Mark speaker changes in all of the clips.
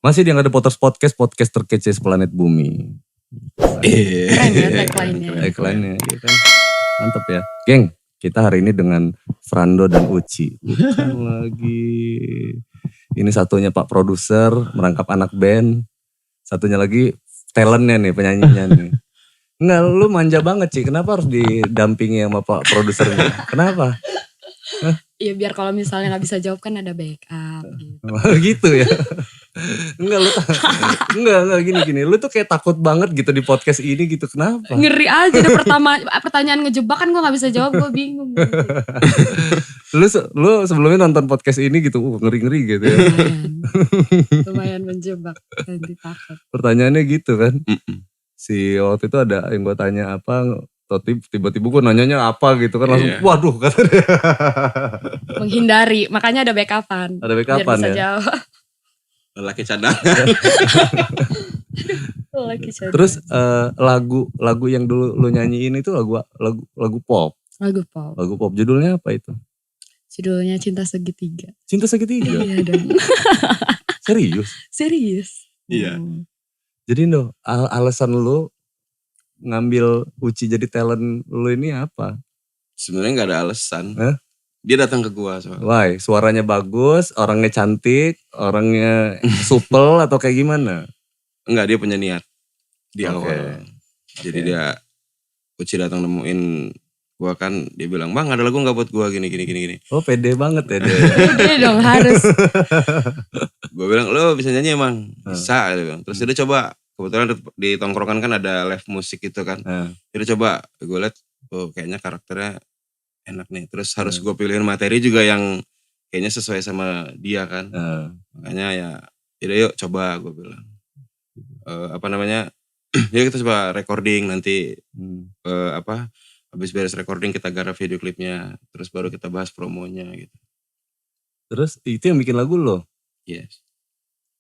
Speaker 1: Masih di Ada Potters Podcast, podcast terkece seplanet bumi.
Speaker 2: Keren ya tagline-nya.
Speaker 1: Tagline-nya, iya kan. Mantap ya. Geng, kita hari ini dengan Frando dan Uci. Bukan lagi. Ini satunya Pak Produser, merangkap anak band. Satunya lagi talentnya nih, penyanyinya nih. Enggak, lu manja banget Ci. Kenapa harus didampingi sama Pak Produsernya? Kenapa?
Speaker 2: Iya biar kalau misalnya gak bisa jawab kan ada backup gitu.
Speaker 1: Gitu ya. Enggak gini. Lu tuh kayak takut banget gitu di podcast ini gitu. Kenapa?
Speaker 2: Ngeri aja deh pertanyaan ngejebak kan gue gak bisa jawab, gue bingung. Gitu.
Speaker 1: Lu sebelumnya nonton podcast ini gitu, ngeri-ngeri gitu ya.
Speaker 2: Lumayan menjebak dan ditakut.
Speaker 1: Pertanyaannya gitu kan. Si waktu itu ada yang gue tanya apa, tiba-tiba gue nanyanya apa gitu kan, langsung waduh kata dia.
Speaker 2: Menghindari, makanya ada backupan.
Speaker 1: Ada backupan
Speaker 2: biar bisa
Speaker 1: ya.
Speaker 2: Jawab.
Speaker 3: Lelaki cadangan.
Speaker 1: Terus lagu yang dulu lu nyanyiin itu lagu pop.
Speaker 2: Lagu pop.
Speaker 1: Lagu pop judulnya apa itu?
Speaker 2: Judulnya Cinta Segitiga.
Speaker 1: Cinta Segitiga?
Speaker 2: Iya dong.
Speaker 1: Serius?
Speaker 3: Iya.
Speaker 1: Jadi alasan lu ngambil Uci jadi talent lu ini apa?
Speaker 3: Sebenarnya nggak ada alasan.
Speaker 1: Hah?
Speaker 3: Dia datang ke gua soalnya.
Speaker 1: Why? Suaranya bagus, orangnya cantik, orangnya supel atau kayak gimana?
Speaker 3: Enggak, dia punya niat di
Speaker 1: Oke.
Speaker 3: awal. Jadi dia Uci datang nemuin gua kan, dia bilang, "Bang, ada lagu enggak buat gua gini."
Speaker 1: Oh, pede banget ya dia.
Speaker 2: Pede dong harus.
Speaker 3: Gua bilang, "Lo bisa nyanyi emang?" Bisa gitu kan. Terus dia coba, kebetulan di tongkrongan kan ada live musik gitu kan. Dia coba, gue liat, oh kayaknya karakternya enak nih. Terus harus gue pilihin materi juga yang kayaknya sesuai sama dia kan. Makanya ya yuk coba gue bilang. Ya kita coba recording nanti habis beres recording kita garap video klipnya. Terus baru kita bahas promonya gitu.
Speaker 1: Terus itu yang bikin lagu lo?
Speaker 3: Yes.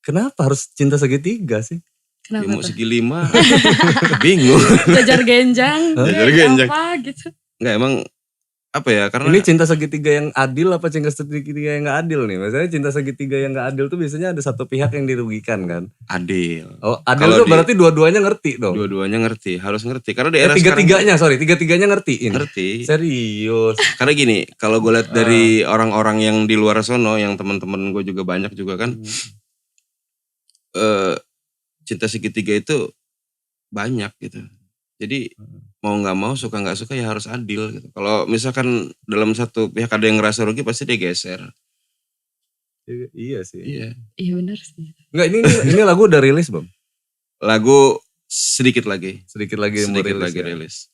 Speaker 1: Kenapa harus Cinta Segitiga sih?
Speaker 2: Kenapa
Speaker 3: Mau
Speaker 2: tuh?
Speaker 3: segi 5 bingung.
Speaker 2: Jajar genjang.
Speaker 3: Jajar genjang.
Speaker 2: Apa gitu.
Speaker 3: Enggak emang apa ya, karena
Speaker 1: Ini cinta segitiga yang adil apa cinta segitiga yang gak adil nih? Maksudnya cinta segitiga yang gak adil tuh biasanya ada satu pihak yang dirugikan kan?
Speaker 3: adil.
Speaker 1: Oh, adil tuh berarti dua-duanya ngerti dong?
Speaker 3: Dua-duanya ngerti, harus ngerti. Karena di era
Speaker 1: tiga-tiganya ngertiin?
Speaker 3: ngerti.
Speaker 1: Serius?
Speaker 3: Karena gini, kalau gue lihat dari orang-orang yang di luar sono, yang teman-teman gue juga banyak juga kan, cinta segitiga itu banyak gitu. Jadi mau nggak mau, suka nggak suka ya harus adil gitu. Kalau misalkan dalam satu pihak ada yang ngerasa rugi, pasti dia geser.
Speaker 1: Iya sih.
Speaker 3: Iya.
Speaker 2: Iya benar sih.
Speaker 1: Enggak, ini lagu udah rilis belum?
Speaker 3: Lagu sedikit lagi mau rilis.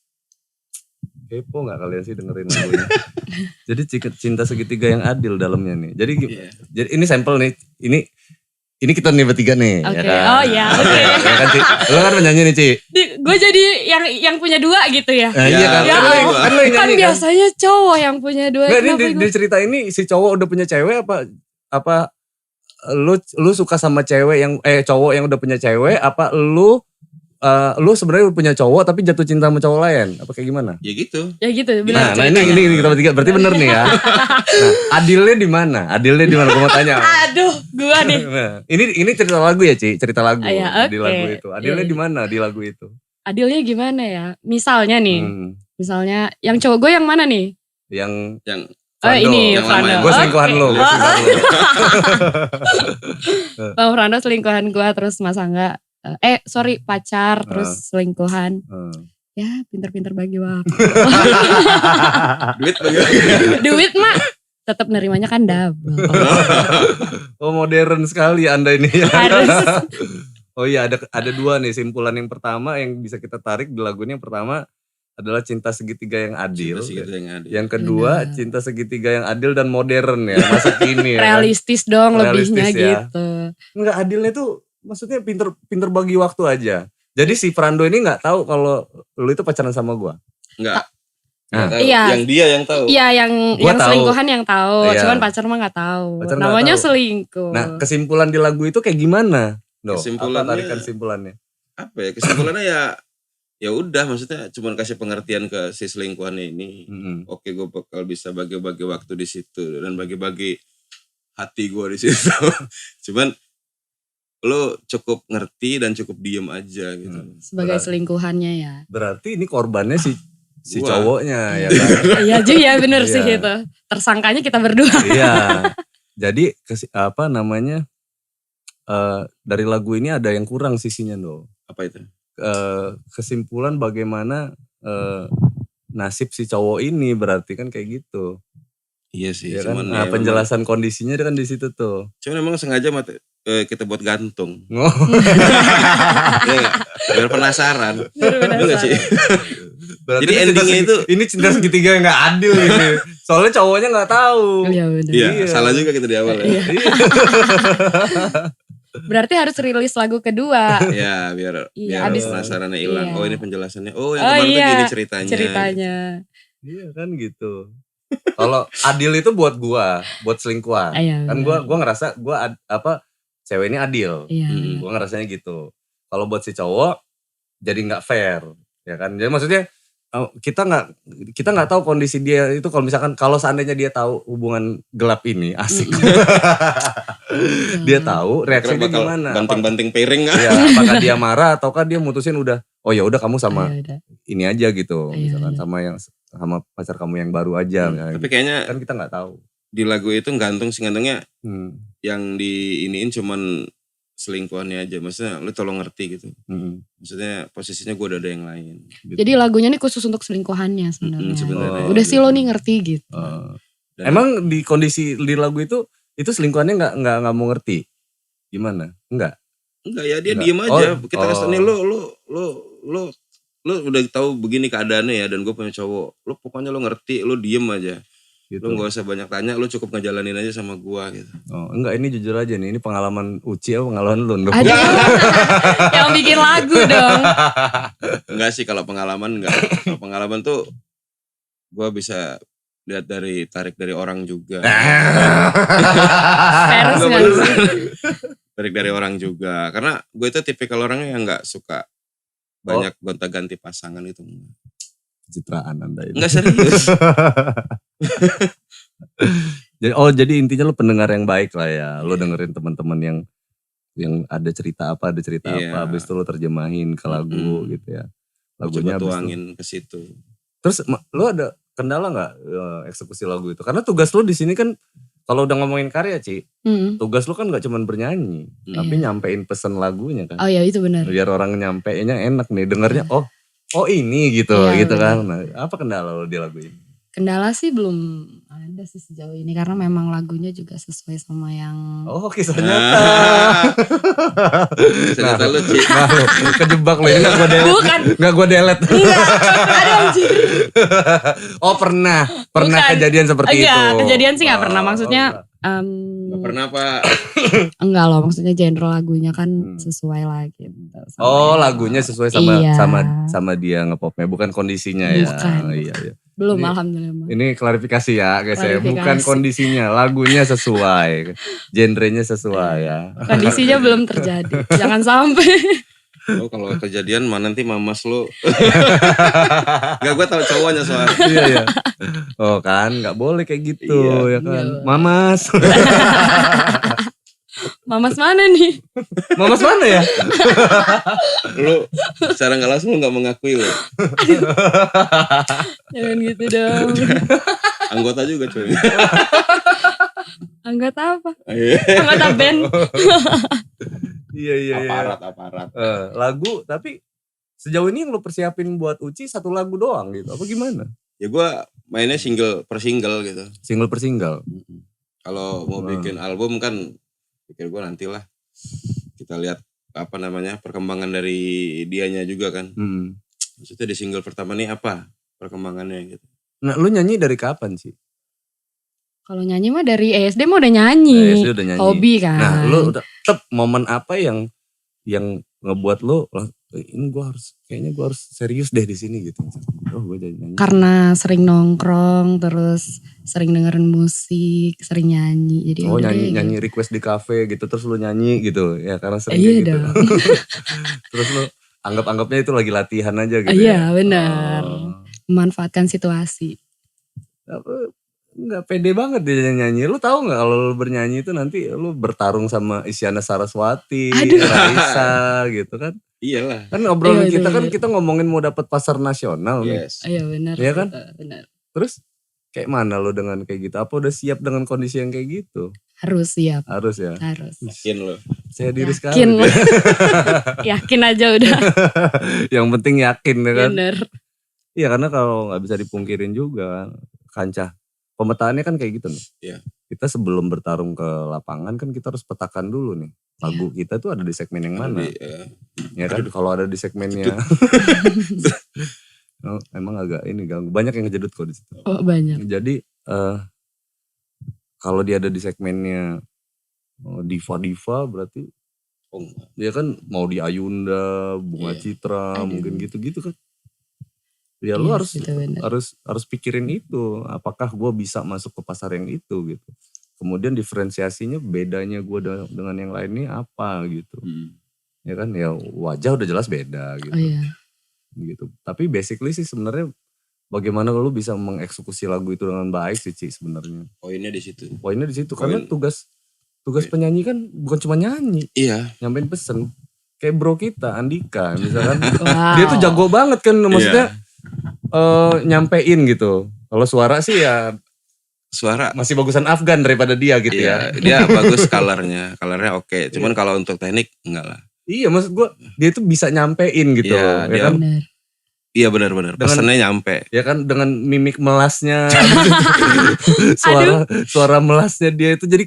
Speaker 1: Kepo gak kalian sih dengerin lagunya? Jadi cinta segitiga yang adil dalamnya nih. Jadi ini sampel nih. Ini kita nih bertiga nih.
Speaker 2: Oke.
Speaker 1: Ya kan?
Speaker 2: Oh iya. Oke.
Speaker 1: Ya kan, Ci? Lo kan penyanyi nih, Ci.
Speaker 2: Gue jadi yang punya dua gitu ya.
Speaker 1: Nah, iya kan?
Speaker 2: Ya,
Speaker 1: Kan lo yang nyanyi kan?
Speaker 2: biasanya cowok yang punya dua.
Speaker 1: Nggak, ini di cerita ini si cowok udah punya cewek apa lu suka sama cewek yang cowok yang udah punya cewek, apa lu sebenarnya punya cowok tapi jatuh cinta sama cowok lain, apa kayak gimana?
Speaker 3: Ya gitu.
Speaker 2: Ya gitu benar.
Speaker 1: Nah ini kita bertiga berarti bener nih ya. Nah, adilnya di mana? Gue mau tanya.
Speaker 2: Aduh, gua nih.
Speaker 1: Nah, ini cerita lagu ya, Ci? Cerita lagu
Speaker 2: Ya,
Speaker 1: di
Speaker 2: oke.
Speaker 1: lagu itu. Adilnya di mana di lagu itu?
Speaker 2: Adilnya gimana ya? Misalnya nih. Misalnya yang cowok gue yang mana nih?
Speaker 1: Yang
Speaker 2: Oh ini
Speaker 3: yang
Speaker 2: Frando.
Speaker 3: lama ya.
Speaker 1: gue selingkuhan lo.
Speaker 2: Bang Frando selingkuhan gue, terus Mas Angga pacar terus selingkuhan. Ya pinter-pinter bagi waktu. Duit mah tetap nerimanya kan double.
Speaker 1: Oh, modern sekali Anda ini ya.
Speaker 2: Harus.
Speaker 1: Oh iya, ada dua nih simpulan. Yang pertama yang bisa kita tarik di lagu ini, yang pertama adalah cinta segitiga yang adil. Yang kedua cinta segitiga yang adil dan modern ya, masa kini ya.
Speaker 2: Realistis dong lebihnya
Speaker 1: ya.
Speaker 2: gitu.
Speaker 1: Enggak, adilnya tuh maksudnya pinter bagi waktu aja. Jadi si Frando ini nggak tahu kalau lu itu pacaran sama gua.
Speaker 3: Enggak.
Speaker 2: Iya.
Speaker 3: Yang dia yang tahu.
Speaker 2: Iya, yang
Speaker 1: tahu.
Speaker 2: Selingkuhan yang tahu.
Speaker 1: Iya.
Speaker 2: Cuman pacar mah nggak tahu.
Speaker 1: Pacar
Speaker 2: namanya
Speaker 1: nggak tahu.
Speaker 2: selingkuh.
Speaker 1: Nah, kesimpulan di lagu itu kayak gimana?
Speaker 3: Kesimpulannya,
Speaker 1: apa tarikan kesimpulannya?
Speaker 3: Apa ya? Kesimpulannya ya udah, maksudnya cuman kasih pengertian ke si selingkuhannya ini. Oke, gue bakal bisa bagi-bagi waktu di situ dan bagi-bagi hati gue di situ. Cuman lu cukup ngerti dan cukup diem aja gitu.
Speaker 2: Sebagai selingkuhannya ya.
Speaker 1: Berarti ini korbannya si
Speaker 3: Gua.
Speaker 1: cowoknya ya kan.
Speaker 2: Iya juga ya bener
Speaker 1: Iya.
Speaker 2: sih itu. Tersangkanya kita berdua.
Speaker 1: Iya. Jadi dari lagu ini ada yang kurang sisinya loh.
Speaker 3: Apa itu?
Speaker 1: Kesimpulan bagaimana nasib si cowok ini berarti kan kayak gitu.
Speaker 3: Iya sih,
Speaker 1: Ya kan?
Speaker 3: cuman
Speaker 1: Nah, penjelasan kondisinya kan di situ tuh.
Speaker 3: Cuman emang sengaja kita buat gantung.
Speaker 1: Oh.
Speaker 3: Ya gak? Biar penasaran.
Speaker 2: Biar
Speaker 3: Iya gak sih?
Speaker 1: Berarti
Speaker 3: Jadi endingnya itu
Speaker 1: ini cinta segitiga yang gak adil ini. Soalnya cowoknya gak tahu.
Speaker 2: Iya bener.
Speaker 3: iya,
Speaker 1: Iya.
Speaker 3: salah juga kita di awal ya.
Speaker 2: Iya. Berarti harus rilis lagu kedua.
Speaker 3: Ya, biar
Speaker 2: abis-
Speaker 3: penasarannya hilang.
Speaker 2: iya.
Speaker 3: Oh, ini penjelasannya. Oh, yang
Speaker 2: Oh,
Speaker 3: kemarin tuh
Speaker 2: iya.
Speaker 3: gini ceritanya.
Speaker 1: Iya kan gitu. Kalau adil itu buat gua, buat selingkuhan.
Speaker 2: Iya,
Speaker 1: Kan
Speaker 2: bener.
Speaker 1: gua ngerasa cewek ini adil.
Speaker 2: Iya.
Speaker 1: Gua ngerasanya gitu. Kalau buat si cowok jadi nggak fair, ya kan? Jadi maksudnya kita nggak tahu kondisi dia itu kalau seandainya dia tahu hubungan gelap ini asik. Dia tahu reaksinya
Speaker 3: Bakal
Speaker 1: gimana.
Speaker 3: banting-banting piring kan?
Speaker 1: Ya, apakah dia marah ataukah dia mutusin udah ya udah kamu sama
Speaker 2: Iya, udah.
Speaker 1: ini aja gitu.
Speaker 2: Iya,
Speaker 1: Misalkan
Speaker 2: iya.
Speaker 1: sama pacar kamu yang baru aja. misalnya
Speaker 3: Tapi
Speaker 1: gitu.
Speaker 3: kayaknya
Speaker 1: Kan kita nggak tahu.
Speaker 3: di lagu itu gantungnya
Speaker 1: Hmm.
Speaker 3: yang diiniin cuman selingkuhannya aja. Maksudnya lu tolong ngerti gitu.
Speaker 1: Hmm.
Speaker 3: Maksudnya posisinya gue udah ada yang lain.
Speaker 1: Gitu.
Speaker 2: Jadi lagunya nih khusus untuk selingkuhannya sebenarnya.
Speaker 3: sebenarnya.
Speaker 2: Udah sih lo nih ngerti gitu.
Speaker 3: Dan-
Speaker 1: Emang di kondisi di lagu itu selingkuhannya nggak mau ngerti gimana? Enggak.
Speaker 3: Enggak ya, dia
Speaker 1: Enggak.
Speaker 3: diem aja.
Speaker 1: Oh,
Speaker 3: Kita kasih nih lu udah tahu begini keadaannya ya, dan gue punya cowok. Lu pokoknya lu ngerti, lu diem aja.
Speaker 1: Gitu.
Speaker 3: Lu gak usah banyak tanya, lu cukup ngejalanin aja sama gua gitu.
Speaker 1: Oh, enggak, ini jujur aja nih, ini pengalaman Uci apa pengalaman lu?
Speaker 2: Aduh, yang bikin lagu dong.
Speaker 3: Enggak sih, kalau pengalaman enggak. Kalau pengalaman tuh gua bisa lihat tarik dari orang juga.
Speaker 2: Harus
Speaker 3: Gua
Speaker 2: nggak
Speaker 3: beneran.
Speaker 2: sih?
Speaker 3: Tarik dari orang juga. Karena gue itu tipikal orangnya yang gak suka banyak gonta-ganti pasangan itu.
Speaker 1: Citraan Anda itu.
Speaker 3: Enggak serius.
Speaker 1: Jadi intinya lu pendengar yang baik lah ya. Lu dengerin teman-teman yang ada cerita apa,
Speaker 3: Iya.
Speaker 1: habis itu lu terjemahin ke lagu gitu ya. Lagunya
Speaker 3: Coba
Speaker 1: habis itu.
Speaker 3: tuangin ke situ.
Speaker 1: Terus lu ada kendala nggak eksekusi lagu itu? Karena tugas lu di sini kan kalau udah ngomongin karya, Ci, tugas lu kan nggak cuma bernyanyi, tapi nyampein pesan lagunya kan.
Speaker 2: Oh iya itu benar.
Speaker 1: Biar orang nyampeinnya enak nih, dengernya oh ini gitu
Speaker 2: Iya,
Speaker 1: gitu
Speaker 2: benar.
Speaker 1: kan. Nah, apa kendala lo di lagu ini?
Speaker 2: Kendala sih belum ada sih sejauh ini karena memang lagunya juga sesuai sama yang
Speaker 1: Oh, kisah nyata.
Speaker 3: Ternyata lu, Ci.
Speaker 1: Nah, lo, kejebak lo ini gak gue delete.
Speaker 2: Bukan.
Speaker 1: Gak gue delete.
Speaker 2: Enggak, ada anjir.
Speaker 1: Oh pernah
Speaker 2: Bukan.
Speaker 1: kejadian seperti
Speaker 2: Enggak,
Speaker 1: itu.
Speaker 2: kejadian sih gak pernah. Maksudnya
Speaker 3: Gak pernah Pak.
Speaker 2: enggak loh, maksudnya genre lagunya kan sesuai lah gitu. sama
Speaker 1: Oh
Speaker 2: yang-
Speaker 1: lagunya sesuai sama
Speaker 2: Iya.
Speaker 1: sama dia ngepopnya, bukan kondisinya ya.
Speaker 2: Bukan.
Speaker 1: Iya.
Speaker 2: Belum
Speaker 1: Ini-
Speaker 2: alhamdulillah.
Speaker 1: Ini klarifikasi ya guys ya,
Speaker 2: Klarifikasi.
Speaker 1: bukan kondisinya, lagunya sesuai, genrenya sesuai ya.
Speaker 2: Kondisinya belum terjadi. Jangan sampai.
Speaker 3: Oh kalau kejadian mah nanti mamas lu. Gak, gue tau cowoknya soalnya.
Speaker 1: Iya. Oh kan, nggak boleh kayak gitu ya
Speaker 3: Iya.
Speaker 1: kan,
Speaker 2: Iya.
Speaker 1: Mamas.
Speaker 2: Mamas mana nih?
Speaker 1: Mamas mana ya?
Speaker 3: Lu secara gak langsung lu gak mengakui lu.
Speaker 2: Jangan gitu dong.
Speaker 3: Anggota juga cuy.
Speaker 2: Anggota apa?
Speaker 3: Iya.
Speaker 2: Anggota band.
Speaker 1: Iya.
Speaker 3: Aparat.
Speaker 1: Lagu tapi sejauh ini yang lo persiapin buat Uci satu lagu doang gitu, apa gimana?
Speaker 3: Ya gue mainnya single per single gitu.
Speaker 1: Single per single.
Speaker 3: Kalau mau bikin album kan pikir gue nantilah. Kita lihat apa namanya perkembangan dari dianya juga kan. Maksudnya di single pertama nih apa perkembangannya gitu.
Speaker 1: Nah lu nyanyi dari kapan sih?
Speaker 2: Kalau nyanyi mah dari SD mah udah nyanyi.
Speaker 1: SD udah nyanyi.
Speaker 2: Hobi kan.
Speaker 1: Nah lu udah momen apa yang ngebuat lu ini kayaknya gue harus serius deh di sini gitu. Oh gue jadi nyanyi.
Speaker 2: Karena sering nongkrong, terus sering dengerin musik, sering nyanyi. Jadi
Speaker 1: Oh
Speaker 2: udah deh,
Speaker 1: nyanyi request di kafe gitu terus lu nyanyi gitu ya karena sering
Speaker 2: Iya
Speaker 1: kayak gitu.
Speaker 2: dong.
Speaker 1: Terus lu anggapnya itu lagi latihan aja gitu.
Speaker 2: Iya
Speaker 1: ya?
Speaker 2: benar.
Speaker 1: Oh.
Speaker 2: Memanfaatkan situasi.
Speaker 1: nggak pede banget dia nyanyi. Lu tahu nggak kalau lu bernyanyi itu nanti lu bertarung sama Isyana Saraswati,
Speaker 2: Aduh.
Speaker 1: Raisa gitu kan?
Speaker 3: Iyalah.
Speaker 1: Kan obrolan
Speaker 2: Iya,
Speaker 1: kita kan
Speaker 2: bener.
Speaker 1: kita ngomongin mau dapat pasar nasional nih.
Speaker 3: Yes.
Speaker 2: Iya benar.
Speaker 1: Iya kan?
Speaker 2: Benar.
Speaker 1: Terus kayak mana lu dengan kayak gitu? Apa udah siap dengan kondisi yang kayak gitu?
Speaker 2: Harus siap.
Speaker 1: Harus ya.
Speaker 2: Harus.
Speaker 3: Yakin lo.
Speaker 1: Saya diri sekali.
Speaker 2: Yakin
Speaker 1: dia.
Speaker 2: lah. Yakin aja udah.
Speaker 1: Yang penting yakin ya kan.
Speaker 2: Bener.
Speaker 1: Iya karena kalau nggak bisa dipungkirin juga kancah pemetaannya kan kayak gitu nih.
Speaker 3: Iya.
Speaker 1: Kita sebelum bertarung ke lapangan kan kita harus petakan dulu nih. Lagu kita tuh ada di segmen yang mana? Ya kan kalau ada di segmennya. Oh, emang agak ini ganggu. Banyak yang ngejedut kok di situ.
Speaker 2: Oh banyak.
Speaker 1: Jadi kalau dia ada di segmennya diva-diva berarti dia kan mau di Ayunda, Bunga Citra,
Speaker 2: Aduh.
Speaker 1: mungkin gitu-gitu kan. Ya lu
Speaker 2: Iya, itu bener.
Speaker 1: harus pikirin itu. Apakah gue bisa masuk ke pasar yang itu gitu. Kemudian diferensiasinya bedanya gue dengan yang lainnya apa gitu. Ya kan ya wajah udah jelas beda gitu.
Speaker 2: Oh iya.
Speaker 1: Gitu. Tapi basically sih sebenarnya bagaimana lu bisa mengeksekusi lagu itu dengan baik sih Ci sebenarnya.
Speaker 3: Poinnya di situ.
Speaker 1: Poinnya di situ karena tugas penyanyi kan bukan cuma nyanyi,
Speaker 3: Iya.
Speaker 1: nyampein pesen. Kayak bro kita Andika misalkan.
Speaker 2: Wow.
Speaker 1: Dia tuh jago banget kan maksudnya nyampein gitu. Kalau suara sih ya
Speaker 3: Suara
Speaker 1: masih bagusan Afgan daripada dia gitu ya.
Speaker 3: Dia bagus colornya oke. Cuman kalau untuk teknik enggak lah.
Speaker 1: Iya maksud gue dia tuh bisa nyampein gitu.
Speaker 3: Iya,
Speaker 1: Ya
Speaker 3: dia-
Speaker 1: kan?
Speaker 2: Bener.
Speaker 3: Iya benar-benar. Pesannya nyampe.
Speaker 1: Ya kan dengan mimik melasnya. suara melasnya dia itu jadi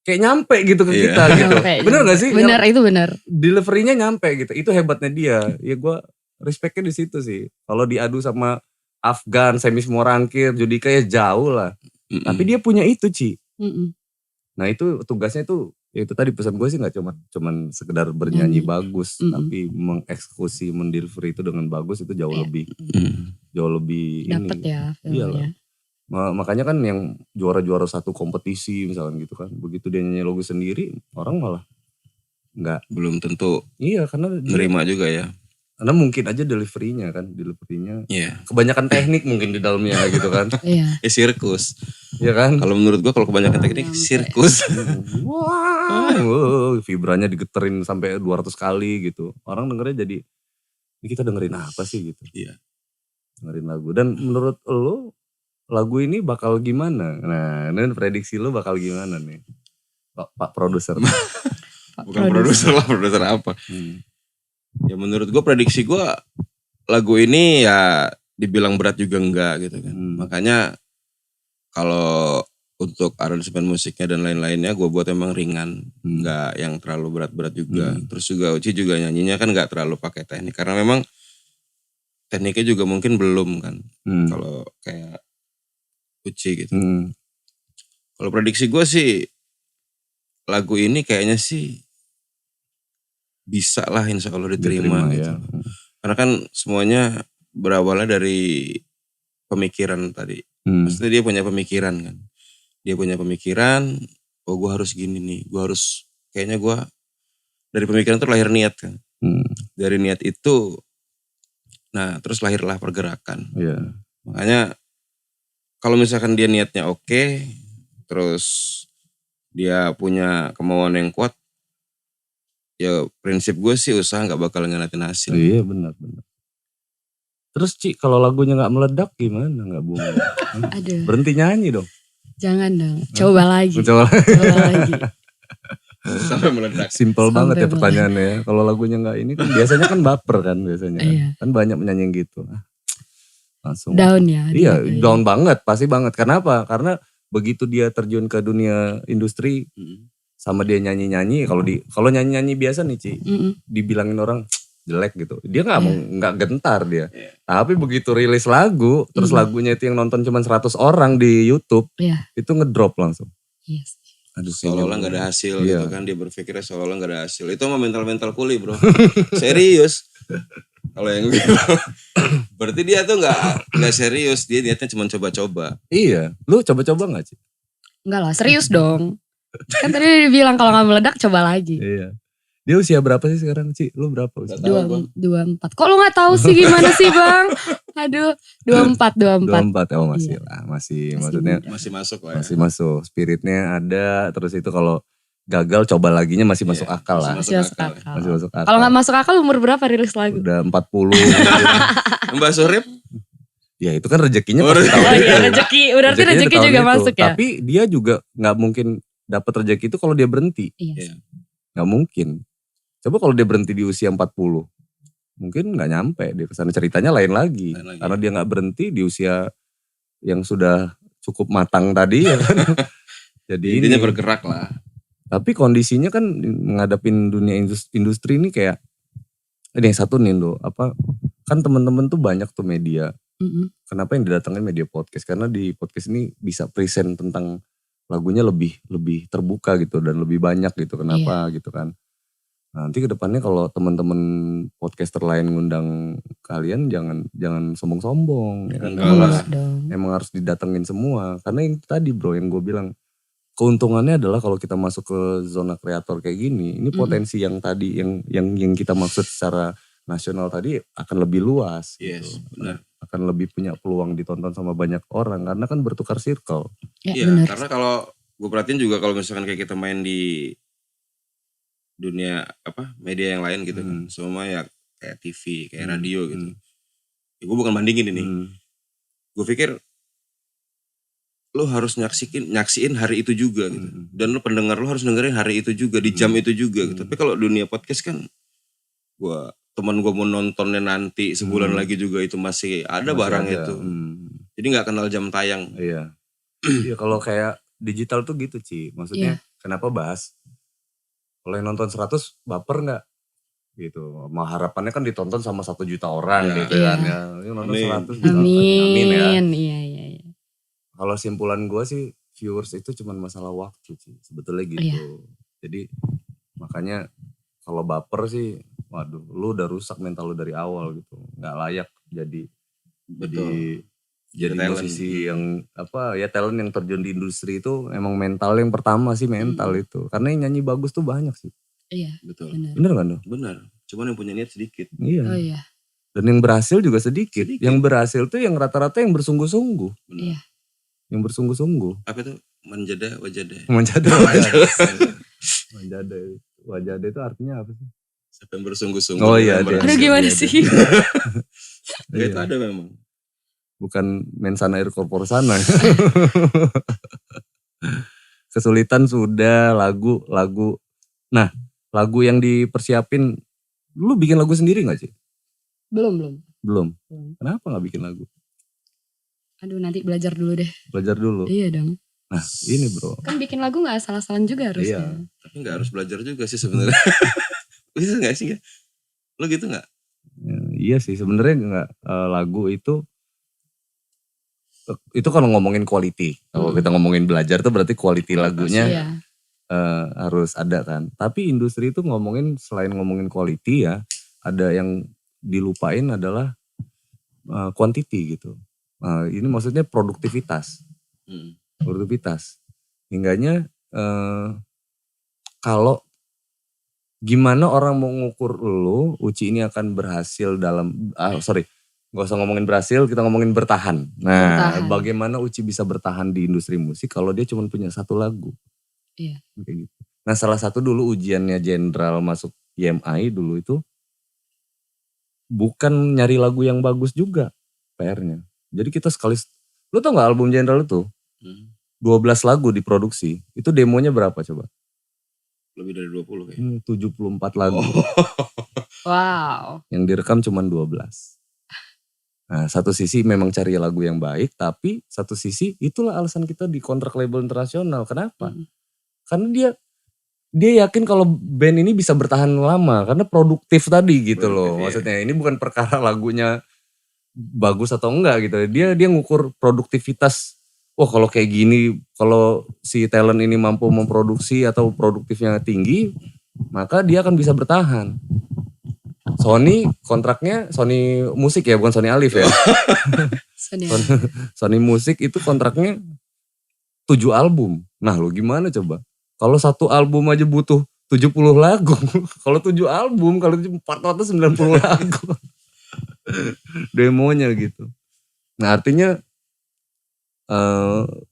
Speaker 1: kayak nyampe gitu ke
Speaker 3: Iya.
Speaker 1: kita gitu.
Speaker 2: Nyampe,
Speaker 1: Bener
Speaker 2: nyampe.
Speaker 1: gak sih?
Speaker 2: Bener, itu bener.
Speaker 1: Deliverynya nyampe gitu. Itu hebatnya dia. Ya gue respectnya di situ sih. Kalau diadu sama Afgan, Semis Morangkir, Judika ya jauh lah. Tapi dia punya itu Ci.
Speaker 2: Mm-mm.
Speaker 1: Nah itu tugasnya tuh ya itu tadi pesan gue sih nggak cuman sekedar bernyanyi
Speaker 2: Nyanyi.
Speaker 1: bagus,
Speaker 2: Mm-mm.
Speaker 1: tapi mengeksekusi, mendeliver itu dengan bagus itu jauh
Speaker 2: Iya.
Speaker 1: lebih
Speaker 2: Dapet
Speaker 1: ini.
Speaker 2: ya
Speaker 1: Iyalah.
Speaker 2: filmnya.
Speaker 1: Makanya kan yang juara-juara satu kompetisi misalkan gitu kan, begitu dia nyanyi lagu sendiri orang malah nggak.
Speaker 3: Belum tentu
Speaker 1: Iya karena
Speaker 3: nerima juga ya.
Speaker 1: karena mungkin aja deliverynya
Speaker 3: Iya.
Speaker 1: kebanyakan teknik mungkin di dalamnya gitu kan.
Speaker 2: Iya.
Speaker 3: Sirkus.
Speaker 1: Iya kan.
Speaker 3: Kalau menurut gua kalau kebanyakan teknik
Speaker 2: Nyampe.
Speaker 3: sirkus.
Speaker 1: Wow, vibranya digeterin sampai 200 kali gitu. Orang dengernya jadi, ini kita dengerin apa sih gitu.
Speaker 3: Iya.
Speaker 1: Dengerin lagu. Dan menurut lo, lagu ini bakal gimana? Nah, ini prediksi lo bakal gimana nih? Pak produser.
Speaker 2: Pak
Speaker 3: Bukan produser lah, produser apa. Ya menurut gue prediksi gue lagu ini ya dibilang berat juga enggak gitu kan. Makanya kalau untuk aransemen musiknya dan lain-lainnya gue buat emang ringan. Enggak yang terlalu berat-berat juga. Terus juga Uci juga nyanyinya kan enggak terlalu pakai teknik. Karena memang tekniknya juga mungkin belum kan. Kalau kayak Uci gitu. Kalau prediksi gue sih lagu ini kayaknya sih bisa lah insya Allah diterima gitu.
Speaker 1: Ya.
Speaker 3: Karena kan semuanya berawalnya dari pemikiran tadi. Maksudnya dia punya pemikiran kan. Dia punya pemikiran, oh gue harus gini nih. Kayaknya gue dari pemikiran itu lahir niat kan. Dari niat itu, nah terus lahirlah pergerakan.
Speaker 1: Yeah.
Speaker 3: Makanya kalau misalkan dia niatnya oke, terus dia punya kemauan yang kuat, ya prinsip gue sih usaha gak bakal ngeliatin hasil.
Speaker 1: Iya benar. Terus Ci, kalau lagunya gak meledak gimana? Gak booming?
Speaker 2: Aduh.
Speaker 1: Berhenti nyanyi dong.
Speaker 2: Jangan dong. Coba lagi.
Speaker 1: Coba.
Speaker 2: Coba lagi.
Speaker 3: Sampai meledak.
Speaker 1: Simpel banget ya
Speaker 2: meledak.
Speaker 1: pertanyaannya ya. Kalau lagunya gak ini kan biasanya kan baper kan biasanya.
Speaker 2: Iya.
Speaker 1: Kan banyak penyanyi yang gitu. Langsung.
Speaker 2: Down ya.
Speaker 1: Iya down banget, pasti banget. Kenapa? Karena begitu dia terjun ke dunia industri sama dia nyanyi-nyanyi, kalau nyanyi-nyanyi biasa nih Ci, dibilangin orang jelek gitu. Dia nggak gentar dia. Tapi begitu rilis lagu, terus lagunya itu yang nonton cuma 100 orang di YouTube, itu ngedrop langsung.
Speaker 2: Yes.
Speaker 1: Aduh,
Speaker 3: Seolah-olah gak ada hasil
Speaker 1: Iya.
Speaker 3: gitu kan. Dia berpikirnya seolah-olah gak ada hasil. Itu mah mental-mental kuli bro. Serius. Kalau yang gitu. Berarti dia tuh gak serius. Dia niatnya cuma coba-coba.
Speaker 1: Iya, lu coba-coba gak Ci?
Speaker 2: Enggak lah, serius dong. Kan tadi dia bilang kalau gak meledak coba lagi.
Speaker 1: Iya. Dia usia berapa sih sekarang, Ci? Lu berapa usia?
Speaker 2: 24. Kok lu gak tahu sih gimana sih Bang? Aduh, 24.
Speaker 1: 24 ya, masih lah. Masih maksudnya.
Speaker 2: Muda.
Speaker 3: Masih masuk lah ya.
Speaker 1: Masih masuk. Spiritnya ada. Terus itu kalau gagal coba laginya masih masuk akal lah.
Speaker 2: Masih masuk akal.
Speaker 1: Masih masuk akal.
Speaker 2: Kalau gak masuk akal umur berapa rilis lagu?
Speaker 1: Udah 40.
Speaker 3: Mbak Surip?
Speaker 1: Ya itu kan rezekinya
Speaker 3: Oh,
Speaker 1: pasti tahun
Speaker 2: Oh
Speaker 1: itu.
Speaker 2: iya rezeki, berarti
Speaker 1: Rezekinya
Speaker 2: rezeki
Speaker 1: di tahun
Speaker 2: juga
Speaker 1: itu.
Speaker 2: masuk ya?
Speaker 1: Tapi dia juga gak mungkin dapat rezeki itu kalau dia berhenti.
Speaker 2: Iya.
Speaker 1: Gak mungkin. Coba kalau dia berhenti di usia 40. Mungkin gak nyampe dia kesana. Ceritanya lain lagi. Karena dia gak berhenti di usia yang sudah cukup matang tadi ya kan. Jadi
Speaker 3: intinya
Speaker 1: ini.
Speaker 3: bergerak lah.
Speaker 1: Tapi kondisinya kan ngadapin dunia industri ini kayak. Ini yang satu nih Indo. Kan teman-teman tuh banyak tuh media. Kenapa yang didatangin media podcast? Karena di podcast ini bisa present tentang lagunya lebih terbuka gitu dan lebih banyak gitu. Kenapa gitu kan? Nanti kedepannya kalau teman-teman podcaster lain ngundang kalian jangan sombong-sombong. Ya kan? Emang harus didatengin semua. Karena yang tadi bro yang gue bilang keuntungannya adalah kalau kita masuk ke zona kreator kayak gini, ini potensi yang tadi yang kita maksud secara nasional tadi akan lebih luas.
Speaker 3: Yes,
Speaker 1: gitu.
Speaker 3: benar.
Speaker 1: Akan lebih punya peluang ditonton sama banyak orang karena kan bertukar circle.
Speaker 3: Iya, karena kalau gue perhatiin juga kalau misalkan kayak kita main di dunia media yang lain gitu kan, semua ya kayak TV, kayak radio gitu. Ya, gue bukan bandingin ini. Gue pikir lo harus nyaksiin hari itu juga gitu. Dan lo pendengar lo harus dengerin hari itu juga, di jam itu juga gitu. Tapi kalau dunia podcast kan teman gue mau nontonnya nanti sebulan lagi juga itu masih ada barang itu. Jadi gak kenal jam tayang.
Speaker 1: Iya. Iya kalau kayak digital tuh gitu Ci. Maksudnya kenapa bahas? Kalau yang nonton 100 baper gak? Gitu. Mau harapannya kan ditonton sama 1 juta orang gitu kan ya. Yang nonton 100 juta. Amin ya.
Speaker 2: Iya.
Speaker 1: Kalau simpulan gue sih viewers itu cuma masalah waktu sih. Sebetulnya gitu. Jadi makanya kalau baper sih waduh, lu udah rusak mental lu dari awal gitu. Gak layak jadi musisi yang talent yang terjun di industri itu emang mental yang pertama sih mental itu. Karena yang nyanyi bagus tuh banyak sih.
Speaker 2: Iya.
Speaker 3: Betul.
Speaker 1: Bener kan tuh?
Speaker 3: Bener. Cuman yang punya niat sedikit.
Speaker 1: Iya.
Speaker 2: Oh iya.
Speaker 1: Dan yang berhasil juga sedikit. Yang berhasil tuh yang rata-rata yang bersungguh-sungguh.
Speaker 2: Iya.
Speaker 1: Yang bersungguh-sungguh.
Speaker 3: Apa itu? Manjada wajada.
Speaker 1: Wajada itu artinya apa sih?
Speaker 3: Siapa yang bersungguh-sungguh.
Speaker 1: Oh iya.
Speaker 2: Aduh gimana sih?
Speaker 3: Itu ada memang.
Speaker 1: Bukan mensana air corporsana. Kesulitan sudah lagu. Nah lagu yang dipersiapin, lu bikin lagu sendiri gak sih? Belum. Kenapa gak bikin lagu?
Speaker 2: Aduh nanti belajar dulu deh.
Speaker 1: Belajar dulu?
Speaker 2: Iya dong.
Speaker 1: Nah ini bro.
Speaker 2: Kan bikin lagu gak asal-asalan juga harusnya.
Speaker 1: Iya.
Speaker 3: Tapi gak harus belajar juga sih sebenarnya. Bisa gak sih? Lo gitu gak?
Speaker 1: Ya, iya sih sebenarnya lagu itu kalau ngomongin quality. Kalau kita ngomongin belajar tuh berarti quality lagunya harus ada kan. Tapi industri itu selain ngomongin quality ya, ada yang dilupain adalah quantity gitu. Ini maksudnya produktivitas. Hingganya kalau gimana orang mau ngukur lu, Uci ini akan berhasil dalam, gak usah ngomongin berhasil, kita ngomongin bertahan. Nah, bagaimana Uci bisa bertahan di industri musik kalau dia cuma punya 1 lagu.
Speaker 2: Iya.
Speaker 1: Kayak gitu. Nah salah satu dulu ujiannya Jenderal masuk IMI dulu itu, bukan nyari lagu yang bagus juga PR-nya. Jadi kita lu tau gak album Jenderal itu? 12 lagu diproduksi, itu demonya berapa coba?
Speaker 3: Lebih dari 20 kayaknya.
Speaker 1: 74 lagu.
Speaker 2: Wow.
Speaker 1: Yang direkam cuma 12. Nah satu sisi memang cari lagu yang baik, tapi satu sisi itulah alasan kita di kontrak label internasional. Kenapa? Karena dia yakin kalau band ini bisa bertahan lama, karena produktif tadi gitu loh. Maksudnya ini bukan perkara lagunya bagus atau enggak gitu. Dia ngukur produktivitas. Wah kalau kayak gini, kalau si talent ini mampu memproduksi atau produktifnya tinggi, maka dia akan bisa bertahan. Sony kontraknya, Sony Musik ya, bukan Sony Alif ya. Sony Musik itu kontraknya 7 album. Nah lu gimana coba? Kalau 1 album aja butuh 70 lagu. Kalau 7 album, kalau 490 lagu. Demonya gitu. Nah artinya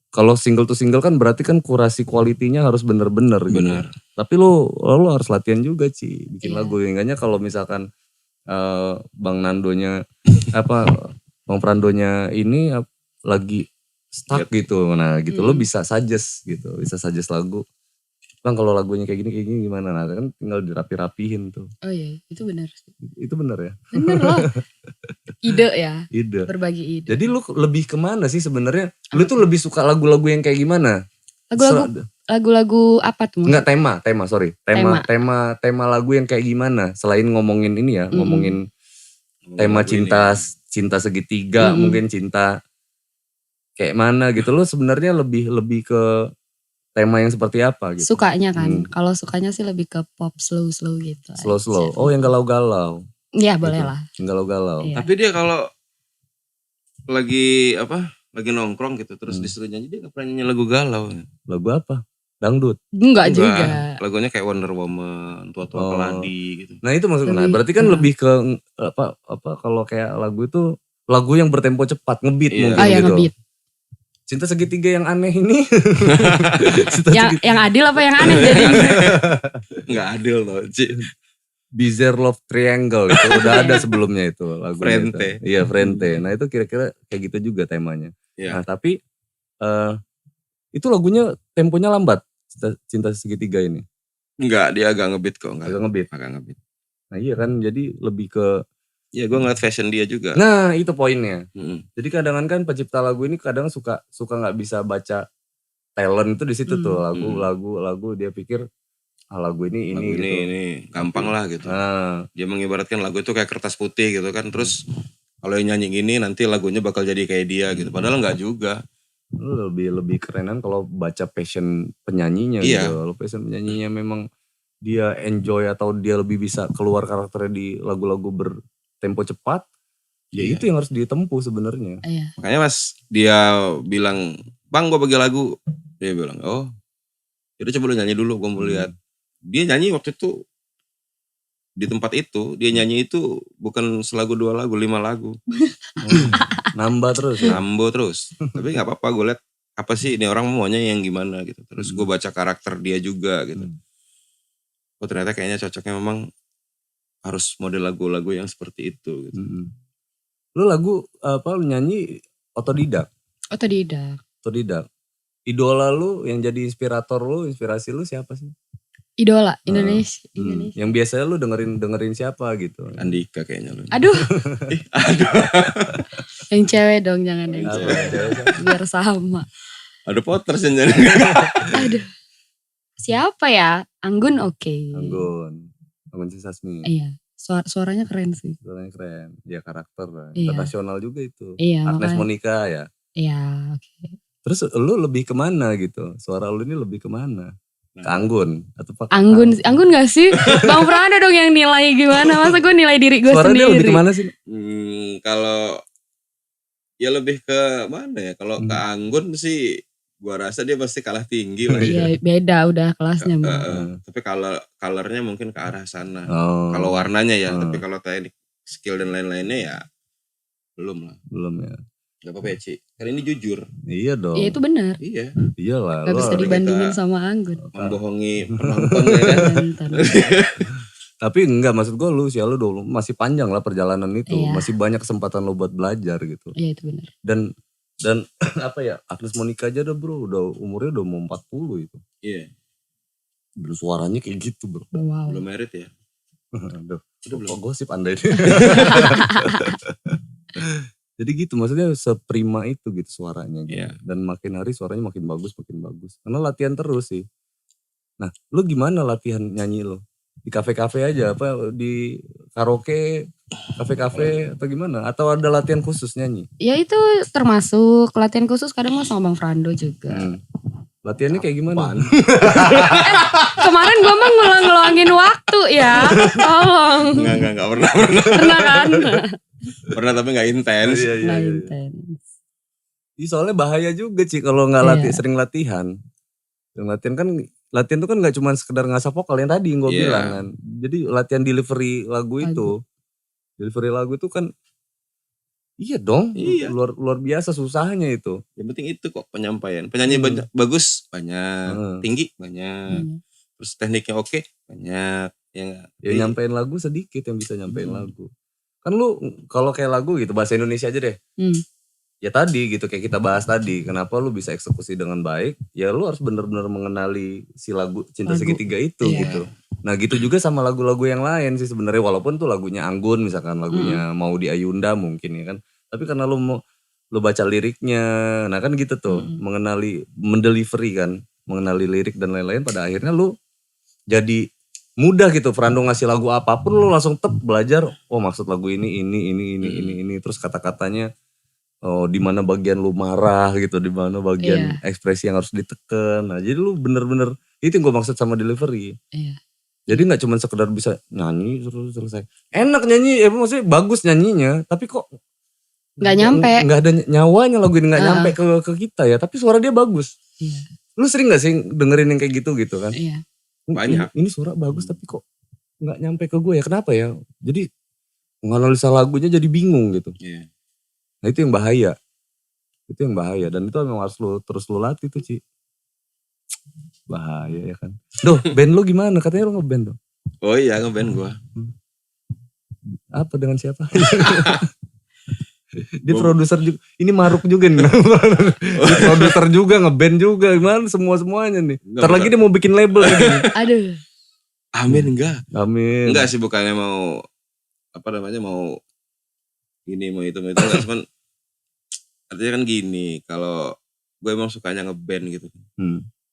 Speaker 1: kalau single to single kan berarti kan kurasi kualitinya harus bener-bener gitu.
Speaker 3: Benar.
Speaker 1: Tapi lo harus latihan juga Ci, bikin
Speaker 2: Iya.
Speaker 1: lagu. Enggaknya kalau misalkan Bang Nandonya Bang Frandonya ini lagi stuck gitu. Nah gitu lo bisa suggest gitu, bisa suggest lagu. Bang kalau lagunya kayak gini gimana? Nah kan tinggal dirapi-rapihin tuh.
Speaker 2: Oh iya, itu benar sih.
Speaker 1: Itu bener ya?
Speaker 2: Bener loh. Ide ya,
Speaker 1: Ide.
Speaker 2: berbagi ide.
Speaker 1: Jadi lu lebih kemana sih sebenarnya? Lu tuh lebih suka lagu-lagu yang kayak gimana?
Speaker 2: Lagu-lagu apa tuh?
Speaker 1: Enggak sorry. Tema lagu yang kayak gimana? Selain ngomongin ini ya, ngomongin tema cinta segitiga, mungkin cinta kayak mana gitu. Lu sebenarnya lebih ke tema yang seperti apa gitu?
Speaker 2: Sukanya kan, kalau sukanya sih lebih ke pop slow gitu.
Speaker 1: Slow. Oh yang galau-galau.
Speaker 2: Iya boleh
Speaker 1: gitu.
Speaker 2: lah.
Speaker 1: Yang galau-galau.
Speaker 2: Iya.
Speaker 3: Tapi dia kalau lagi nongkrong gitu terus disuruh nyanyi, dia gak pernah nyanyi lagu galau.
Speaker 1: Lagu apa? Dangdut?
Speaker 2: Enggak juga.
Speaker 3: Lagunya kayak Wonder Woman, Tua-tua Keladi gitu.
Speaker 1: Nah itu maksudnya, berarti kan lebih ke kalau kayak lagu itu lagu yang bertempo cepat, ngebeat mungkin gitu.
Speaker 2: Ngebeat.
Speaker 1: Cinta segitiga yang aneh ini.
Speaker 2: yang adil apa yang aneh jadi?
Speaker 3: Gak adil loh.
Speaker 1: Bizarre Love Triangle itu udah ada sebelumnya itu lagunya.
Speaker 3: Frente.
Speaker 1: Itu. Iya Frente. Nah itu kira-kira kayak gitu juga temanya.
Speaker 3: Iya.
Speaker 1: Nah tapi itu lagunya temponya lambat. Cinta segitiga ini.
Speaker 3: Enggak, dia agak ngebeat kok.
Speaker 1: Agak ngebeat. Nah iya kan jadi lebih ke.
Speaker 3: Ya gue ngeliat fashion dia juga.
Speaker 1: Nah itu poinnya.
Speaker 3: Mm-hmm.
Speaker 1: Jadi kadang kan pencipta lagu ini kadang suka nggak bisa baca talent itu di situ tuh lagu dia pikir lagu ini
Speaker 3: gampang lah gitu.
Speaker 1: Nah.
Speaker 3: Dia mengibaratkan lagu itu kayak kertas putih gitu kan. Terus kalau yang nyanyi gini nanti lagunya bakal jadi kayak dia gitu. Padahal nggak juga.
Speaker 1: Lebih kerenan kalau baca passion penyanyinya gitu. Kalau passion penyanyinya memang dia enjoy atau dia lebih bisa keluar karakternya di lagu-lagu bertempo cepat. Ya itu yang harus ditempuh sebenarnya.
Speaker 2: Iya.
Speaker 3: Makanya pas dia bilang, "Bang, gue bagi lagu." Dia bilang, "Oh, jadi coba lu nyanyi dulu, gue mau lihat." Dia nyanyi waktu itu di tempat itu, dia nyanyi itu bukan selagu 2 lagu, 5 lagu.
Speaker 1: Nambah terus ya?
Speaker 3: Nambah terus. Tapi gak apa-apa, gue lihat apa sih ini orang maunya yang gimana gitu. Terus gue baca karakter dia juga gitu. Oh ternyata kayaknya cocoknya memang harus model lagu-lagu yang seperti itu gitu.
Speaker 1: Lu lagu lu nyanyi otodidak? Otodidak. Idola lu yang jadi inspirasi lu siapa sih?
Speaker 2: Idola Indonesia.
Speaker 1: Yang biasanya lu dengerin siapa gitu?
Speaker 3: Andika kayaknya lu.
Speaker 2: Aduh. Yang cewek dong, jangan yang
Speaker 1: cewek.
Speaker 2: Biar sama.
Speaker 3: Ada Potters yang jadi.
Speaker 2: Aduh. Siapa ya? Anggun oke.
Speaker 1: Anggun Sasmi.
Speaker 2: Iya. Suaranya keren sih.
Speaker 1: Suaranya keren. Ya karakter lah.
Speaker 2: Iya.
Speaker 1: Internasional juga itu.
Speaker 2: Iya.
Speaker 1: Agnes Monica ya.
Speaker 2: Iya oke.
Speaker 1: Terus lu lebih kemana gitu? Suara lu ini lebih kemana? Ke Anggun atau Pak?
Speaker 2: Anggun gak sih? Bang Franda dong yang nilai gimana? Masa gue nilai diri gue sendiri?
Speaker 1: Suara dia lebih kemana sih?
Speaker 3: Kalau ya lebih ke mana ya? Kalau ke Anggun sih gua rasa dia pasti kalah tinggi lah.
Speaker 2: Iya beda udah kelasnya.
Speaker 3: Tapi kalau colornya mungkin ke arah sana. Kalau warnanya ya. Tapi kalau teknik, skill dan lain-lainnya ya belum lah.
Speaker 1: Belum ya.
Speaker 3: Gak apa-apa ya Ci. Karena ini jujur.
Speaker 1: Iya dong.
Speaker 2: Iya itu benar.
Speaker 3: Iya.
Speaker 1: Iyalah.
Speaker 2: Gak bisa dibandingin sama Anggun.
Speaker 3: Membohongi penonton ya kan.
Speaker 1: Tapi enggak, maksud gue lu dulu masih panjang lah perjalanan itu.
Speaker 2: Iya.
Speaker 1: Masih banyak kesempatan lu buat belajar gitu.
Speaker 2: Iya itu benar.
Speaker 1: Dan apa ya, Agnes Monica aja bro, umurnya udah mau 40 itu.
Speaker 3: Iya.
Speaker 1: Suaranya kayak gitu bro.
Speaker 2: Wow.
Speaker 3: Belum merit ya?
Speaker 1: Aduh, kok gosip anda ini. Jadi gitu, maksudnya seprima itu gitu suaranya gitu.
Speaker 3: Yeah.
Speaker 1: Dan makin hari suaranya makin bagus. Karena latihan terus sih. Nah, lu gimana latihan nyanyi lu? Di kafe-kafe aja, apa di karaoke, kafe-kafe atau gimana? Atau ada latihan khusus nyanyi?
Speaker 2: Ya itu termasuk latihan khusus kadang mau sama Bang Frando juga.
Speaker 1: Latihannya kayak gimana?
Speaker 2: Kemarin gue mah ngeluangin waktu ya. Tolong.
Speaker 3: Enggak pernah.
Speaker 2: Pernah kan?
Speaker 3: Pernah tapi gak intens.
Speaker 1: Iya.
Speaker 2: Intens.
Speaker 1: Soalnya bahaya juga sih kalau gak sering latihan. Sering latihan kan latihan tuh kan gak cuma sekedar ngasah vokal yang tadi yang gue
Speaker 3: Iya.
Speaker 1: bilang kan. Jadi latihan delivery lagu itu. Delivery lagu itu kan iya dong,
Speaker 3: Iya.
Speaker 1: luar biasa susahnya itu.
Speaker 3: Yang penting itu kok penyampaian. Penyanyi bagus banyak, tinggi banyak. Terus tekniknya oke banyak.
Speaker 1: Ya nyampein lagu sedikit yang bisa nyampein lagu. Kan lu kalau kayak lagu gitu bahasa Indonesia aja deh. Ya tadi gitu kayak kita bahas tadi, kenapa lu bisa eksekusi dengan baik? Ya lu harus benar-benar mengenali si lagu Cinta Segitiga itu gitu. Nah gitu juga sama lagu-lagu yang lain sih sebenarnya, walaupun tuh lagunya Anggun misalkan lagunya Mau di Ayunda mungkin ya kan. Tapi karena lu baca liriknya, nah kan gitu tuh, mendelivery kan, mengenali lirik dan lain-lain, pada akhirnya lu jadi mudah gitu. Frando ngasih lagu apapun lu langsung belajar, oh maksud lagu ini, terus kata-katanya di mana bagian lu marah gitu, di mana bagian ekspresi yang harus ditekan. Nah, jadi lu bener-bener itu yang gue maksud sama delivery. Jadi nggak cuma sekedar bisa nyanyi terus selesai. Enak nyanyi, maksudnya bagus nyanyinya, tapi kok
Speaker 2: nggak nyampe.
Speaker 1: Nggak ada nyawanya lagu ini, nggak nyampe ke kita ya. Tapi suara dia bagus. Lu sering nggak sih dengerin yang kayak gitu kan?
Speaker 3: Banyak.
Speaker 1: Ini suara bagus tapi kok nggak nyampe ke gue ya, kenapa ya? Jadi menganalisa lagunya jadi bingung gitu. Nah itu yang bahaya. Itu yang bahaya. Dan itu memang harus terus lu latih tuh Ci. Bahaya ya kan. Duh band lu gimana? Katanya lu ngeband dong.
Speaker 3: Oh iya ngeband gue.
Speaker 1: Apa dengan siapa? Dia produser juga. Ini Maruk juga nih. Dia produser juga, ngeband juga. Gimana semua-semuanya nih. Ntar lagi dia mau bikin label kayak gini.
Speaker 2: Aduh.
Speaker 3: Amin enggak.
Speaker 1: Amin.
Speaker 3: Enggak sih, bukannya mau mau ini mau itu enggak, cuman artinya kan gini, kalau gue emang sukanya ngeband gitu.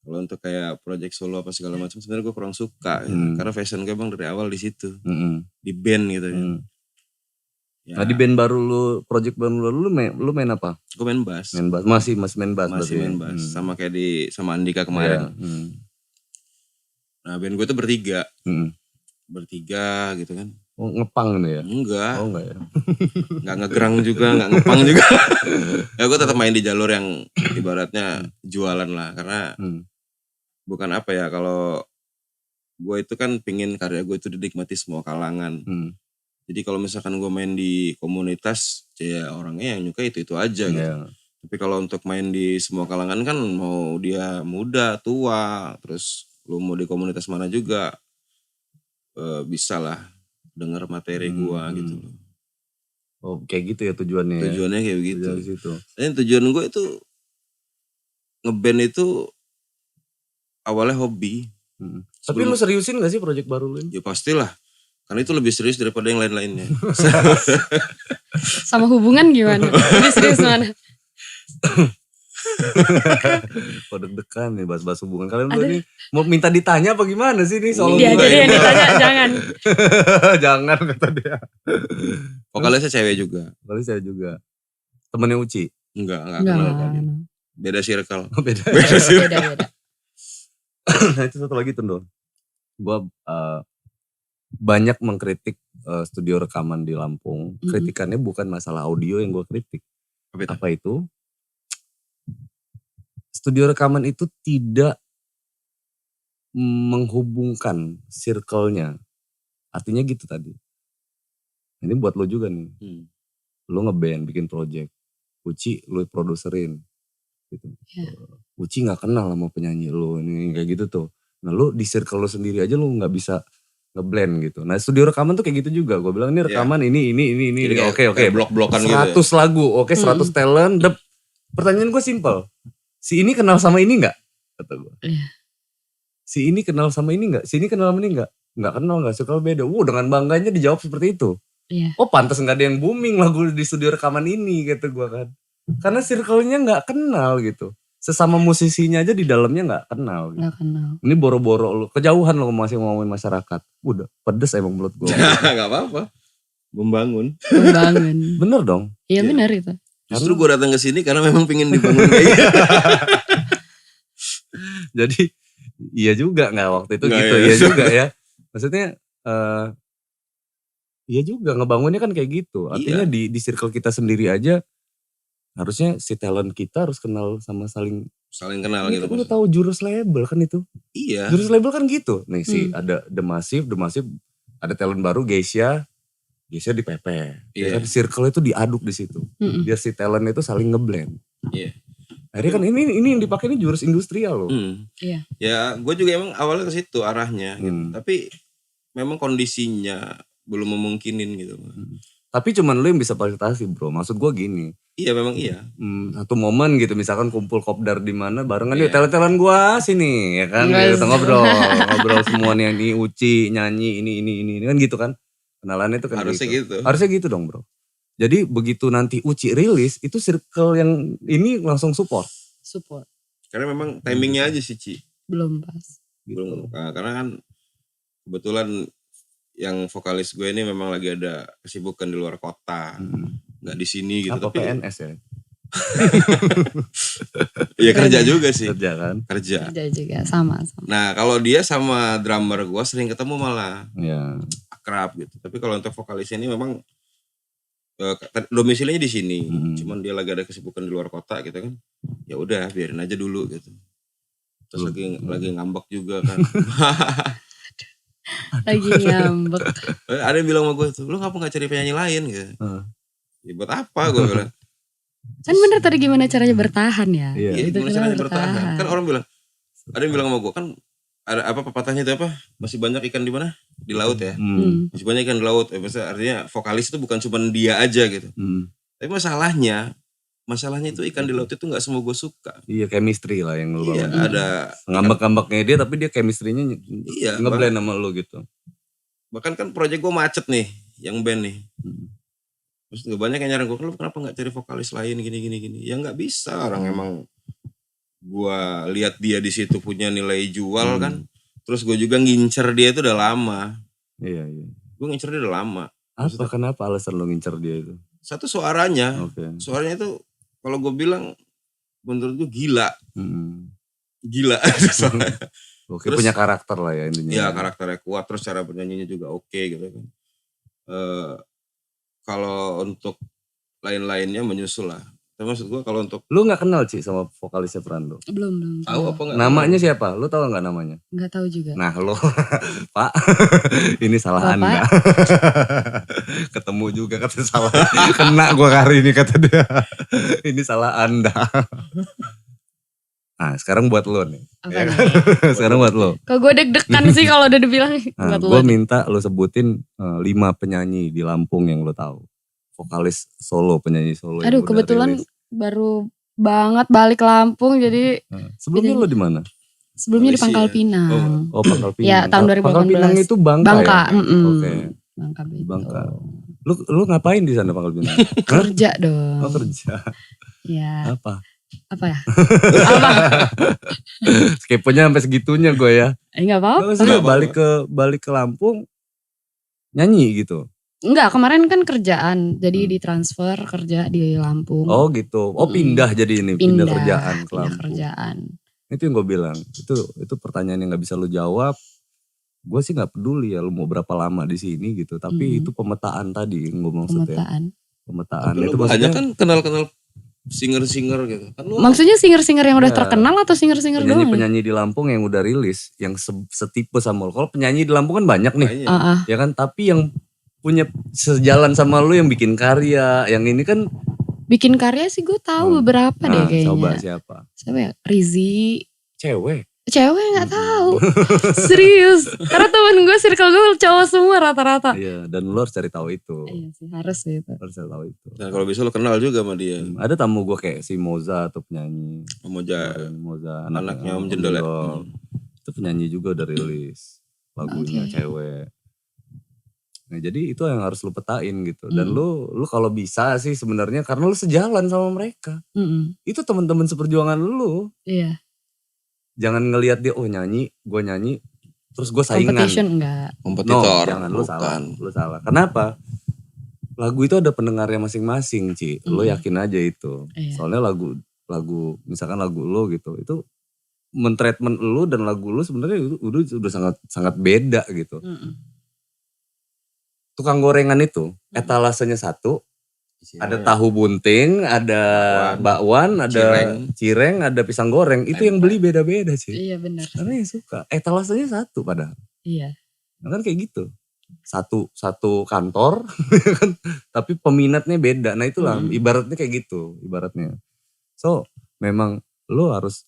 Speaker 3: Kalau untuk kayak project solo apa segala macam sebenarnya gue kurang suka gitu. Karena fashion gue emang dari awal di situ. Di band gitu ya.
Speaker 1: Nah di band baru lu, project baru lu main apa?
Speaker 3: Gue main bass.
Speaker 1: Main bass, masih main bass.
Speaker 3: Masih main bass, sama kayak sama Andika kemarin. Nah band gue tuh bertiga. Bertiga gitu kan.
Speaker 1: Oh, ngepang gitu ya?
Speaker 3: Enggak.
Speaker 1: Oh enggak ya?
Speaker 3: Enggak ngegerang juga, enggak ngepang juga. Ya gue tetap main di jalur yang ibaratnya jualan lah. Karena bukan apa ya, kalau gue itu kan pingin karya gue itu dinikmati semua kalangan. Jadi kalau misalkan gue main di komunitas, ya orangnya yang nyuka itu aja gitu. Tapi kalau untuk main di semua kalangan kan mau dia muda, tua, terus lu mau di komunitas mana juga bisa lah denger materi gue gitu loh.
Speaker 1: Oh kayak gitu ya tujuannya.
Speaker 3: Tujuannya kayak begitu.
Speaker 1: Tujuan
Speaker 3: tujuan gue itu ngeband itu awalnya hobi.
Speaker 1: Tapi lu seriusin gak sih project baru lu ini?
Speaker 3: Ya pastilah. Karena itu lebih serius daripada yang lain-lainnya.
Speaker 2: Sama hubungan gimana? Lebih serius mana?
Speaker 1: Kok deg-degan nih bahas-bahas hubungan. Kalian berdua ini mau minta ditanya apa gimana sih nih soal
Speaker 2: dia
Speaker 1: hubungan?
Speaker 2: aja yang ditanya, jangan.
Speaker 1: Jangan kata dia.
Speaker 3: Vokalnya cewek juga.
Speaker 1: Vokalnya saya juga. Temennya Uci?
Speaker 3: Enggak kenal kan. Beda circle.
Speaker 1: Beda.
Speaker 2: Beda.
Speaker 1: Nah itu satu lagi tuh Don. Gue banyak mengkritik studio rekaman di Lampung. Kritikannya bukan masalah audio yang gue kritik. Apa itu? Studio rekaman itu tidak menghubungkan circle-nya. Artinya gitu tadi. Ini buat lo juga nih. Lo ngeband, bikin project. Uci lo produserin. Gitu. Uci gak kenal sama penyanyi lo. Ini kayak gitu tuh. Nah lo di circle lo sendiri aja lo gak bisa ngeblend gitu. Nah studio rekaman tuh kayak gitu juga. Gue bilang ini rekaman ini. Oke.
Speaker 3: Blok-blokan
Speaker 1: 100 gitu ya? Lagu. Oke 100 talent. Pertanyaan gue simple. Si ini kenal sama ini gak? Kata gue. Si ini kenal sama ini gak? Si ini kenal sama ini gak? Gak kenal gak? Circle beda. Dengan bangganya dijawab seperti itu. Oh pantas gak ada yang booming lagu di studio rekaman ini kata gue kan. Karena circle-nya gak kenal gitu. Sesama musisinya aja di dalamnya gak kenal. Gitu.
Speaker 2: Gak kenal.
Speaker 1: Ini boro-boro lu. Kejauhan lu masih ngomongin masyarakat. Udah pedes emang mulut gue.
Speaker 3: Gak apa-apa. Membangun.
Speaker 2: Bener
Speaker 1: dong.
Speaker 2: Iya bener itu.
Speaker 3: Justru gue datang ke sini karena memang pengen dibangun kayak gitu.
Speaker 1: Jadi iya juga gak waktu itu nggak, gitu. Iya juga ya. Maksudnya iya juga ngebangunnya kan kayak gitu. Artinya di circle kita sendiri aja harusnya si talent kita harus kenal sama saling
Speaker 3: kenal gitu.
Speaker 1: Kita tahu jurus label kan itu.
Speaker 3: Iya.
Speaker 1: Jurus label kan gitu. Nih ada The Massive ada talent baru Geisha di PP. Ya kan circle itu diaduk di situ. Biar si talent itu saling ngeblend.
Speaker 3: Iya.
Speaker 1: Akhirnya kan ini yang dipakai ini jurus industrial loh.
Speaker 2: Iya.
Speaker 3: Ya gue juga emang awalnya ke situ arahnya gitu. Tapi memang kondisinya belum memungkinin gitu.
Speaker 1: Tapi cuman lu yang bisa fasilitasi bro. Maksud gue gini.
Speaker 3: Iya memang iya.
Speaker 1: Satu momen gitu misalkan kumpul kopdar di mana barengan yuk talent-talent gue sini ya kan. Kita ngobrol semua nih ini Uci nyanyi ini kan gitu kan. Kenalannya itu kan
Speaker 3: harusnya gitu.
Speaker 1: Harusnya gitu dong bro. Jadi begitu nanti Uci rilis itu circle yang ini langsung support.
Speaker 3: Karena memang timingnya aja sih Ci.
Speaker 2: Belum pas.
Speaker 3: Belum. Karena kan kebetulan yang vokalis gue ini memang lagi ada kesibukan di luar kota. Nggak di sini gitu.
Speaker 1: Apa
Speaker 3: tapi
Speaker 1: PNS ya?
Speaker 3: Iya kerja juga sih.
Speaker 1: Kerja kan?
Speaker 2: Kerja juga sama.
Speaker 3: Nah kalau dia sama drummer gue sering ketemu malah.
Speaker 1: Iya.
Speaker 3: Akrab gitu. Tapi kalau untuk vokalis ini memang domisilinya di sini. Cuman dia lagi ada kesibukan di luar kota gitu kan. Ya udah biarin aja dulu gitu. Terus lagi ngambek juga kan.
Speaker 2: Lagi ngambek.
Speaker 3: Ada yang bilang sama gue tuh, lu ngapa gak cari penyanyi lain gitu. Ya buat apa gue bilang.
Speaker 2: Kan bener tadi gimana caranya bertahan ya.
Speaker 3: Iya gimana caranya bertahan. Kan orang bilang, ada yang bilang sama gue kan ada apa pepatahnya itu apa? Masih banyak ikan di mana? Di laut ya. Masih banyak ikan di laut. Maksudnya artinya vokalis itu bukan cuma dia aja gitu. Tapi masalahnya itu ikan di laut itu gak semua gue suka.
Speaker 1: Iya chemistry lah yang lu bawa.
Speaker 3: Iya ada.
Speaker 1: Ngambek-ngambeknya dia tapi dia chemistry-nya ngeblend sama lu gitu.
Speaker 3: Bahkan kan project gue macet nih, yang band nih. Terus gak banyak yang nyaran gue, lu kenapa gak cari vokalis lain gini. Ya gak bisa, orang emang gue lihat dia di situ punya nilai jual kan. Terus gue juga ngincer dia itu udah lama.
Speaker 1: Iya.
Speaker 3: Gue ngincer dia udah lama.
Speaker 1: Apa kenapa alasan lu ngincer dia itu?
Speaker 3: Satu suaranya. Suaranya itu kalau gue bilang menurut gue gila. Gila.
Speaker 1: Oke, punya karakter lah ya intinya.
Speaker 3: Iya karakternya kuat, terus cara bernyanyinya juga oke gitu kan. Kalau untuk lain-lainnya menyusul lah. Tapi maksud gue kalau untuk...
Speaker 1: Lu gak kenal Ci sama vokalisnya Frando?
Speaker 2: Belum.
Speaker 3: Tahu apa gak?
Speaker 1: Namanya siapa? Lu tahu gak namanya?
Speaker 2: Gak tahu juga.
Speaker 1: Nah lo, Pak, ini salah Anda. Ketemu juga kata salah. Kena gue hari ini kata dia. Ini salah Anda. Nah sekarang buat lo nih.
Speaker 2: Apa nih?
Speaker 1: Sekarang buat lo.
Speaker 2: Kok gue deg-degan sih kalau udah dibilang
Speaker 1: buat lo. Gue minta lo sebutin 5 penyanyi di Lampung yang lo tahu. Vokalis solo, penyanyi solo.
Speaker 2: Aduh kebetulan baru banget balik Lampung jadi.
Speaker 1: Sebelumnya lo di mana?
Speaker 2: Sebelumnya di Pangkal Pinang.
Speaker 1: Oh Pangkal Pinang.
Speaker 2: Ya tahun 2018.
Speaker 1: Pangkal Pinang itu Bangka ya?
Speaker 2: Oke.
Speaker 1: Bangka. Lu ngapain di sana Pangkal Pinang?
Speaker 2: Kerja dong.
Speaker 1: Oh kerja.
Speaker 2: Iya.
Speaker 1: Apa
Speaker 2: ya?
Speaker 1: Skeponya sampai segitunya gue ya.
Speaker 2: Enggak apa-apa.
Speaker 1: Balik ke Lampung nyanyi gitu.
Speaker 2: Enggak, kemarin kan kerjaan. Jadi ditransfer kerja di Lampung.
Speaker 1: Oh gitu. Oh pindah jadi ini. Pindah kerjaan ke Lampung.
Speaker 2: Kerjaan.
Speaker 1: Itu yang gue bilang. Itu pertanyaan yang gak bisa lu jawab. Gue sih gak peduli ya lu mau berapa lama di sini gitu. Tapi itu pemetaan tadi yang gue maksudnya. Pemetaan.
Speaker 3: Tapi itu maksudnya kan kenal-kenal singer-singer gitu. Kan
Speaker 2: maksudnya singer-singer yang udah terkenal atau singer-singer doang?
Speaker 1: Penyanyi di Lampung yang udah rilis. Yang setipe sama lu. Kalau penyanyi di Lampung kan banyak nih. Ya kan. Tapi yang punya sejalan sama lu yang bikin karya, yang ini kan
Speaker 2: bikin karya sih gue tahu beberapa deh kayaknya.
Speaker 1: Coba siapa?
Speaker 2: Siapa ya? Rizzy.
Speaker 1: Cewek
Speaker 2: nggak tahu. Serius. Karena temen gue circle gue cowok semua rata-rata.
Speaker 1: Iya, dan lu harus cari tahu itu.
Speaker 2: Iya sih, harus itu.
Speaker 1: Harus cari tahu itu.
Speaker 3: Dan kalau bisa lu kenal juga sama dia.
Speaker 1: Ada tamu gue kayak si Moza atau penyanyi.
Speaker 3: Moza anaknya Om Jendol.
Speaker 1: Itu penyanyi juga udah rilis lagunya cewek. Nah jadi itu yang harus lu petain gitu. Dan lu kalau bisa sih sebenarnya karena lu sejalan sama mereka. Itu teman-teman seperjuangan lu.
Speaker 2: Iya.
Speaker 1: Jangan ngelihat dia nyanyi, gue nyanyi, terus gue saingan.
Speaker 2: Competition enggak.
Speaker 3: Kompetitor.
Speaker 1: No, jangan, lu salah. Kenapa? Lagu itu ada pendengarnya masing-masing, Ci. Lu yakin aja itu. Iya. Soalnya lagu misalkan lagu lu gitu, itu mentreatment lu dan lagu lu sebenarnya udah sangat beda gitu. Tukang gorengan itu etalasenya satu, Ada tahu bunting, ada bakwan, ada cireng, ada pisang goreng. Itu yang beli beda-beda sih.
Speaker 2: Iya benar.
Speaker 1: Karena yang suka. Etalasenya satu padahal.
Speaker 2: Iya.
Speaker 1: Nah, kan kayak gitu. Satu kantor, tapi peminatnya beda. Nah itulah ibaratnya kayak gitu. Ibaratnya. So memang lo harus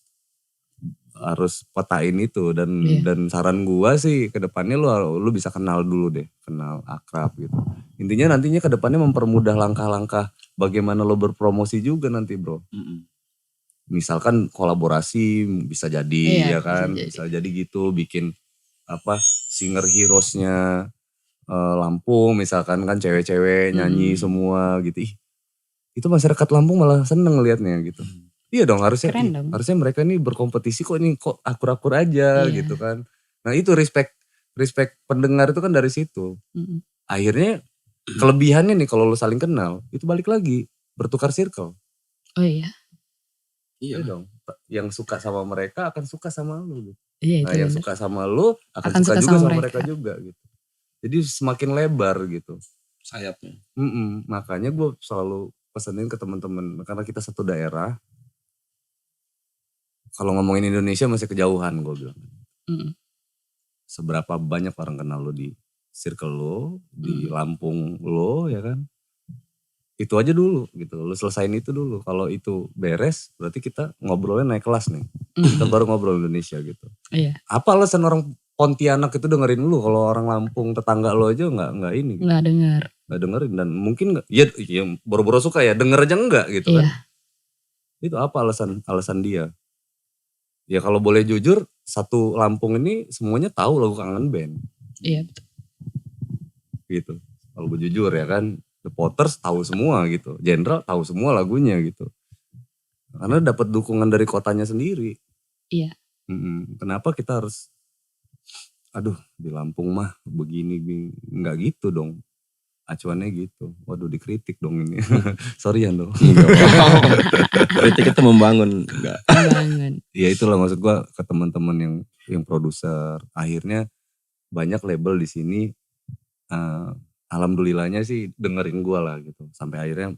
Speaker 1: petain itu dan saran gua sih ke depannya lu bisa kenal dulu deh, kenal akrab gitu. Intinya nantinya ke depannya mempermudah langkah-langkah bagaimana lo berpromosi juga nanti, Bro. Misalkan kolaborasi bisa jadi ya kan, bisa jadi gitu bikin singer heroesnya Lampung misalkan kan cewek-cewek nyanyi semua gitu. Itu masyarakat Lampung malah seneng ngelihatnya gitu. Iya dong harusnya mereka ini berkompetisi kok akur-akur aja gitu kan. Nah itu respect pendengar itu kan dari situ. Akhirnya kelebihannya nih kalau lo saling kenal itu balik lagi bertukar circle.
Speaker 2: Oh iya.
Speaker 1: Iya dong. Yang suka sama mereka akan suka sama lo gitu.
Speaker 2: Iya,
Speaker 1: nah yang suka sama lo akan suka juga sama mereka juga gitu. Jadi semakin lebar gitu.
Speaker 3: Sayapnya.
Speaker 1: Makanya gue selalu pesenin ke teman-teman karena kita satu daerah. Kalau ngomongin Indonesia masih kejauhan gue bilang. Seberapa banyak orang kenal lo di circle lo, di Lampung lo ya kan. Itu aja dulu gitu, lo selesain itu dulu. Kalau itu beres berarti kita ngobrolnya naik kelas nih. Kita baru ngobrol Indonesia gitu.
Speaker 2: Iya.
Speaker 1: Apa alasan orang Pontianak itu dengerin lu kalau orang Lampung tetangga lo aja nggak ini gitu.
Speaker 2: Nggak
Speaker 1: dengerin dan mungkin ya boro-boro suka ya denger aja enggak gitu kan. Itu apa alasan dia? Ya kalau boleh jujur, satu Lampung ini semuanya tahu lagu Kangen Band.
Speaker 2: Iya betul.
Speaker 1: Gitu. Kalau gue jujur ya kan, The Potters tahu semua gitu. Jenderal tahu semua lagunya gitu. Karena dapat dukungan dari kotanya sendiri.
Speaker 2: Iya.
Speaker 1: Kenapa kita harus, di Lampung mah begini, nggak gitu dong. Acuannya gitu. Waduh dikritik dong ini. Sorry ya dong.
Speaker 3: Kritik itu membangun. Enggak.
Speaker 1: Ya itulah maksud gue ke teman-teman yang produser. Akhirnya banyak label di sini. Alhamdulillahnya sih dengerin gue lah gitu. Sampai akhirnya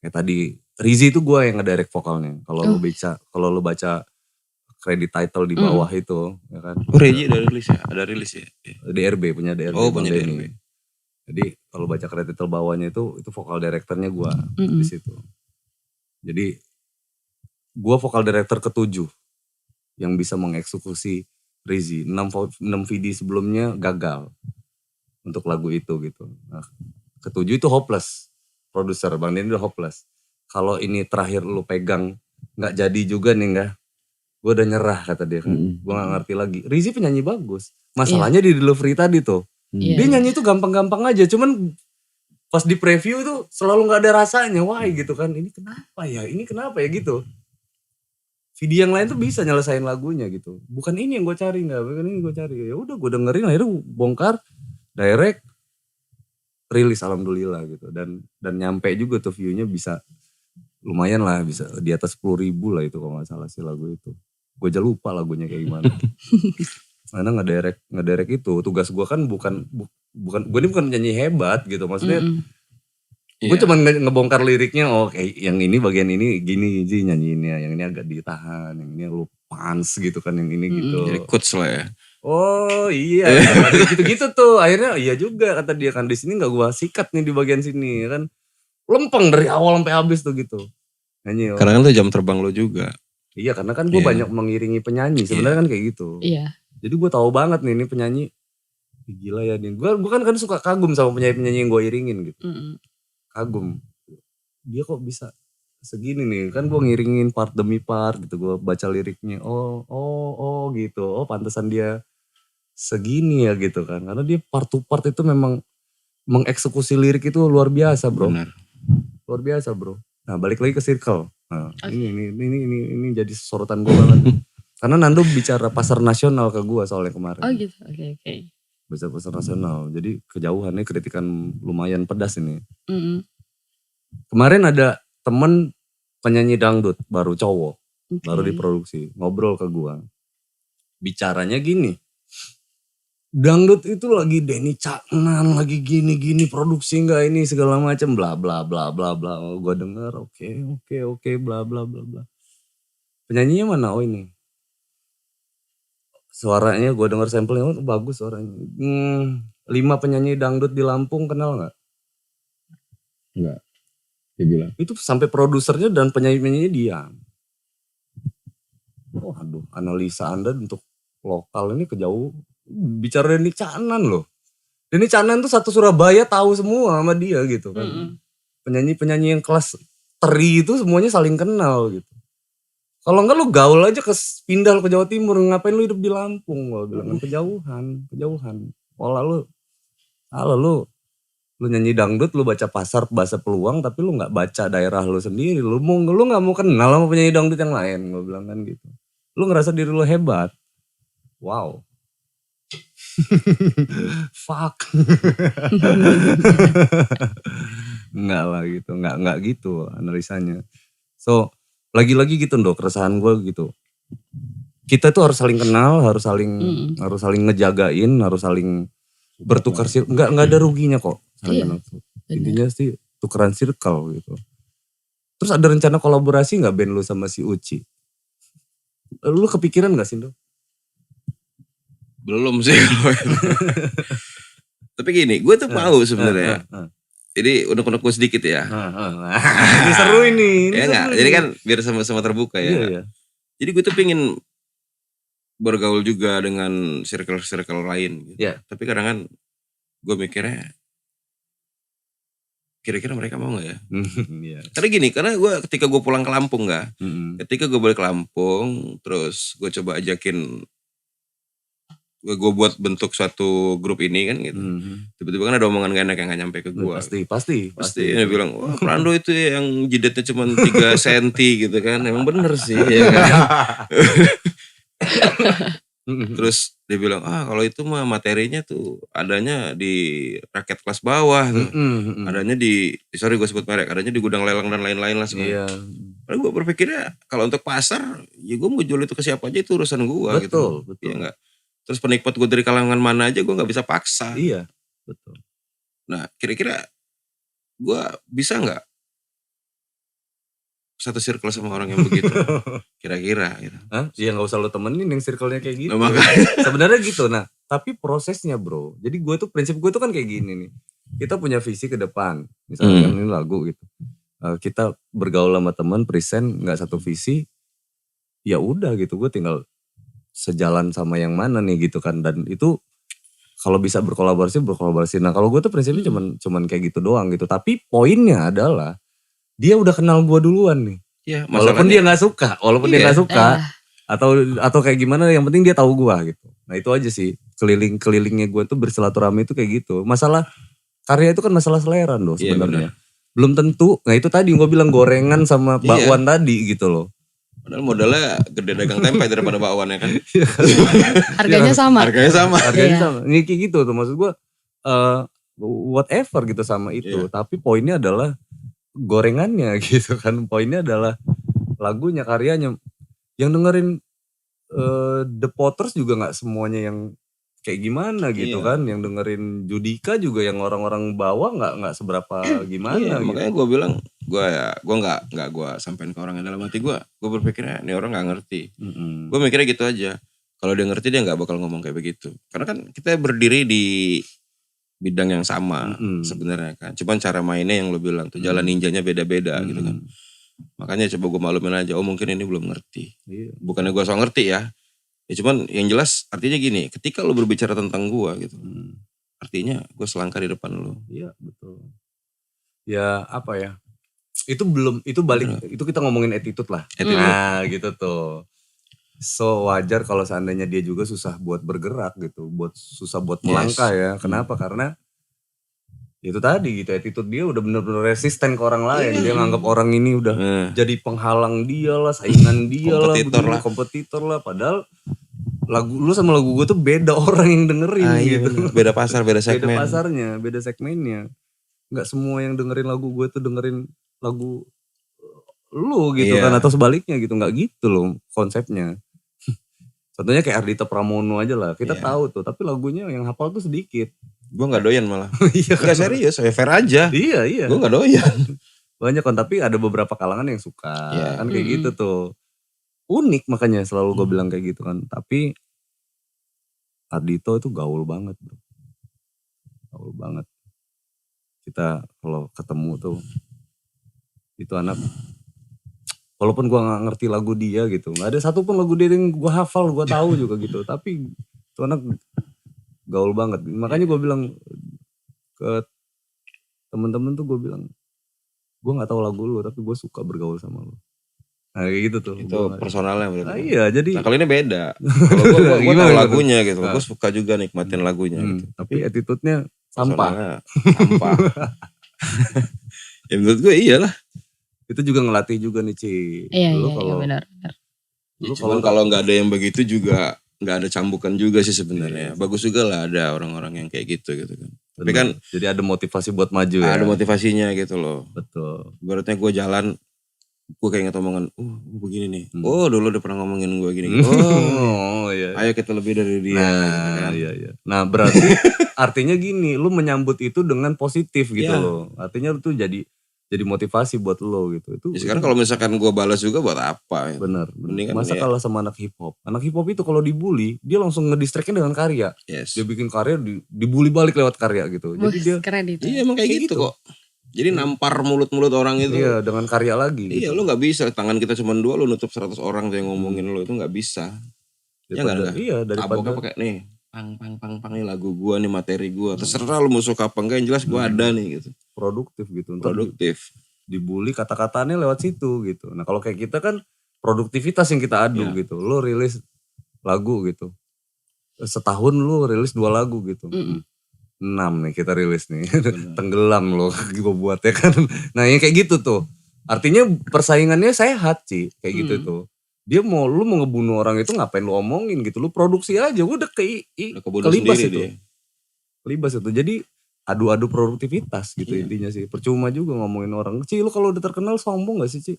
Speaker 1: kayak tadi Rizzy itu gue yang ngedirect vokalnya. Kalau lo baca kredit title di bawah itu ya kan.
Speaker 3: Rizzy ada rilis ya?
Speaker 1: DRB punya DRB.
Speaker 3: Oh punya DRB.
Speaker 1: Jadi kalau baca kredit title bawahnya itu vokal directornya gue di situ. Jadi gue vokal director ke-7 yang bisa mengeksekusi Rizzy. 6 VD sebelumnya gagal untuk lagu itu gitu. Nah, ke-7 itu Hopeless, produser Bang Denny udah Hopeless. Kalau ini terakhir lu pegang nggak jadi juga nih nggak, gue udah nyerah kata dia kan. Gue nggak ngerti lagi. Rizzy penyanyi bagus. Masalahnya di delivery tadi tuh. Dia nyanyi itu gampang-gampang aja, cuman pas di preview tuh selalu nggak ada rasanya, why gitu kan? Ini kenapa ya gitu? Video yang lain tuh bisa nyelesain lagunya gitu. Bukan ini yang gue cari bukan ini gue cari. Ya udah gue dengerin akhirnya bongkar, direct, rilis alhamdulillah gitu. Dan nyampe juga tuh view-nya bisa lumayan lah, bisa di atas 10.000 lah itu kalau nggak salah sih lagu itu. Gue aja lupa lagunya kayak gimana. Karena ngedirect itu tugas gue kan bukan gue ini bukan penyanyi hebat gitu maksudnya. Gue cuma ngebongkar liriknya, kayak yang ini bagian ini gini sih nyanyiinnya, yang ini agak ditahan, yang ini lu pans gitu kan, yang ini gitu.
Speaker 3: Jadi coach lah ya.
Speaker 1: Oh iya, gitu-gitu tuh. Akhirnya iya juga kata dia kan, di sini nggak gue sikat nih di bagian sini kan, lempeng dari awal sampai habis tuh gitu. Nyanyi.
Speaker 3: Karena kan itu jam terbang lo juga.
Speaker 1: Iya karena kan gue banyak mengiringi penyanyi sebenarnya kan kayak gitu.
Speaker 2: Iya.
Speaker 1: Jadi gue tahu banget nih ini penyanyi gila ya nih. Gue kan suka kagum sama penyanyi yang gue iringin gitu. Kagum. Dia kok bisa segini nih. Kan gue ngiringin part demi part gitu. Gue baca liriknya. Oh gitu. Oh pantesan dia segini ya gitu kan. Karena dia part to part itu memang mengeksekusi lirik itu luar biasa bro.
Speaker 3: Benar.
Speaker 1: Luar biasa bro. Nah balik lagi ke circle. Nah, ini jadi sorotan gue banget. Karena Nando bicara pasar nasional ke gue soalnya kemarin.
Speaker 2: Oh gitu, oke.
Speaker 1: Bicara pasar nasional, jadi kejauhannya kritikan lumayan pedas ini. Kemarin ada temen penyanyi dangdut, baru cowok, baru diproduksi, ngobrol ke gue. Bicaranya gini, dangdut itu lagi Denny Caknan, lagi gini-gini, produksi enggak ini segala macam, bla bla bla bla bla. Gue denger, oke, bla bla bla bla. Penyanyinya mana? Oh ini. Suaranya gue denger sampelnya, oh bagus suaranya. 5 penyanyi dangdut di Lampung kenal nggak?
Speaker 3: Enggak. Dia bilang.
Speaker 1: Itu sampai produsernya dan penyanyi-penyanyinya diam. Waduh, analisa Anda untuk lokal ini kejauh. Bicara Denny Caknan loh. Denny Caknan tuh satu Surabaya tahu semua sama dia gitu kan. Penyanyi-penyanyi yang kelas teri itu semuanya saling kenal gitu. Kalau enggak lu gaul aja pindah lu ke Jawa Timur, ngapain lu hidup di Lampung? Gua bilang kejauhan. Olah lu nyanyi dangdut, lu baca pasar bahasa peluang, tapi lu nggak baca daerah lu sendiri. Lu nggak mau kenal sama penyanyi dangdut yang lain, gue bilang kan gitu. Lu ngerasa diri lu hebat. Wow. Fuck. Enggak lah gitu, enggak gitu analisanya. So, lagi-lagi gitu dong keresahan gue gitu. Kita tuh harus saling kenal, harus saling ngejagain, harus saling bertukar enggak ada ruginya kok.
Speaker 2: Iya,
Speaker 1: Intinya sih tukeran circle gitu. Terus ada rencana kolaborasi nggak band lu sama si Uci? Lu kepikiran nggak sih, Ndo?
Speaker 3: Belum sih. Tapi gini, gue tuh mau sebenarnya. Jadi unek-unek gue sedikit ya.
Speaker 1: Ini seru ini.
Speaker 3: Ya enggak, jadi kan biar sama-sama terbuka ya.
Speaker 1: Iya.
Speaker 3: Jadi gue tuh pengen bergaul juga dengan circle-circle lain gitu.
Speaker 1: Iya.
Speaker 3: Tapi kadang kan gue mikirnya kira-kira mereka mau gak ya?
Speaker 1: Iya.
Speaker 3: Karena gini, karena ketika gue pulang ke Lampung ketika gue balik ke Lampung, terus gue coba ajakin, gue buat bentuk suatu grup ini kan gitu. Tiba-tiba kan ada omongan gak enak yang gak nyampe ke gue.
Speaker 1: Pasti.
Speaker 3: Dia bilang, wah Prando itu yang jidatnya cuma 3 senti gitu kan. Emang bener sih ya kan. Terus dia bilang, kalau itu mah materinya tuh adanya di rakyat kelas bawah tuh. Adanya sorry gue sebut merek, adanya di gudang lelang dan lain-lain lah sebenarnya.
Speaker 1: Iya.
Speaker 3: Lalu gue berpikirnya kalau untuk pasar, ya gue mau jual itu ke siapa aja itu urusan gue gitu.
Speaker 1: Betul.
Speaker 3: Ya enggak. Terus penikmat gue dari kalangan mana aja gue gak bisa paksa.
Speaker 1: Iya, betul.
Speaker 3: Nah kira-kira gue bisa gak satu circle sama orang yang begitu? Kira-kira gitu.
Speaker 1: Iya gak usah lo temenin yang circle-nya kayak gitu.
Speaker 3: Nah, makanya.
Speaker 1: Sebenarnya gitu. Nah tapi prosesnya bro. Jadi prinsip gue tuh kan kayak gini nih. Kita punya visi ke depan. Misalnya ini lagu gitu. Kita bergaul sama teman, present gak satu visi. Ya udah gitu, gue tinggal sejalan sama yang mana nih gitu kan. Dan itu kalau bisa berkolaborasi. Nah kalau gue tuh prinsipnya cuman kayak gitu doang gitu. Tapi poinnya adalah dia udah kenal gue duluan nih.
Speaker 3: Iya,
Speaker 1: walaupun dia nggak suka, atau kayak gimana, yang penting dia tahu gue gitu. Nah itu aja sih kelilingnya gue tuh bersilaturahmi itu kayak gitu. Masalah karya itu kan masalah selera loh sebenarnya. Belum tentu. Nah itu tadi gue bilang gorengan sama bakwan tadi gitu loh.
Speaker 3: Padahal modalnya gede dagang tempe daripada bakwan ya kan.
Speaker 2: Harganya sama.
Speaker 1: Ini kayak gitu tuh maksud gue. Whatever gitu sama itu. Tapi poinnya adalah gorengannya gitu kan. Poinnya adalah lagunya, karyanya. Yang dengerin The Potters juga gak semuanya yang kayak gimana gitu kan. Yang dengerin Judika juga yang orang-orang bawah gak seberapa gimana gitu.
Speaker 3: Makanya gue bilang, gue gak gue sampein ke orang yang dalam hati gue berpikirnya ini orang gak ngerti. Gue mikirnya gitu aja. Kalau dia ngerti dia gak bakal ngomong kayak begitu. Karena kan kita berdiri di bidang yang sama sebenarnya kan. Cuman cara mainnya yang lo bilang tuh jalan ninjanya beda-beda gitu kan. Makanya coba gue maklumin aja, mungkin ini belum ngerti. Bukannya gue so ngerti ya. Ya cuman yang jelas artinya gini, ketika lo berbicara tentang gue gitu. Artinya gue selangkah di depan lo.
Speaker 1: Iya betul. Ya apa ya. Itu balik, itu kita ngomongin attitude lah. Nah gitu tuh. So wajar kalau seandainya dia juga susah buat bergerak gitu, susah buat melangkah ya. Kenapa? Karena itu tadi gitu, attitude dia udah bener-bener resisten ke orang lain. Dia nganggap orang ini udah jadi penghalang dia lah, saingan dia kompetitor lah. Padahal lu sama lagu gue tuh beda orang yang dengerin gitu.
Speaker 3: Beda pasar, beda segmen.
Speaker 1: Beda pasarnya, beda segmennya. Gak semua yang dengerin lagu gue tuh dengerin lagu lu gitu kan, atau sebaliknya gitu. Gak gitu loh konsepnya. Contohnya kayak Ardhito Pramono aja lah. Kita
Speaker 3: Iya.
Speaker 1: tahu tuh, tapi lagunya yang hafal tuh sedikit.
Speaker 3: Gue gak doyan malah.
Speaker 1: Iya
Speaker 3: Gak serius, fair aja.
Speaker 1: Iya.
Speaker 3: Gue gak doyan.
Speaker 1: Banyak kan, tapi ada beberapa kalangan yang suka.
Speaker 3: Iya.
Speaker 1: Kan kayak gitu tuh. Unik makanya selalu gue bilang kayak gitu kan. Tapi Ardhito itu gaul banget bro. Gaul banget. Kita kalau ketemu tuh, itu anak, walaupun gue gak ngerti lagu dia gitu, gak ada satupun lagu dia yang gue hafal, gue tahu juga gitu, tapi itu anak gaul banget. Makanya gue bilang ke temen-temen tuh, gue bilang, gue gak tahu lagu lu, tapi gue suka bergaul sama lu. Nah kayak gitu tuh.
Speaker 3: Itu personalnya berarti.
Speaker 1: Nah, iya jadi.
Speaker 3: Nah kalau ini beda. Kalau gue tahu lagunya gitu, gue suka juga nikmatin lagunya gitu.
Speaker 1: Tapi attitude-nya sampah.
Speaker 3: Sampah. Ya menurut gue iyalah.
Speaker 1: Itu juga ngelatih juga nih Ci.
Speaker 2: Iya benar.
Speaker 3: Lu kalau nggak ada yang begitu juga nggak ada cambukan juga sih sebenarnya. Bagus juga lah ada orang-orang yang kayak gitu kan. Tapi kan
Speaker 1: jadi ada motivasi buat maju ya.
Speaker 3: Ada motivasinya gitu loh.
Speaker 1: Betul.
Speaker 3: Berarti gue jalan, gue kayak inget omongan, begini nih. Oh dulu udah pernah ngomongin gue gini. Oh iya. Ayo kita lebih dari dia.
Speaker 1: Nah
Speaker 3: kan?
Speaker 1: iya. Nah berarti artinya gini, lu menyambut itu dengan positif gitu loh. Artinya lu tuh jadi motivasi buat lo gitu. Itu
Speaker 3: ya, sekarang kalau misalkan gue balas juga buat apa? Gitu.
Speaker 1: Bener. Masa kalah sama anak hip hop? Anak hip hop itu kalau dibully, dia langsung ngedistractnya dengan karya.
Speaker 3: Yes.
Speaker 1: Dia bikin karya, dibully balik lewat karya gitu. Jadi dia
Speaker 2: keren itu.
Speaker 3: Iya emang kayak gitu kok. Jadi nampar mulut-mulut orang itu.
Speaker 1: Iya dengan karya lagi.
Speaker 3: Iya
Speaker 1: gitu.
Speaker 3: lu gak bisa, tangan kita cuma 2 lu nutup 100 orang tuh yang ngomongin lu, itu gak bisa.
Speaker 1: Iya daripada
Speaker 3: Taboknya pakai nih pang nih lagu gua nih, materi gua. Terserah lu mau suka apa enggak, yang jelas gua ada nih gitu.
Speaker 1: Produktif gitu.
Speaker 3: Produktif.
Speaker 1: Dibully kata-katanya lewat situ gitu. Nah kalau kayak kita kan produktivitas yang kita adu gitu. Lu rilis lagu gitu. Setahun lu rilis 2 lagu gitu. 6 nih kita rilis nih. Tenggelam loh gue buat ya kan. Nah yang kayak gitu tuh. Artinya persaingannya sehat sih. Kayak gitu tuh. Dia lu mau ngebunuh orang itu ngapain lu omongin gitu. Lu produksi aja. Udah kelibas itu. Kelibas itu. Jadi adu-adu produktivitas gitu intinya sih. Percuma juga ngomongin orang. Ci lu kalau udah terkenal sombong gak sih Ci?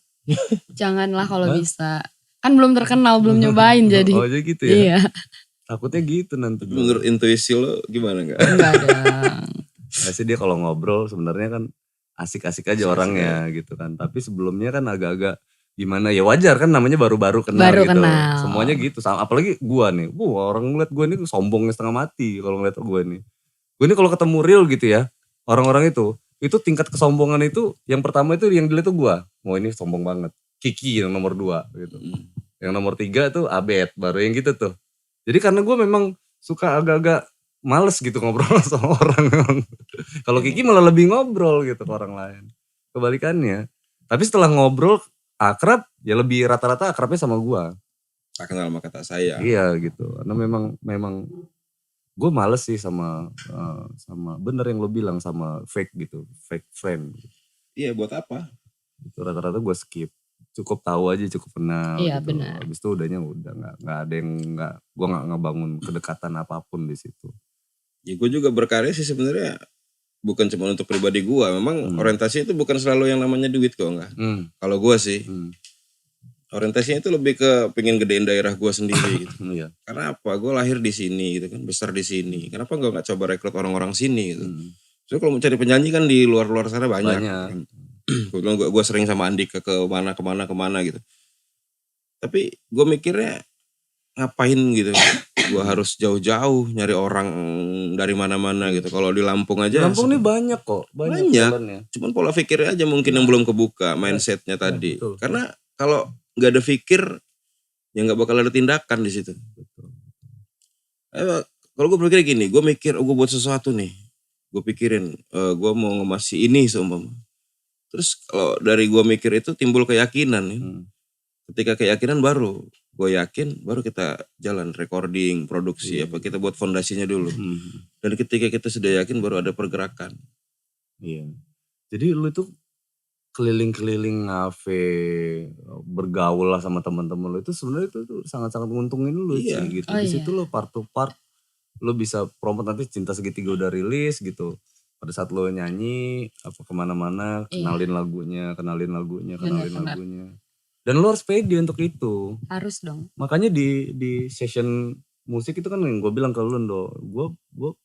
Speaker 2: Janganlah kalau bisa. Kan belum terkenal, belum nyobain jadi.
Speaker 1: Oh jadi gitu ya?
Speaker 2: Iya.
Speaker 1: Takutnya gitu nanti.
Speaker 3: Menurut intuisi lo gimana enggak?
Speaker 2: Enggak dong.
Speaker 1: Nah sih dia kalau ngobrol sebenarnya kan asik-asik aja orangnya gitu kan. Tapi sebelumnya kan agak-agak gimana ya, wajar kan namanya baru-baru kenal gitu.
Speaker 2: Kenal.
Speaker 1: Semuanya gitu. Apalagi gua nih. Orang ngeliat gua nih sombongnya setengah mati kalau ngeliat gua nih. Gue ini kalau ketemu real gitu ya, orang-orang itu tingkat kesombongan itu yang pertama itu yang dilihat tuh gue, ini sombong banget. Kiki yang nomor 2 gitu. Yang nomor 3 tuh Abed, baru yang gitu tuh. Jadi karena gue memang suka agak-agak males gitu ngobrol sama orang. Kalau Kiki malah lebih ngobrol gitu ke orang lain. Kebalikannya. Tapi setelah ngobrol akrab, ya lebih rata-rata akrabnya sama gue.
Speaker 3: Tak kenal sama kata saya.
Speaker 1: Iya gitu, karena memang gue males sih sama bener yang lo bilang sama fake gitu, fake friend.
Speaker 3: Iya buat apa?
Speaker 1: Itu rata-rata gue skip, cukup tahu aja, cukup kenal.
Speaker 2: Iya
Speaker 1: gitu.
Speaker 2: benar.
Speaker 1: Habis itu udah nggak ada yang gue nggak ngebangun kedekatan apapun di situ.
Speaker 3: Ya gue juga berkarya sih sebenarnya bukan cuma untuk pribadi gue, memang orientasinya itu bukan selalu yang namanya duit kok enggak. Kalau gue sih. Orientasinya itu lebih ke pengen gedein daerah gue sendiri gitu.
Speaker 1: Iya.
Speaker 3: Karena apa? Gue lahir di sini gitu kan, besar di sini. Kenapa gue nggak coba rekrut orang-orang sini gitu? So kalau mau cari penyanyi kan di luar-luar sana banyak. Kan? Gue sering sama Andika ke kemana gitu. Tapi gue mikirnya ngapain gitu? Gue harus jauh-jauh nyari orang dari mana-mana gitu. Kalau di Lampung aja.
Speaker 1: Lampung ini banyak kok, banyak.
Speaker 3: Cuman pola pikirnya aja mungkin yang belum kebuka, mindsetnya tadi.
Speaker 1: Betul.
Speaker 3: Karena kalau nggak ada pikir, ya nggak bakal ada tindakan di situ. Kalau gue berpikir gini, gue mikir, gue buat sesuatu nih, gue pikirin, gue mau ngemasi ini seumpama. Terus kalau dari gue mikir itu timbul keyakinan, ya. Ketika keyakinan baru gue yakin, baru kita jalan recording, produksi, apa kita buat fondasinya dulu. Dan ketika kita sudah yakin, baru ada pergerakan.
Speaker 1: Iya. Jadi lu itu keliling-keliling ngafe, bergaul lah sama teman-teman lo, itu sebenarnya itu sangat-sangat nguntungin lu sih gitu. Di situ lo part to part lo bisa promote, nanti Cinta Segitiga udah rilis gitu. Pada saat lo nyanyi apa kemana-mana, kenalin lagunya. Dan lu harus pede untuk itu.
Speaker 2: Harus dong.
Speaker 1: Makanya di session musik itu kan yang gue bilang ke lu, gue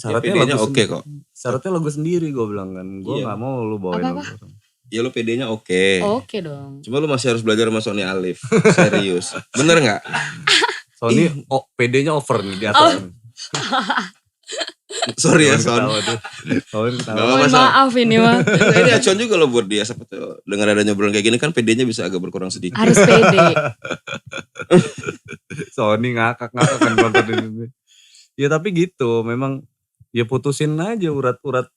Speaker 1: syaratnya
Speaker 3: pedenya
Speaker 1: lagu
Speaker 3: oke kok.
Speaker 1: Syaratnya lagu sendiri gue bilang kan. Gue nggak mau lu bawain lagu orang.
Speaker 3: Ya lu pedenya oke.
Speaker 2: Oke dong.
Speaker 3: Cuma lu masih harus belajar sama Sony Alif. Serius. Bener gak?
Speaker 1: Sony pedenya over nih di atas.
Speaker 3: Sorry ya Son.
Speaker 2: Mohon maaf ini mah.
Speaker 3: Ini acuan juga lo buat dia. Siapa tuh dengar ada nyobrolan kayak gini kan pedenya bisa agak berkurang sedikit.
Speaker 2: Harus pede.
Speaker 1: Sony ngakak kan nonton ini. Ya tapi gitu, memang ya putusin aja urat-urat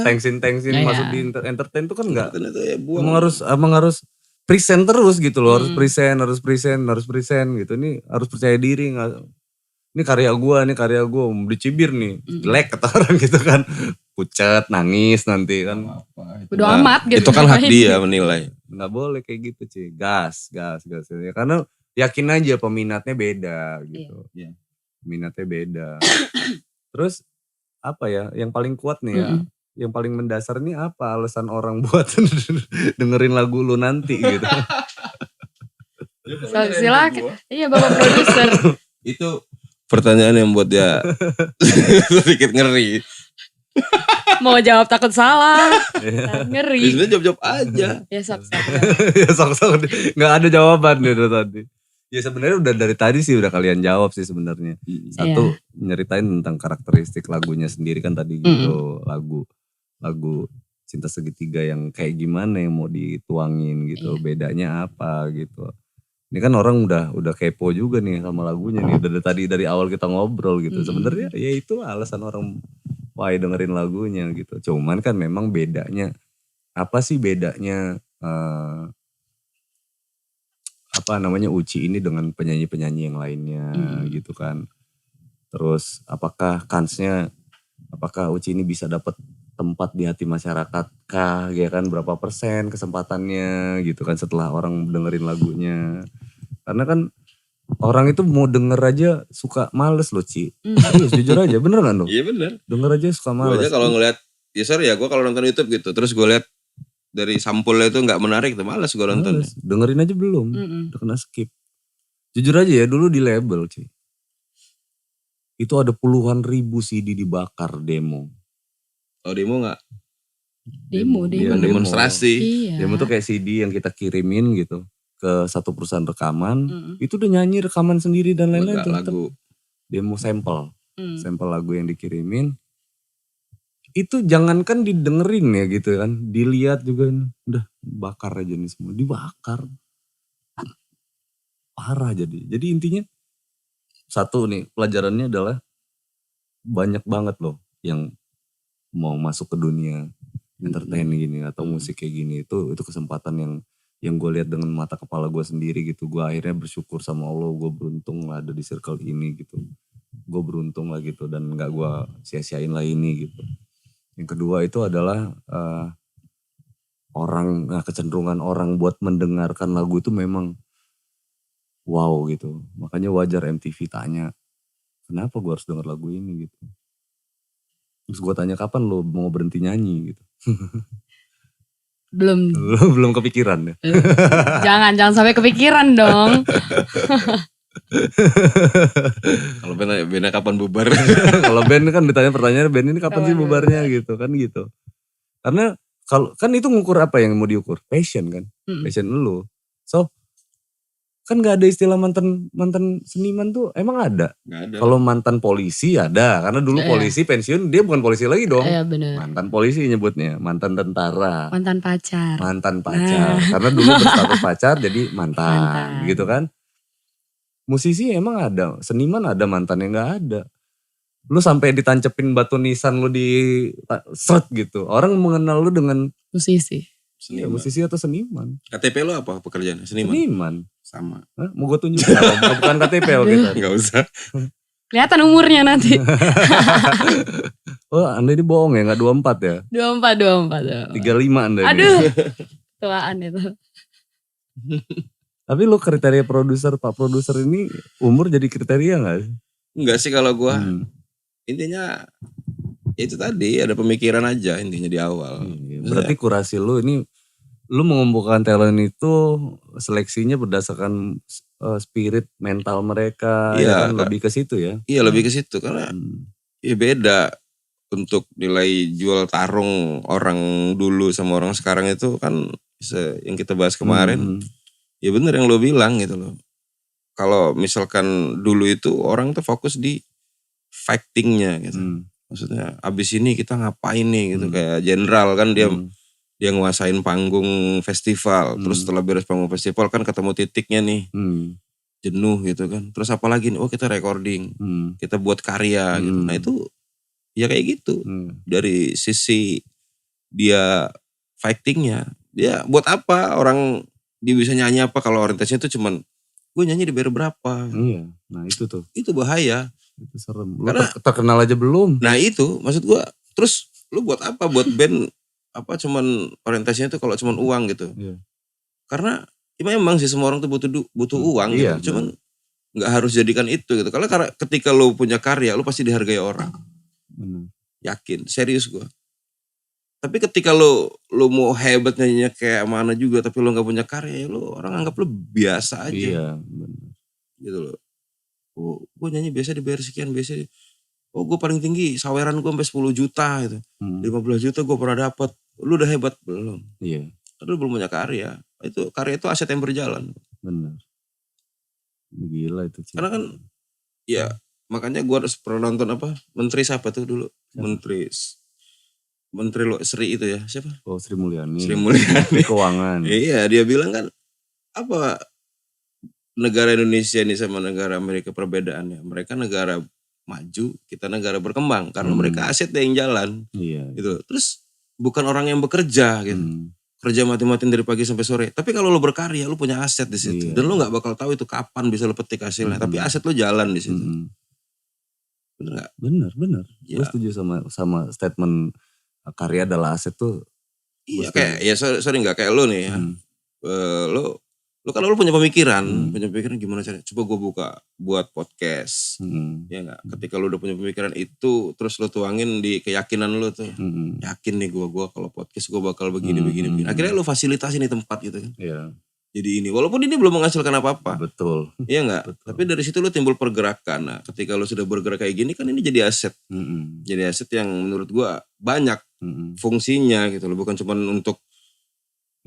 Speaker 1: tengsin masuk di entertain itu kan enggak. Emang harus present terus gitu loh, harus present gitu. Ini harus percaya diri, ini karya gua dicibir nih, jelek kata orang gitu kan. Pucat, nangis nanti kan.
Speaker 2: Udah amat gitu.
Speaker 3: Itu kan hak dia menilai.
Speaker 1: Nggak boleh kayak gitu sih, gas. Ya, karena yakin aja peminatnya beda gitu.
Speaker 2: Iya.
Speaker 1: Minatnya beda. Terus apa ya yang paling kuat nih ya, yang paling mendasar nih apa alasan orang buat dengerin lagu lu nanti gitu.
Speaker 2: Silakan. Iya Bapak produser.
Speaker 3: Itu pertanyaan yang buat dia sedikit ngeri.
Speaker 2: Mau jawab takut salah. Ngeri.
Speaker 3: Sebenarnya jawab aja.
Speaker 2: Ya sok.
Speaker 1: Ya sok. Nggak ada jawaban dari tadi. Ya sebenarnya udah dari tadi sih udah kalian jawab sih sebenarnya. Satu nyeritain tentang karakteristik lagunya sendiri kan tadi gitu. Lagu Cinta Segitiga yang kayak gimana yang mau dituangin gitu. Bedanya apa gitu. Ini kan orang udah kepo juga nih sama lagunya nih. Udah dari awal kita ngobrol gitu. Sebenarnya ya itu alasan orang why dengerin lagunya gitu. Cuman kan memang bedanya, apa sih bedanya Uci ini dengan penyanyi-penyanyi yang lainnya gitu kan. Terus apakah Uci ini bisa dapat tempat di hati masyarakat kah, ya kan, berapa persen kesempatannya gitu kan setelah orang dengerin lagunya. Karena kan orang itu mau denger aja suka males loh Ci. Jujur aja, bener gak Nuh?
Speaker 3: Iya bener.
Speaker 1: Denger aja suka males.
Speaker 3: Gue aja kalau ngeliat, ya sorry ya gue kalau nonton YouTube gitu, terus gue liat dari sampulnya itu gak menarik tuh, males gue nonton.
Speaker 1: Dengerin aja belum, udah kena skip. Jujur aja ya, dulu di label Ci. Itu ada puluhan ribu CD dibakar demo.
Speaker 3: Oh demo gak?
Speaker 2: Demo.
Speaker 3: Demonstrasi.
Speaker 2: Iya.
Speaker 1: Demo tuh kayak CD yang kita kirimin gitu ke satu perusahaan rekaman. Itu udah nyanyi rekaman sendiri dan lain-lain.
Speaker 3: Lagu.
Speaker 1: Demo sampel. Sampel lagu yang dikirimin. Itu jangankan didengerin ya gitu kan. Dilihat juga udah bakar aja nih semua. Dibakar. Parah jadi. Jadi intinya satu nih pelajarannya adalah banyak banget loh yang mau masuk ke dunia entertain gini atau musik kayak gini. Itu kesempatan yang gue lihat dengan mata kepala gue sendiri gitu. Gue akhirnya bersyukur sama Allah, gue beruntung lah ada di circle ini gitu. Gue beruntung lah gitu dan gak gue sia-siain lah ini gitu. Yang kedua itu adalah kecenderungan orang buat mendengarkan lagu itu memang wow gitu. Makanya wajar MTV tanya, kenapa gue harus denger lagu ini gitu. Terus gue tanya kapan lo mau berhenti nyanyi gitu. Belum kepikiran ya.
Speaker 2: Jangan sampai kepikiran dong.
Speaker 3: Kalau bandnya kapan bubar?
Speaker 1: Kalau band kan ditanya pertanyaan band ini kapan sih bubarnya gitu kan gitu. Karena kalau kan itu ngukur apa yang mau diukur? Passion kan. Passion lu. So kan gak ada istilah mantan seniman tuh, emang ada?
Speaker 3: Gak ada.
Speaker 1: Kalau mantan polisi ada, karena dulu polisi pensiun, dia bukan polisi lagi dong.
Speaker 2: Iya bener.
Speaker 1: Mantan polisi nyebutnya, mantan tentara.
Speaker 2: Mantan pacar.
Speaker 1: Karena dulu berstatus pacar jadi mantan gitu kan. Musisi emang ada, seniman ada mantan yang gak ada. Lu sampai ditancepin batu nisan lu di seret gitu. Orang mengenal lu dengan
Speaker 2: musisi.
Speaker 1: Ya, musisi atau seniman.
Speaker 3: KTP lu apa pekerjaan?
Speaker 1: Seniman.
Speaker 3: Sama.
Speaker 1: Hah? Mau gue tunjukin apa? Bukan KTP kita.
Speaker 3: Gak usah.
Speaker 2: Kelihatan umurnya nanti.
Speaker 1: Oh Anda ini bohong ya, gak 24 ya?
Speaker 2: 24.
Speaker 1: 35 Anda ini.
Speaker 2: Aduh, tuaan itu.
Speaker 1: Tapi lu kriteria Pak produser ini umur jadi kriteria gak?
Speaker 3: Enggak sih kalau gue. Intinya itu tadi ada pemikiran aja intinya di awal.
Speaker 1: Berarti kurasi lu ini lu mengumpulkan talent itu seleksinya berdasarkan spirit mental mereka,
Speaker 3: Iya,
Speaker 1: ya kan lebih ke situ ya.
Speaker 3: Iya lebih ke situ karena ya beda untuk nilai jual tarung orang dulu sama orang sekarang itu kan yang kita bahas kemarin. Ya bener yang lo bilang gitu loh. Kalau misalkan dulu itu orang tuh fokus di fightingnya gitu. Maksudnya abis ini kita ngapain nih gitu. Kayak jenderal kan dia nguasain panggung festival. Terus setelah beres panggung festival kan ketemu titiknya nih. Jenuh gitu kan. Terus apalagi nih, oh kita recording. Kita buat karya gitu. Nah itu ya kayak gitu. Dari sisi dia fightingnya. Dia buat apa orang dia bisa nyanyi apa kalau orientasinya itu cuman gue nyanyi dibayar berapa.
Speaker 1: Iya, nah itu tuh.
Speaker 3: Itu bahaya.
Speaker 1: Itu serem. Lu
Speaker 3: Karena
Speaker 1: terkenal aja belum.
Speaker 3: Nah itu maksud gue. Terus lu buat apa? Buat band apa cuman orientasinya tuh kalau cuman uang gitu.
Speaker 1: Iya.
Speaker 3: Karena ya memang sih semua orang tuh butuh uang
Speaker 1: iya,
Speaker 3: gitu. Cuman nggak harus jadikan itu gitu. Karena ketika lu punya karya lu pasti dihargai orang. Yakin, serius gue. Tapi ketika lu mau hebat nyanyinya kayak mana juga tapi lu gak punya karya ya lu orang anggap lu biasa aja.
Speaker 1: Iya bener.
Speaker 3: Gitu loh. Oh, gue nyanyi biasa dibayar sekian biasa. Oh gue paling tinggi saweran gue sampai 10 juta gitu. 15 juta gue pernah dapat. Lu udah hebat belum?
Speaker 1: Iya.
Speaker 3: Karena lu belum punya karya. Karya itu aset yang berjalan.
Speaker 1: Bener. Gila itu.
Speaker 3: Karena kan ya makanya gue harus pernah nonton apa? Menteri siapa tuh dulu? Menteri Sri itu ya, siapa?
Speaker 1: Oh Sri Mulyani.
Speaker 3: Sri Mulyani.
Speaker 1: Keuangan.
Speaker 3: Iya, dia bilang kan apa negara Indonesia ini sama negara Amerika perbedaannya. Mereka negara maju, kita negara berkembang karena mereka aset yang jalan.
Speaker 1: Iya.
Speaker 3: Gitu. Terus bukan orang yang bekerja gitu. Kerja mati-matiin dari pagi sampai sore. Tapi kalau lo berkarya, lo punya aset di situ. Dan lo nggak bakal tahu itu kapan bisa lo petik hasilnya. Tapi aset lo jalan di situ. Bener gak?
Speaker 1: Bener.
Speaker 3: Ya.
Speaker 1: Gue setuju sama statement karya adalah aset tuh.
Speaker 3: Iya kayak ya sorry nggak kayak lo nih ya. Lo kalau lo punya pemikiran gimana caranya? Coba gue buka buat podcast. Ya nggak. Ketika lo udah punya pemikiran itu, terus lo tuangin di keyakinan lo tuh. Yakin nih gue kalau podcast gue bakal begini. Akhirnya lo fasilitasin di tempat gitu kan.
Speaker 1: Iya.
Speaker 3: Jadi ini, walaupun ini belum menghasilkan apa-apa.
Speaker 1: Betul.
Speaker 3: Iya nggak. Tapi dari situ lo timbul pergerakan. Nah, ketika lo sudah bergerak kayak gini kan ini jadi aset. Jadi aset yang menurut gue banyak fungsinya gitu lo. Bukan cuma untuk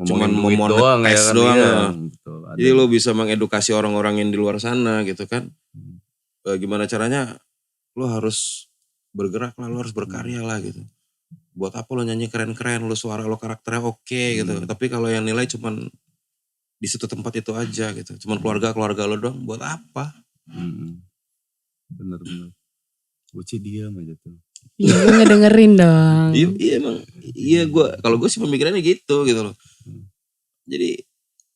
Speaker 3: memonetize doang.
Speaker 1: Iya, betul.
Speaker 3: Jadi lo bisa mengedukasi orang-orang yang di luar sana gitu kan. Gimana caranya lo harus bergerak lah, lo harus berkarya lah gitu. Buat apa lo nyanyi keren-keren, lo suara lo karakternya oke gitu. Tapi kalau yang nilai cuman di satu tempat itu aja gitu. Cuman keluarga lo doang, buat apa?
Speaker 1: Bener. Uci diam aja tuh.
Speaker 2: Iya gue ngedengerin dong.
Speaker 3: Iya emang. Iya kalau gue sih pemikirannya gitu loh. Jadi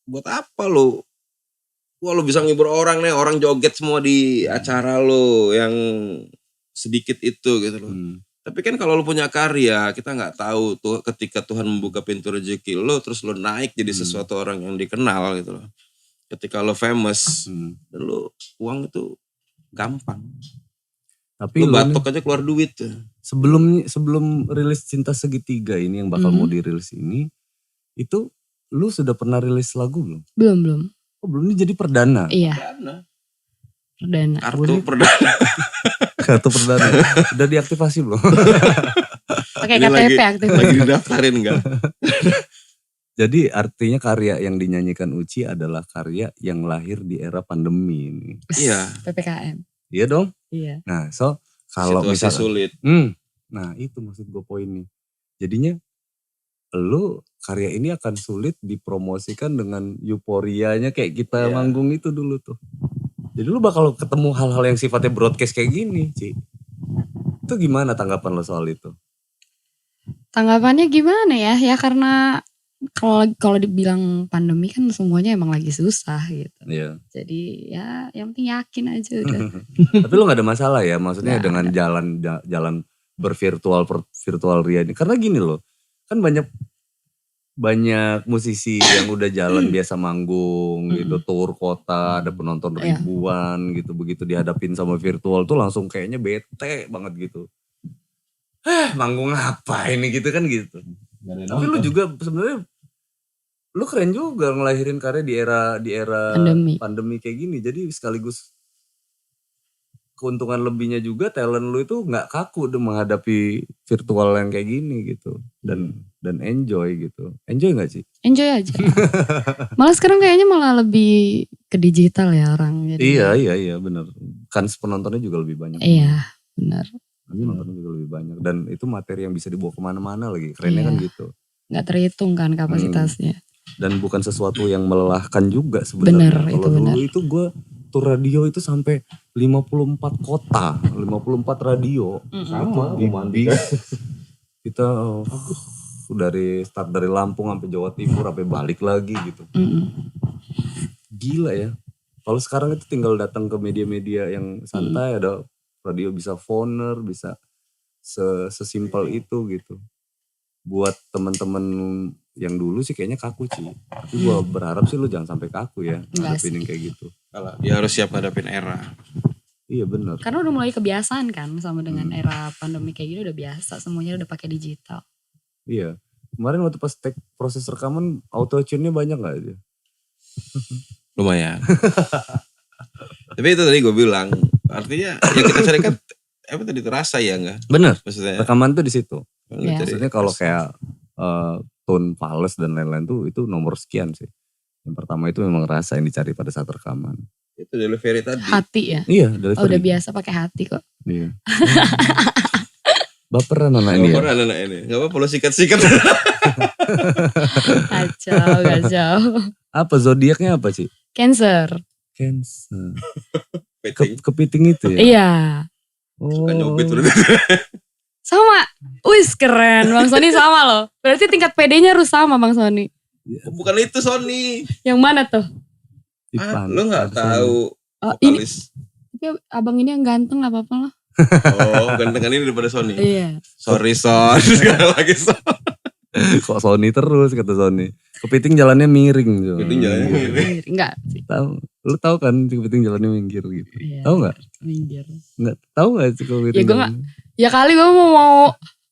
Speaker 3: buat apa lo? Wah lo bisa ngibur orang nih, orang joget semua di acara lo yang sedikit itu gitu loh. Tapi kan kalau lo punya karya, kita nggak tahu tuh ketika Tuhan membuka pintu rezeki lo, terus lo naik jadi sesuatu orang yang dikenal gitu loh. Ketika lo famous, dan lo uang itu gampang. Tapi lo batok aja keluar duit tuh.
Speaker 1: Sebelum rilis Cinta Segitiga ini yang bakal mau dirilis ini, itu lu sudah pernah rilis lagu belum?
Speaker 2: Belum.
Speaker 1: Oh belum, ini jadi perdana?
Speaker 2: Iya. Perdana.
Speaker 1: Kartu perdana. Udah diaktifasi belum?
Speaker 2: Pakai KTP aktif.
Speaker 3: Lagi didaftarin enggak?
Speaker 1: Jadi artinya karya yang dinyanyikan Uci adalah karya yang lahir di era pandemi ini.
Speaker 3: Iya.
Speaker 2: PPKM.
Speaker 1: Iya dong?
Speaker 2: Iya.
Speaker 1: Nah kalau misalnya
Speaker 3: sulit.
Speaker 1: Nah itu maksud gue poinnya. Jadinya lu karya ini akan sulit dipromosikan dengan euforianya kayak kita manggung itu dulu tuh. Jadi lu bakal ketemu hal-hal yang sifatnya broadcast kayak gini, Ci. Itu gimana tanggapan lo soal itu?
Speaker 2: Tanggapannya gimana ya? Ya karena kalau dibilang pandemi kan semuanya emang lagi susah gitu.
Speaker 1: Iya.
Speaker 2: Jadi ya yang penting yakin aja udah.
Speaker 1: Tapi lu gak ada masalah ya maksudnya dengan jalan virtual Ria ini. Karena gini loh, kan banyak musisi yang udah jalan biasa manggung gitu, tour kota, ada penonton ribuan gitu, begitu dihadapin sama virtual tuh langsung kayaknya bete banget gitu. Manggung apa ini gitu kan gitu. Tapi lu juga sebenarnya lu keren juga ngelahirin karya di era pandemi kayak gini. Jadi sekaligus keuntungan lebihnya juga talent lu itu nggak kaku deh menghadapi virtual yang kayak gini gitu. Dan enjoy gitu. Enjoy gak sih?
Speaker 2: Enjoy aja. Malah sekarang kayaknya malah lebih ke digital ya orang. Jadi
Speaker 1: Iya benar. Kan penontonnya juga lebih banyak.
Speaker 2: Iya benar.
Speaker 1: Penontonnya juga lebih banyak. Dan itu materi yang bisa dibawa kemana-mana lagi. Kerennya kan gitu.
Speaker 2: Gak terhitung kan kapasitasnya.
Speaker 1: Dan bukan sesuatu yang melelahkan juga sebenarnya. Kalau dulu itu gue tuh radio itu sampai 54 kota, 54 radio.
Speaker 3: Sama
Speaker 1: di kita dari Lampung sampai Jawa Timur sampai balik lagi gitu. Gila ya. Kalau sekarang itu tinggal datang ke media-media yang santai, ada radio bisa phoner, bisa sesimpel itu gitu. Buat teman-teman yang dulu sih kayaknya kaku sih. Tapi gue berharap sih lu jangan sampai kaku ya ngadepin yang kayak gitu.
Speaker 3: Dia harus siap ngadepin era.
Speaker 1: Iya benar.
Speaker 2: Karena udah mulai kebiasaan kan sama dengan era pandemi kayak gini udah biasa. Semuanya udah pakai digital.
Speaker 1: Iya. Kemarin waktu pas proses rekaman auto tune-nya banyak gak aja?
Speaker 3: Lumayan. Tapi itu tadi gue bilang. Artinya yang kita cari kan apa tadi terasa ya enggak?
Speaker 1: Bener.
Speaker 3: Maksudnya
Speaker 1: rekaman tuh di situ.
Speaker 2: Ya.
Speaker 1: Maksudnya kalau kayak tone fals dan lain-lain tuh itu nomor sekian sih. Yang pertama itu memang rasa yang dicari pada saat rekaman.
Speaker 3: Itu delivery tadi.
Speaker 2: Hati ya?
Speaker 1: Iya delivery.
Speaker 2: Oh, udah biasa pakai hati kok.
Speaker 1: Iya. Baperan anak ini ya?
Speaker 3: Baperan anak ini. Gak apa-apa lo sikat-sikat.
Speaker 2: Kacau.
Speaker 1: Apa zodiaknya apa sih?
Speaker 2: Cancer.
Speaker 1: Kepiting itu ya?
Speaker 2: Iya.
Speaker 3: Suka nyobit berarti.
Speaker 2: Sama. Wis keren. Bang Sony sama loh. Berarti tingkat PD-nya harus sama Bang Sony.
Speaker 3: Bukan itu Sony.
Speaker 2: Yang mana tuh?
Speaker 3: Lo gak tahu
Speaker 2: vokalis. Tapi abang ini yang ganteng gak apa-apa lah.
Speaker 3: Oh gantengan ini daripada Sony.
Speaker 2: Iya.
Speaker 3: Sorry Son. Sekali lagi Son.
Speaker 1: Kok Sony terus kata Sony. Kepiting jalannya miring.
Speaker 3: Kepiting jalannya miring.
Speaker 2: Enggak sih.
Speaker 1: Tahu. Lu tahu kan kepiting jalannya minggir gitu.
Speaker 2: Iya,
Speaker 1: tahu enggak?
Speaker 2: Minggir.
Speaker 1: Enggak tahu enggak sih kepiting?
Speaker 2: Ya gue enggak. Ya kali gue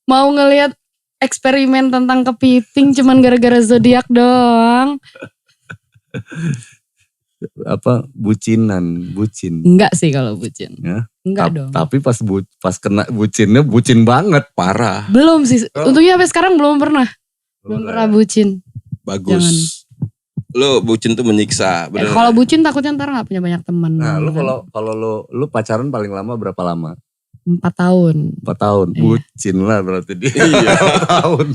Speaker 2: mau ngelihat eksperimen tentang kepiting cuman gara-gara zodiak doang.
Speaker 1: Apa bucin?
Speaker 2: Enggak sih kalau bucin.
Speaker 1: Ya?
Speaker 2: Enggak dong.
Speaker 1: Tapi pas kena bucinnya bucin banget, parah.
Speaker 2: Belum sih. Untungnya sampai sekarang belum pernah. Belum pernah bucin.
Speaker 3: Bagus. Jangan. Lo bucin tuh menyiksa.
Speaker 2: Kalau bucin takutnya ntar gak punya banyak teman.
Speaker 1: Nah, lu kalau lu pacaran paling lama berapa lama?
Speaker 2: 4 tahun.
Speaker 1: 4 tahun. Iya. Bucin lah berarti dia.
Speaker 3: Iya.
Speaker 1: 4 tahun.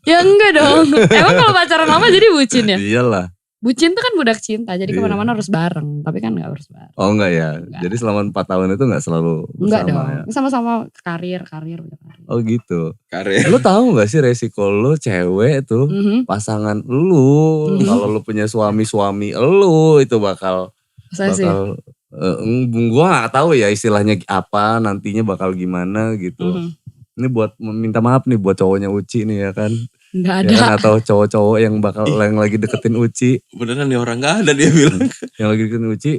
Speaker 2: Ya enggak dong. Emang kalau pacaran lama jadi bucin ya?
Speaker 1: Iyalah.
Speaker 2: Bucin tuh kan budak cinta, jadi kemana-mana harus bareng. Tapi kan gak harus bareng.
Speaker 1: Oh enggak ya? Enggak. Jadi selama 4 tahun itu gak selalu bersama
Speaker 2: enggak dong.
Speaker 1: Ya?
Speaker 2: Sama-sama karir.
Speaker 1: Oh gitu.
Speaker 3: Karir.
Speaker 1: Lu tahu gak sih resiko lu cewek tuh, pasangan lu, kalau lu punya suami lu itu bakal gua gak tahu ya istilahnya apa, nantinya bakal gimana gitu. Ini buat minta maaf nih buat cowoknya Uci nih ya kan.
Speaker 2: Gak ada.
Speaker 1: Ya kan, atau cowok-cowok yang yang lagi deketin Uci.
Speaker 3: Beneran nih orang gak ada dia bilang.
Speaker 1: Yang lagi deketin Uci.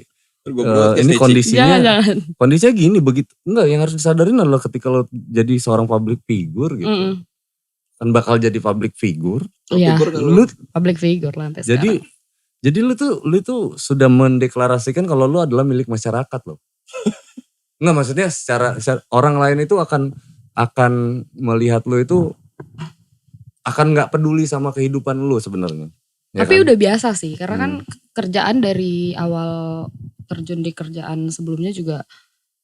Speaker 3: Ini
Speaker 1: kondisinya.
Speaker 2: Jangan.
Speaker 1: Kondisinya gini begitu. Enggak, yang harus disadarin adalah ketika lo jadi seorang public figure gitu. Kan bakal jadi public figure.
Speaker 2: Iya. Public figure lah sampai sekarang.
Speaker 1: Jadi lu tuh sudah mendeklarasikan kalau lu adalah milik masyarakat lo. Enggak, maksudnya secara orang lain itu akan melihat lu itu akan nggak peduli sama kehidupan lu sebenarnya. Ya
Speaker 2: tapi
Speaker 1: kan?
Speaker 2: udah biasa sih, karena kan kerjaan dari awal terjun di kerjaan sebelumnya juga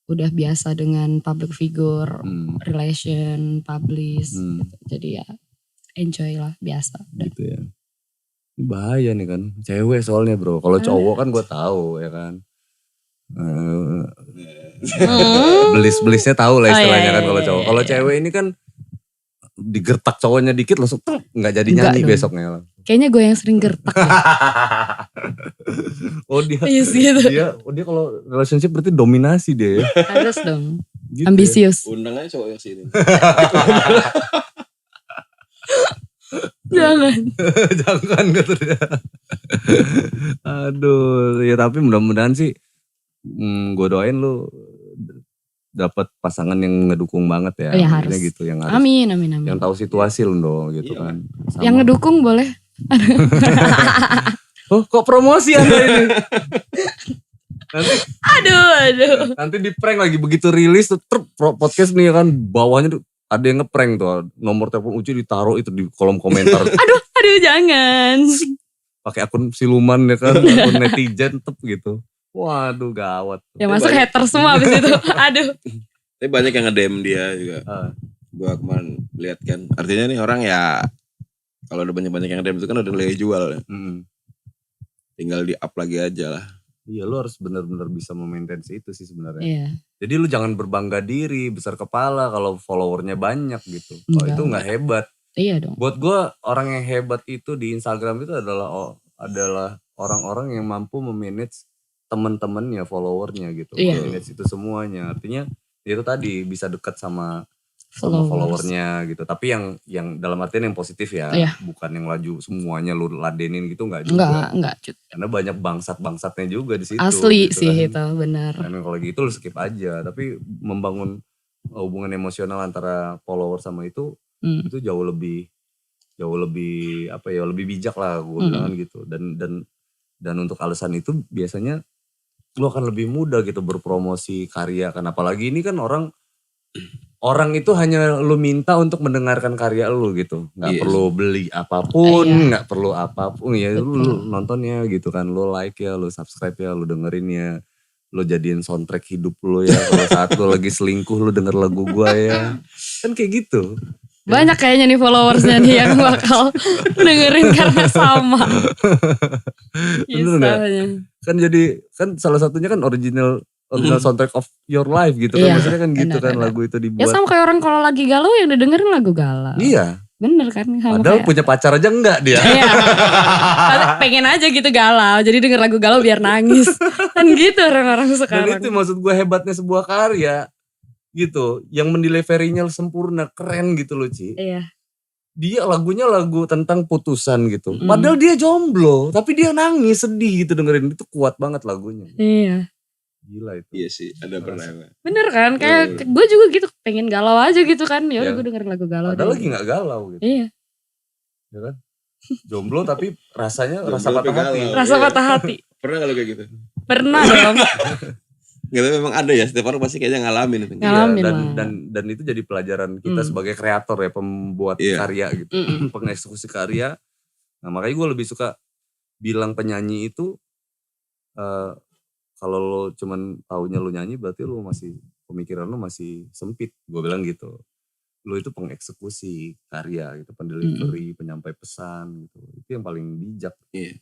Speaker 2: udah biasa dengan public figure, relation, publish, gitu. Jadi ya enjoy lah, biasa.
Speaker 1: Gitu ya. Ini bahaya nih kan, cewek soalnya bro. Kalau cowok kan gue tahu ya kan. Belis-belisnya tahu lah istilahnya kan kalau cowok. Kalau cewek ini kan digertak cowoknya dikit langsung nggak jadi nyanyi besoknya.
Speaker 2: Kayaknya gue yang sering gertak.
Speaker 1: Oh dia,
Speaker 2: gitu.
Speaker 1: dia kalau relationship berarti dominasi dia ya.
Speaker 2: Harus dong.
Speaker 1: Gitu
Speaker 2: ambisius.
Speaker 3: Ya? Undang aja cowok yang sini.
Speaker 1: Jangan katanya. Aduh, ya tapi mudah-mudahan sih gue doain lu dapat pasangan yang ngedukung banget ya.
Speaker 2: Oh ya harus.
Speaker 1: Gitu, yang harus,
Speaker 2: amin.
Speaker 1: Yang tahu situasi lu dong gitu kan.
Speaker 2: Sama. Yang ngedukung boleh,
Speaker 1: Oh kok promosi Anda ini? Nanti di prank lagi begitu rilis tuh podcast nih kan bawahnya tuh ada yang ngeprank tuh nomor telepon Uci ditaruh itu di kolom komentar.
Speaker 2: aduh jangan.
Speaker 1: Pakai akun siluman ya kan, akun netizen gitu. Waduh gawat.
Speaker 2: Ya masuk hater semua abis itu. Aduh.
Speaker 3: Tapi banyak yang nge-DM dia juga. Gua kemarin lihat kan. Artinya nih orang ya kalau udah banyak-banyak yang nge-DM itu kan udah mulai jual ya. Tinggal di-up lagi aja lah.
Speaker 1: Iya lu harus benar-benar bisa memaintain itu sih sebenarnya.
Speaker 2: Iya.
Speaker 1: Jadi lu jangan berbangga diri, besar kepala kalau followernya banyak gitu. Kalau itu gak hebat.
Speaker 2: Iya dong.
Speaker 1: Buat gue orang yang hebat itu di Instagram itu adalah orang-orang yang mampu memanage teman-temannya, followernya gitu.
Speaker 2: Iya.
Speaker 1: Manage itu semuanya. Artinya itu tadi bisa dekat sama followernya gitu. Tapi yang dalam artian yang positif ya.
Speaker 2: Iya.
Speaker 1: Bukan yang laju semuanya lu ladenin gitu enggak juga.
Speaker 2: Enggak.
Speaker 1: Karena banyak bangsat-bangsatnya juga di situ.
Speaker 2: Asli
Speaker 1: gitu
Speaker 2: sih
Speaker 1: kan.
Speaker 2: itu benar.
Speaker 1: Karena kalau gitu lu skip aja. Tapi membangun hubungan emosional antara follower sama itu jauh lebih apa ya, lebih bijak lah gue bilang gitu. Dan untuk alasan itu biasanya lu akan lebih mudah gitu berpromosi karya kan, apalagi ini kan orang itu hanya lu minta untuk mendengarkan karya lu gitu, nggak perlu beli apapun, nggak perlu apapun ya. Lu nontonnya gitu kan, lu like ya, lu subscribe ya, lu dengerin ya, lu jadiin soundtrack hidup lu ya. Kalau saat lu lagi selingkuh lu denger lagu gua ya, kan kayak gitu.
Speaker 2: Banyak kayaknya nih followersnya nih yang bakal dengerin karena sama.
Speaker 1: Bener gak? Kan jadi kan salah satunya kan original soundtrack of your life gitu kan. Maksudnya kan gitu kan lagu itu dibuat.
Speaker 2: Ya sama kayak orang kalau lagi galau yang dengerin lagu galau.
Speaker 1: Iya.
Speaker 2: Bener kan?
Speaker 1: Padahal punya pacar aja enggak dia.
Speaker 2: Iya. Pengen aja gitu galau. Jadi denger lagu galau biar nangis. Kan gitu orang-orang sekarang.
Speaker 1: Dan itu maksud gue hebatnya sebuah karya. Gitu. Yang mendeliverinya sempurna. Keren gitu loh Ci.
Speaker 2: Iya.
Speaker 1: Dia lagunya lagu tentang putusan gitu. Padahal dia jomblo. Tapi dia nangis sedih gitu dengerin. Itu kuat banget lagunya.
Speaker 2: Iya.
Speaker 1: Gila itu.
Speaker 3: Iya sih, ada pernah.
Speaker 2: Bener kan? Kayak gue juga gitu, pengen galau aja gitu kan. Ya udah gue dengerin lagu galau.
Speaker 1: Padahal lagi gak galau gitu.
Speaker 2: Iya.
Speaker 1: Ya kan? Jomblo tapi rasanya rasa patah hati.
Speaker 2: Rasa patah hati.
Speaker 3: Pernah kalau kayak gitu?
Speaker 2: Pernah dong.
Speaker 3: Gak, tapi memang ada ya, setiap orang pasti kayaknya ngalamin itu.
Speaker 2: Ngalamin
Speaker 1: dan itu jadi pelajaran kita sebagai kreator ya, pembuat karya gitu. Pengeksekusi karya. Nah makanya gue lebih suka bilang penyanyi itu kalau lo cuman taunya lo nyanyi berarti lo masih, pemikiran lo masih sempit, gue bilang gitu. Lo itu pengeksekusi karya gitu, pendelivery, penyampai pesan gitu. Itu yang paling bijak.
Speaker 3: Iya.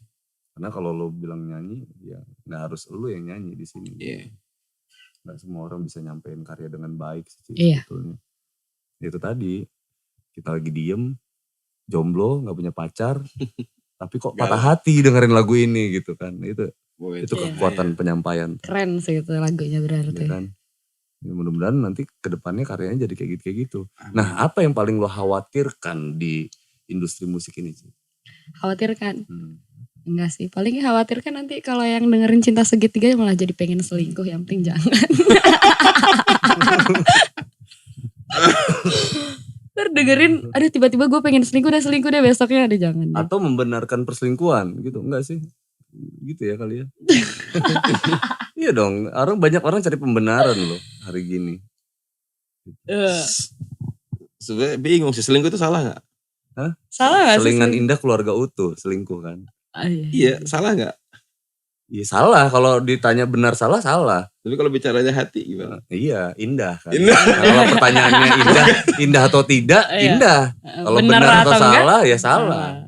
Speaker 1: Karena kalau lo bilang nyanyi, ya nggak harus lo yang nyanyi di sini.
Speaker 3: Iya.
Speaker 1: Nggak semua orang bisa nyampein karya dengan baik sih
Speaker 2: Iya.
Speaker 1: sebetulnya. Itu tadi, kita lagi diem, jomblo, nggak punya pacar, tapi kok patah hati dengerin lagu ini gitu kan. Itu kekuatan penyampaian.
Speaker 2: Keren sih itu lagunya berarti.
Speaker 1: Ya kan? Ya, mudah-mudahan nanti kedepannya karyanya jadi kayak gitu. Nah apa yang paling lo khawatirkan di industri musik ini sih?
Speaker 2: Khawatirkan? Enggak sih, paling khawatirkan nanti kalau yang dengerin Cinta Segitiga malah jadi pengen selingkuh, yang penting jangan. Ntar dengerin, aduh tiba-tiba gue pengen selingkuh deh besoknya, ada jangan deh.
Speaker 1: Atau membenarkan perselingkuhan gitu, enggak sih? Gitu ya kali ya. Iya dong, banyak orang cari pembenaran loh hari gini.
Speaker 3: Sebenarnya bingung sih, selingkuh itu salah gak?
Speaker 1: Hah?
Speaker 2: Salah gak sih?
Speaker 1: Selingan indah keluarga utuh, selingkuh kan?
Speaker 3: Iya, salah gak?
Speaker 1: Iya salah, kalau ditanya benar salah.
Speaker 3: Tapi kalau bicaranya hati gimana?
Speaker 1: Iya, indah kan. Nah, kalau pertanyaannya indah atau tidak, indah. Kalau benar atau salah, ya salah.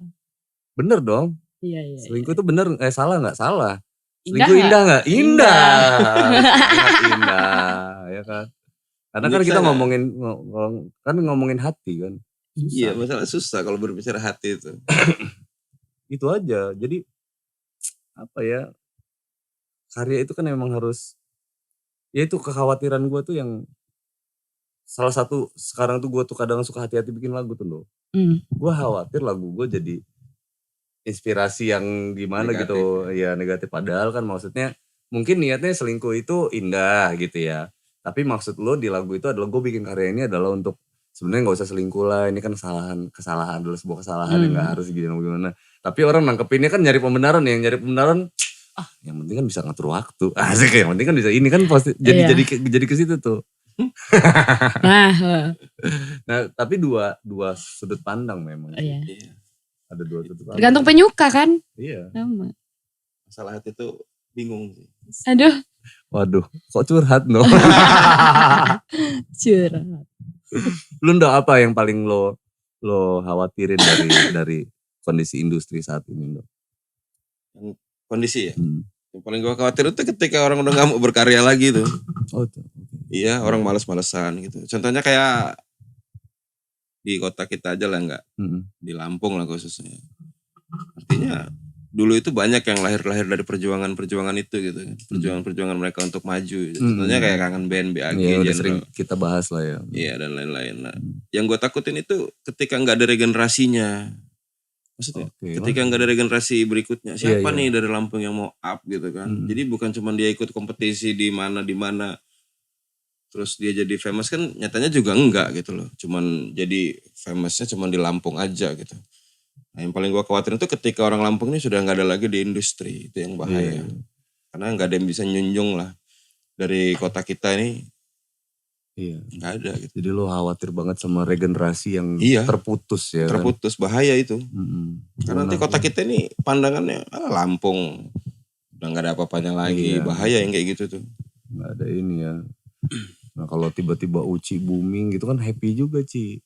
Speaker 1: Bener dong.
Speaker 2: Iya.
Speaker 1: Selingkuh itu bener, salah gak? Salah. Selingkuh indah gak? Indah. Sangat indah, ya kan. Karena kan kita ngomongin hati kan. Susah.
Speaker 3: Iya, masalah susah kalau berbicara hati itu.
Speaker 1: Itu aja, jadi apa ya, karya itu kan memang harus, ya itu kekhawatiran gue tuh yang salah satu sekarang tuh gue tuh kadang suka hati-hati bikin lagu tuh loh. Gue khawatir lagu gue jadi inspirasi yang gimana negatif. Gitu ya, negatif. Padahal kan maksudnya mungkin niatnya selingkuh itu indah gitu ya, tapi maksud lo di lagu itu adalah gue bikin karya ini adalah untuk sebenarnya nggak usah selingkuh lah, ini kan kesalahan adalah sebuah kesalahan yang nggak harus gimana. Tapi orang nangkepinnya kan nyari pembenaran, yang nyari pembenaran yang penting kan bisa ngatur waktu. Asik, yang penting kan bisa ini kan pasti jadi ke situ tuh. Nah, tapi dua sudut pandang memang.
Speaker 2: Iya.
Speaker 1: Ada dua sudut pandang.
Speaker 2: Tergantung penyuka kan?
Speaker 1: Iya.
Speaker 2: Sama.
Speaker 3: Masalah hati itu bingung sih.
Speaker 2: Aduh.
Speaker 1: Waduh, kok curhat no?
Speaker 2: Curhat.
Speaker 1: Lu Ndo, apa yang paling lo khawatirin dari kondisi industri saat ini, Ndo?
Speaker 3: Yang kondisi ya? Yang paling gue khawatir itu ketika orang udah gak mau berkarya lagi tuh.
Speaker 1: Oh tuh.
Speaker 3: Iya, orang males-malesan gitu. Contohnya kayak di kota kita aja lah, enggak di Lampung lah khususnya. Artinya dulu itu banyak yang lahir dari perjuangan itu gitu. Perjuangan mereka untuk maju. Contohnya kayak Kangen Band, BAG,
Speaker 1: udah sering kita bahas lah ya.
Speaker 3: Iya, dan lain-lain. Nah, yang gue takutin itu ketika nggak ada regenerasinya. Maksudnya ketika nggak ada regenerasi berikutnya, siapa nih dari Lampung yang mau up gitu kan. Jadi bukan cuma dia ikut kompetisi di mana terus dia jadi famous, kan nyatanya juga enggak gitu loh. Cuman jadi famousnya cuma di Lampung aja gitu. Nah, yang paling gue khawatirin itu ketika orang Lampung ini sudah nggak ada lagi di industri, itu yang bahaya. Karena nggak ada yang bisa nyunjung lah dari kota kita ini. Iya. Nggak ada gitu.
Speaker 1: Jadi lo khawatir banget sama regenerasi yang terputus ya.
Speaker 3: Terputus, kan? Bahaya itu. Karena nanti kota kita ini pandangannya Lampung udah nggak ada apa-apanya lagi. Bahaya yang kayak gitu tuh.
Speaker 1: Nggak ada ini ya. Nah kalau tiba-tiba Uci booming gitu kan happy juga Ci.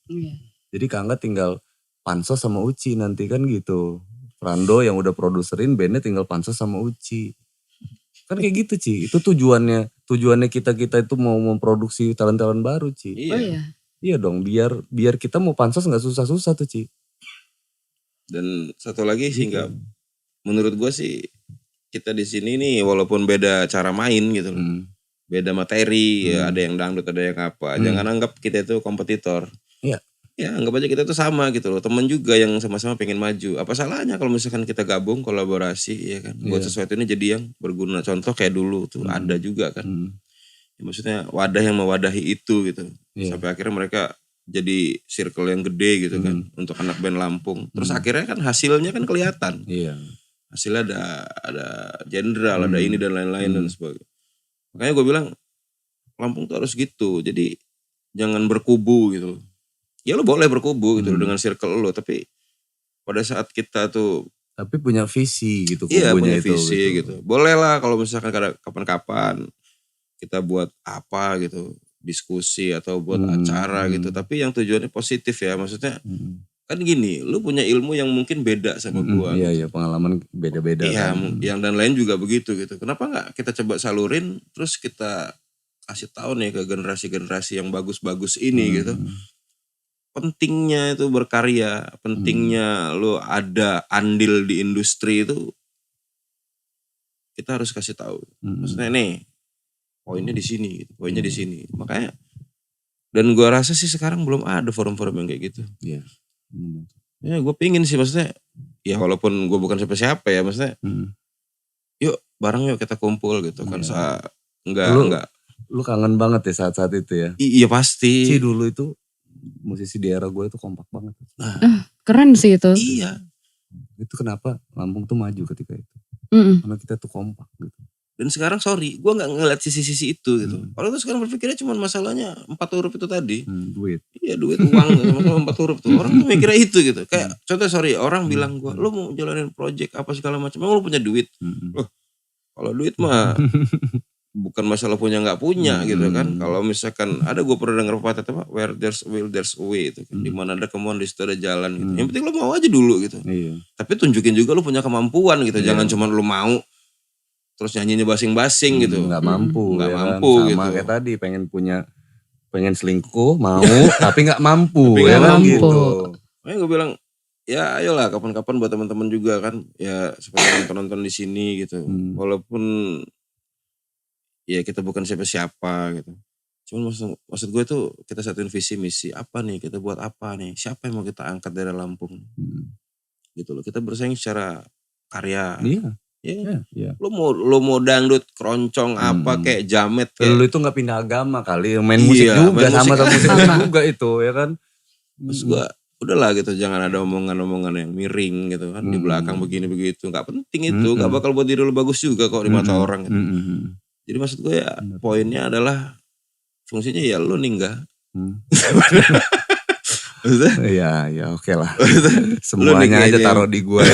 Speaker 1: Jadi Kangga tinggal pansos sama Uci nanti kan gitu. Frando yang udah produserin bandnya tinggal pansos sama Uci. Kan kayak gitu Ci. Itu tujuannya kita itu mau memproduksi talent-talent baru Ci.
Speaker 3: Iya.
Speaker 2: Oh iya.
Speaker 1: Iya dong, biar kita mau pansos gak susah-susah tuh Ci.
Speaker 3: Dan satu lagi sih nggak, menurut gue sih kita di sini nih walaupun beda cara main gitu loh. Beda materi, ya ada yang dangdut, ada yang apa. Jangan anggap kita itu kompetitor.
Speaker 1: Iya.
Speaker 3: Ya anggap aja kita tuh sama gitu loh. Temen juga yang sama-sama pengen maju. Apa salahnya kalau misalkan kita gabung, kolaborasi ya kan. Buat sesuatu ini jadi yang berguna. Contoh kayak dulu tuh ada juga kan. Ya, maksudnya wadah yang mewadahi itu gitu. Sampai akhirnya mereka jadi circle yang gede gitu kan. Untuk anak band Lampung. Terus akhirnya kan hasilnya kan kelihatan.
Speaker 1: Iya.
Speaker 3: Hasilnya ada jenderal, ada ini dan lain-lain dan sebagainya. Makanya gue bilang Lampung tuh harus gitu. Jadi jangan berkubu gitu. Ya lo boleh berkubu gitu dengan circle lo. Tapi pada saat kita tuh.
Speaker 1: Tapi punya visi gitu.
Speaker 3: Iya punya visi gitu. Boleh lah kalau misalkan kapan-kapan kita buat apa gitu. Diskusi atau buat acara gitu. Tapi yang tujuannya positif ya. Maksudnya kan gini. Lo punya ilmu yang mungkin beda sama gue.
Speaker 1: Iya iya pengalaman beda-beda.
Speaker 3: Iya kan. Yang dan lain juga begitu gitu. Kenapa gak kita coba salurin. Terus kita kasih tahu nih ke generasi-generasi yang bagus-bagus ini gitu. Pentingnya itu berkarya, pentingnya lo ada andil di industri itu kita harus kasih tahu. Maksudnya nih poinnya di sini, gitu. Poinnya di sini. Makanya dan gua rasa sih sekarang belum ada forum-forum yang kayak gitu.
Speaker 1: Iya.
Speaker 3: Ya gue pingin sih maksudnya. Ya walaupun gue bukan siapa-siapa ya maksudnya. Yuk bareng yuk kita kumpul gitu kan. Enggak.
Speaker 1: Lu kangen banget ya saat-saat itu ya?
Speaker 3: Iya pasti.
Speaker 1: Ci dulu itu musisi di era gue itu kompak banget.
Speaker 2: Keren sih itu.
Speaker 3: Iya.
Speaker 1: Itu kenapa Lampung tuh maju ketika itu. Karena kita tuh kompak gitu.
Speaker 3: Dan sekarang sorry, gue gak ngeliat sisi-sisi itu gitu. Orang tuh sekarang berpikirnya cuma masalahnya 4 huruf itu tadi.
Speaker 1: Duit.
Speaker 3: Iya duit, uang, masalah 4 huruf tuh. Orang tuh mikirnya itu gitu. Kayak contoh sorry, orang bilang gue, lu mau jalanin project apa segala macam, emang lu punya duit? Loh, kalau duit mah bukan masalah punya gak punya gitu kan. Kalau misalkan ada gue pernah denger pepatah apa, where there's a will there's a way itu kan. Dimana ada kemauan di situ ada jalan gitu. Yang penting lu mau aja dulu gitu. Tapi tunjukin juga lu punya kemampuan gitu. Jangan cuma lu mau terus nyanyinya basing-basing gitu.
Speaker 1: Gak mampu.
Speaker 3: Gak
Speaker 1: ya
Speaker 3: mampu
Speaker 1: kan? Sama
Speaker 3: gitu.
Speaker 1: kayak tadi pengen selingkuh mau tapi gak mampu.
Speaker 3: Tapi
Speaker 1: ya
Speaker 3: gak
Speaker 1: kan
Speaker 3: mampu.
Speaker 1: gitu.
Speaker 3: Makanya gue bilang ya ayolah kapan-kapan buat teman-teman juga kan. Ya supaya nonton di sini gitu. Walaupun ya kita bukan siapa-siapa gitu. Cuman maksud gue tuh kita satuin visi misi. Apa nih kita buat apa nih. Siapa yang mau kita angkat dari Lampung. Gitu loh. Kita bersaing secara karya.
Speaker 1: Iya. Iya.
Speaker 3: Lu mau dangdut, keroncong, apa kayak jamet kayak.
Speaker 1: Lu itu gak pindah agama kali, main musik juga sama musik juga itu ya kan.
Speaker 3: Terus gue udahlah gitu, jangan ada omongan-omongan yang miring gitu kan di belakang begini begitu, nggak penting itu, nggak bakal buat diri lu bagus juga kok di mata orang gitu. Jadi maksud gue ya poinnya adalah fungsinya ya lu ninggah.
Speaker 1: Iya oke lah. Semuanya aja taruh di gua.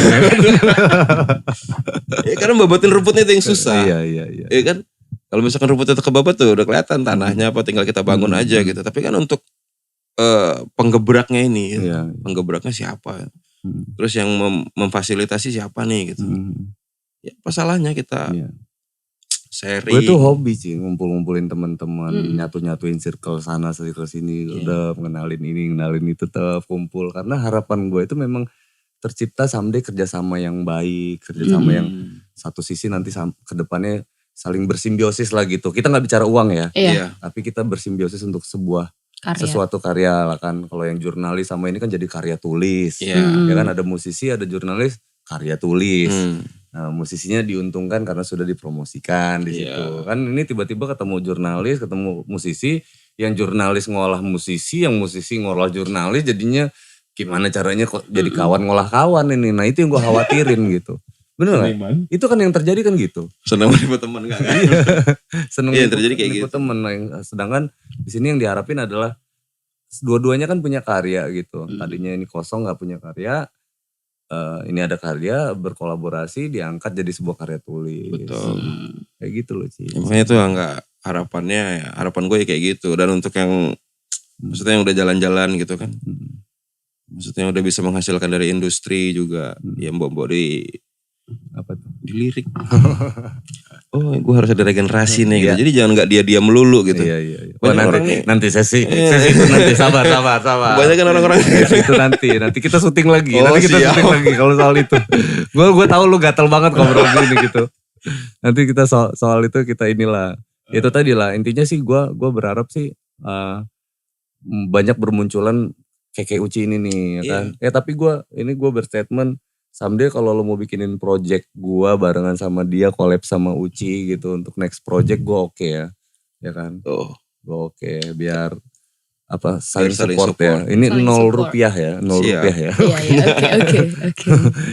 Speaker 3: Ya karena babatin rumputnya itu yang susah.
Speaker 1: Iya.
Speaker 3: Ya kan kalau misalkan rumputnya itu kebabat tuh udah kelihatan tanahnya apa, tinggal kita bangun aja gitu. Tapi kan untuk penggebraknya ini, penggebraknya siapa? Terus yang memfasilitasi siapa nih gitu? Ya apa salahnya kita sharing?
Speaker 1: Gue tuh hobi sih ngumpulin teman-teman, nyatuin circle sana circle sini, udah mengenalin ini, mengenalin itu, tetap kumpul. Karena harapan gue itu memang tercipta someday kerjasama yang baik, kerjasama yang satu sisi nanti ke depannya saling bersimbiosis lah gitu. Kita nggak bicara uang ya, tapi kita bersimbiosis untuk sebuah sesuatu karya lah kan. Kalau yang jurnalis sama ini kan jadi karya tulis, ya kan, ada musisi, ada jurnalis, karya tulis. Nah, musisinya diuntungkan karena sudah dipromosikan di situ. Kan ini tiba-tiba ketemu jurnalis, ketemu musisi, yang jurnalis ngolah musisi, yang musisi ngolah jurnalis, jadinya gimana caranya kok jadi kawan ngolah kawan ini. Nah itu yang gue khawatirin gitu. Bener gak? Itu kan yang terjadi kan gitu.
Speaker 3: Senang menipu teman gak?
Speaker 1: Senang
Speaker 3: terjadi kayak gitu.
Speaker 1: Temen. Sedangkan di sini yang diharapin adalah dua-duanya kan punya karya gitu. Tadinya ini kosong gak punya karya. Ini ada karya, berkolaborasi, diangkat jadi sebuah karya tulis.
Speaker 3: Betul.
Speaker 1: Kayak gitu loh Ci.
Speaker 3: Makanya itu enggak, harapan gue ya kayak gitu. Dan untuk yang maksudnya yang udah jalan-jalan gitu kan. Maksudnya yang udah bisa menghasilkan dari industri juga. Ya mbok-mbok
Speaker 1: apa tuh?
Speaker 3: Dilirik. Oh gue harus ada regenerasi nih gitu. Jadi jangan gak dia melulu gitu.
Speaker 1: Iya. Nanti sesi itu nanti sabar.
Speaker 3: Banyak kan orang-orang
Speaker 1: itu nanti kita syuting lagi. Syuting lagi kalau soal itu. Gue tahu lu gatel banget ngobrol gini gitu. Nanti kita soal itu kita inilah. Itu tadi lah intinya sih gue berharap sih banyak bermunculan kayak Uci ini nih ya kan. Tapi gue berstatement someday kalau lo mau bikinin project gue barengan sama dia, collab sama Uci gitu untuk next project gue oke ya kan. Gue oke biar apa saling support ya. Ini
Speaker 2: saling
Speaker 1: 0
Speaker 2: support.
Speaker 1: Rupiah ya, 0 rupiah ya.
Speaker 2: Iya, oke.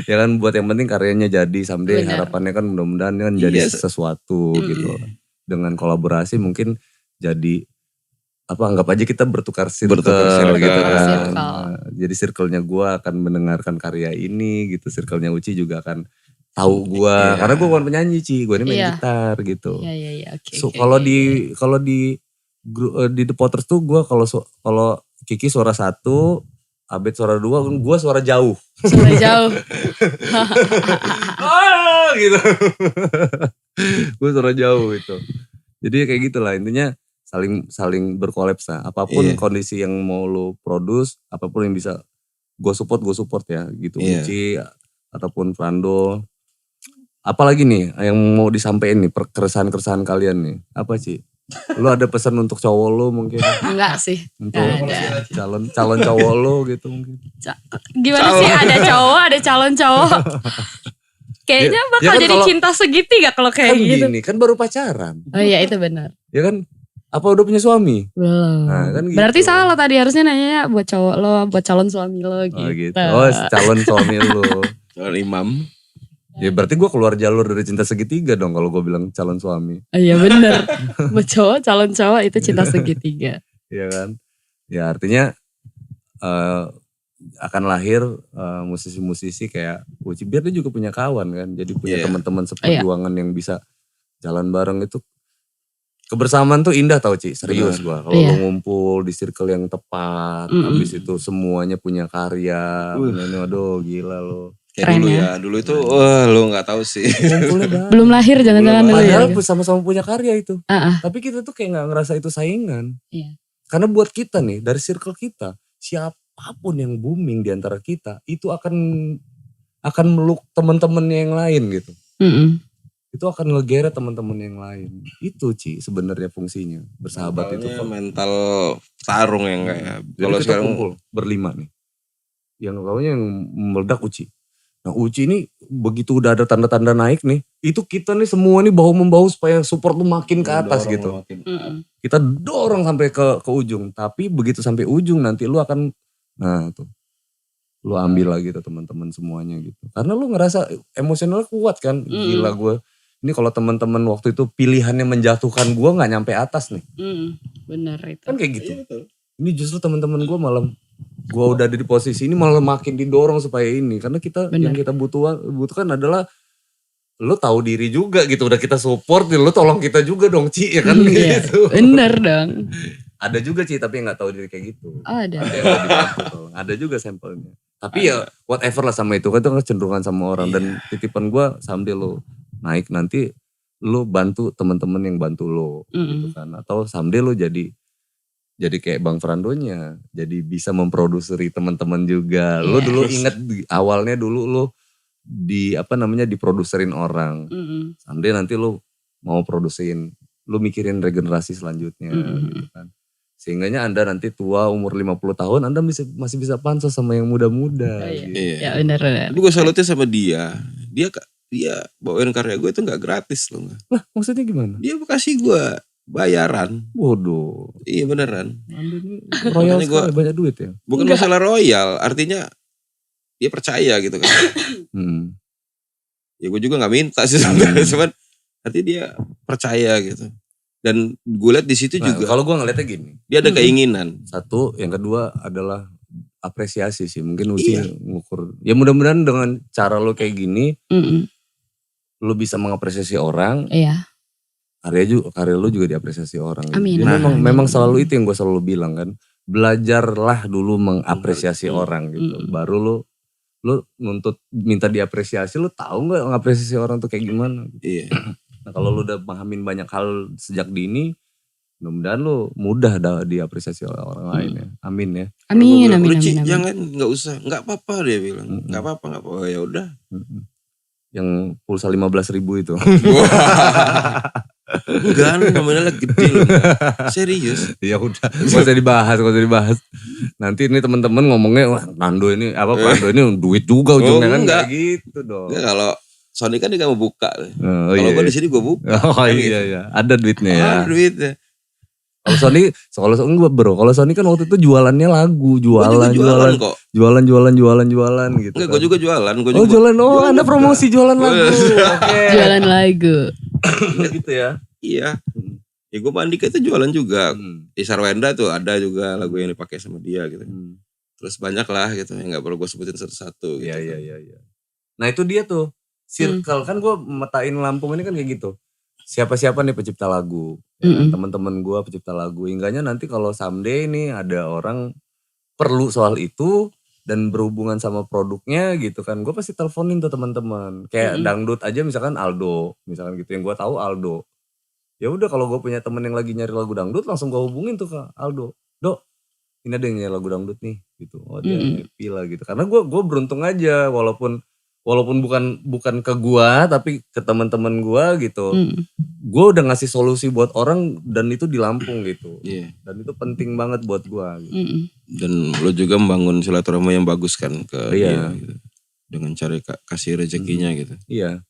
Speaker 1: Ya kan buat yang penting karyanya jadi someday. Benar. Harapannya kan mudah-mudahan kan jadi sesuatu gitu. Dengan kolaborasi mungkin jadi apa, anggap aja kita bertukar circle gitu kan. Nah, jadi circle-nya gue akan mendengarkan karya ini gitu, circle-nya Uci juga akan tahu gue karena gue bukan penyanyi Ci, gue ini main gitar gitu.
Speaker 2: Iya, oke.
Speaker 1: So kalau di The Potters tuh gue kalau Kiki suara 1, Abed suara 2, gue suara jauh.
Speaker 2: Suara jauh.
Speaker 1: Gitu. Gue suara jauh itu. Jadi kayak gitulah intinya. Saling berkolapsa. Apapun kondisi yang mau lo produce, apapun yang bisa gue support ya gitu. Uci ataupun Frando. Apalagi nih yang mau disampaikan nih keresahan kalian nih. Apa sih? Lo ada pesan untuk cowok lo mungkin?
Speaker 2: Enggak sih.
Speaker 1: Untuk calon cowok lo gitu mungkin.
Speaker 2: Gimana sih ada cowok, ada calon cowok? Kayaknya bakal jadi cinta segitiga kalau kayak gitu.
Speaker 1: Gini, kan baru pacaran.
Speaker 2: Oh iya itu benar.
Speaker 1: Ya kan? Apa udah punya suami?
Speaker 2: Belum.
Speaker 1: Nah, kan gitu.
Speaker 2: Berarti salah tadi, harusnya nanya buat cowok lo, buat calon suami lo gitu.
Speaker 1: Oh calon suami lo.
Speaker 3: Calon imam.
Speaker 1: Ya berarti gue keluar jalur dari cinta segitiga dong kalau gue bilang calon suami.
Speaker 2: Iya bener. Buat cowok, calon cowok itu cinta segitiga.
Speaker 1: Iya kan. Ya artinya akan lahir musisi-musisi kayak Uci. Biar dia juga punya kawan kan. Jadi punya teman-teman seperjuangan yang bisa jalan bareng itu. Kebersamaan tuh indah tau Ci, serius gue. Kalau lo ngumpul di circle yang tepat, habis itu semuanya punya karya. Aduh gila lo.
Speaker 3: Kayak dulu itu lo gak tahu sih.
Speaker 2: Belum lahir jangan-jangan dulu ya.
Speaker 1: Padahal sama-sama punya karya itu. Tapi kita tuh kayak gak ngerasa itu saingan.
Speaker 2: Iya.
Speaker 1: Karena buat kita nih, dari circle kita, siapapun yang booming di antara kita, itu akan meluk teman-temannya yang lain gitu. Itu akan ngegeret teman-teman yang lain. Itu Ci sebenarnya fungsinya bersahabat itu.
Speaker 3: Mental tarung yang kayak.
Speaker 1: Kalau sekarang kumpul berlima nih. Yang yang meledak Uci. Nah Uci ini begitu udah ada tanda-tanda naik nih, itu kita nih semua nih bahu-membahu supaya support lu makin ke atas gitu. Kita dorong sampai ke ujung, tapi begitu sampai ujung nanti lu akan, nah tuh, lu ambil lagi tuh teman-teman semuanya gitu. Karena lu ngerasa emosional kuat kan, gila gue. Ini kalau teman-teman waktu itu pilihannya menjatuhkan gue nggak nyampe atas nih.
Speaker 2: Bener itu.
Speaker 1: Kan kayak gitu. Ini justru teman-teman gue malam, gue udah ada di posisi ini malah makin didorong supaya ini. Karena kita yang kita butuhkan adalah lu tahu diri juga gitu. Udah kita support, lu tolong kita juga dong Ci ya kan gitu.
Speaker 2: Bener dong.
Speaker 1: Ada juga Ci tapi nggak tahu diri kayak gitu.
Speaker 2: Ada.
Speaker 1: Ada juga sampelnya. Tapi ya whatever lah sama itu kan itu kecenderungan sama orang. Dan titipan gue sambil lo naik nanti lo bantu teman-teman yang bantu lo gitu kan. Atau someday lo jadi kayak Bang Frandonya, jadi bisa memproduksi teman-teman juga. Lo dulu inget awalnya dulu lo diproduserin orang. Someday nanti lo mau produserin, lo mikirin regenerasi selanjutnya gitu kan. Sehingganya Anda nanti tua umur 50 tahun Anda masih bisa pansos sama yang muda-muda.
Speaker 2: Iya.
Speaker 1: Gitu.
Speaker 2: Ya benar.
Speaker 3: Tapi gue salutnya sama dia bawain karya gue itu gak gratis loh.
Speaker 1: Lah maksudnya gimana?
Speaker 3: Dia kasih gue bayaran.
Speaker 1: Bodoh.
Speaker 3: Iya beneran.
Speaker 1: Anda ini royal sekali, banyak duit ya?
Speaker 3: Bukan masalah royal, artinya dia percaya gitu kan. Ya gue juga gak minta sih sebenarnya, cuman artinya dia percaya gitu. Dan gue lihat di situ juga.
Speaker 1: Kalau gue ngeliatnya gini,
Speaker 3: dia ada keinginan.
Speaker 1: Satu, yang kedua adalah apresiasi sih. Mungkin Uci ngukur. Ya mudah-mudahan dengan cara lo kayak gini, lo bisa mengapresiasi orang.
Speaker 2: Iya.
Speaker 1: Karya lo juga diapresiasi orang.
Speaker 2: Amin.
Speaker 1: Jadi memang selalu itu yang gue selalu bilang kan. Belajarlah dulu mengapresiasi orang gitu. Baru lo nuntut minta diapresiasi, lo tahu nggak mengapresiasi orang tuh kayak gimana?
Speaker 3: Iya.
Speaker 1: Nah kalau lu udah pahamin banyak hal sejak dini, mudah-mudahan lu mudah diapresiasi oleh orang lain ya. Amin ya.
Speaker 2: Amin.
Speaker 3: Jangan, nggak usah, nggak apa-apa dia bilang. Nggak apa-apa. Oh, ya udah.
Speaker 1: Yang pulsa 15.000 itu.
Speaker 3: Enggak, nominalnya gede loh. Serius.
Speaker 1: Ya udah, gak usah dibahas. Nanti ini teman-teman ngomongnya, wah Nando ini duit juga ujungnya kan kayak gitu dong.
Speaker 3: Enggak, kalau Sony kan dia gak mau buka. Kalau gue di sini gue buka.
Speaker 1: Oh iya. Ada duitnya ya.
Speaker 3: Ada duitnya.
Speaker 1: Kalau Sony kan waktu itu jualannya lagu, jualan
Speaker 3: kok.
Speaker 1: Jualan gitu.
Speaker 3: Enggak, gue juga jualan.
Speaker 1: Jualan. Anda promosi jualan lagu. Oke.
Speaker 2: Jualan lagu.
Speaker 1: Gitu ya.
Speaker 3: Iya. Ya gue Mandika itu jualan juga. Isarwenda tuh ada juga lagu yang dipakai sama dia gitu. Terus banyak lah gitu yang gak perlu gue sebutin satu-satu gitu.
Speaker 1: Iya. Nah itu dia tuh. Circle kan gue metain Lampung ini kan kayak gitu. Siapa-siapa nih pencipta lagu. Ya, teman-teman gue pencipta lagu. Hingganya nanti kalau someday nih ada orang perlu soal itu dan berhubungan sama produknya gitu kan. Gue pasti teleponin tuh teman-teman. Kayak dangdut aja misalkan Aldo. Misalkan gitu yang gue tahu Aldo. Ya udah kalau gue punya temen yang lagi nyari lagu dangdut langsung gue hubungin tuh ke Aldo. Dok, ini ada yang nyari lagu dangdut nih gitu. Oh dia happy lah gitu. Karena gue beruntung aja walaupun bukan ke gua tapi ke teman-teman gua gitu. Gua udah ngasih solusi buat orang dan itu di Lampung gitu. Dan itu penting banget buat gua gitu.
Speaker 3: Dan lo juga membangun silaturahmi yang bagus kan ke dia gitu. Dengan cara kasih rezekinya gitu.
Speaker 1: Iya.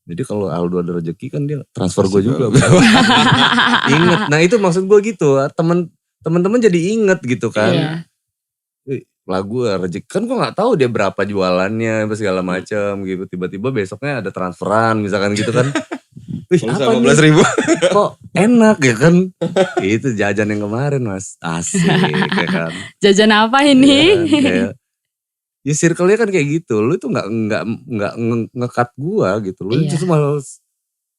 Speaker 1: Jadi kalau Aldo ada rezeki kan dia transfer gua juga. Ingat. Nah itu maksud gua gitu. Teman-teman jadi inget gitu kan.
Speaker 2: Iya.
Speaker 1: Lagu rezeki kan gue nggak tahu dia berapa jualannya segala macam gitu, tiba-tiba besoknya ada transferan misalkan gitu kan. Wih apa nih
Speaker 3: 15.000
Speaker 1: kok enak ya kan. Itu jajan yang kemarin mas, asik ya kan.
Speaker 2: Jajan apa ini?
Speaker 1: Ya circle-nya kan kayak gitu. Lu tuh nggak nge-cut gua gitu. Lu justru malah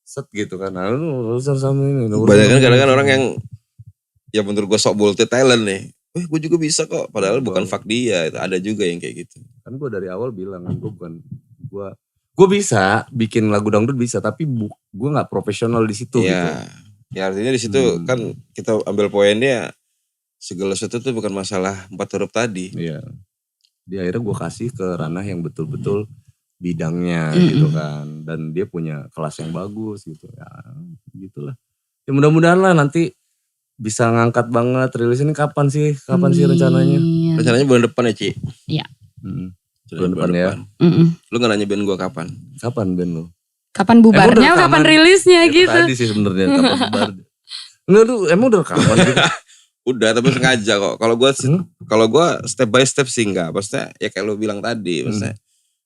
Speaker 1: set gitu kan. Nah, lu sama ini.
Speaker 3: Banyak kan kadang-kadang orang yang ya menurut gue sok multi talent nih. Gue juga bisa kok, padahal bukan fak dia. Itu ada juga yang kayak gitu.
Speaker 1: Kan gue dari awal bilang kan gue bisa bikin lagu dangdut bisa, tapi gue nggak profesional di situ gitu.
Speaker 3: Ya artinya di situ kan kita ambil poinnya segala sesuatu itu bukan masalah 4 huruf tadi.
Speaker 1: Iya. Di akhirnya gue kasih ke ranah yang betul-betul bidangnya gitu kan, dan dia punya kelas yang bagus gitu ya, gitulah. Ya mudah-mudahan lah nanti bisa ngangkat banget. Rilis ini kapan sih rencananya?
Speaker 3: Rencananya bulan depan ya Ci?
Speaker 2: Iya.
Speaker 1: Bulan depan ya.
Speaker 3: Lu gak nanya band gue kapan?
Speaker 1: Kapan band lu?
Speaker 2: Kapan bubarnya, kapan rilisnya gitu.
Speaker 1: Tadi sih sebenarnya kapan bubar. Enggak lu emang udah kapan gitu?
Speaker 3: Udah, tapi sengaja kok. Kalau gue step by step sih enggak. Maksudnya ya kayak lu bilang tadi, maksudnya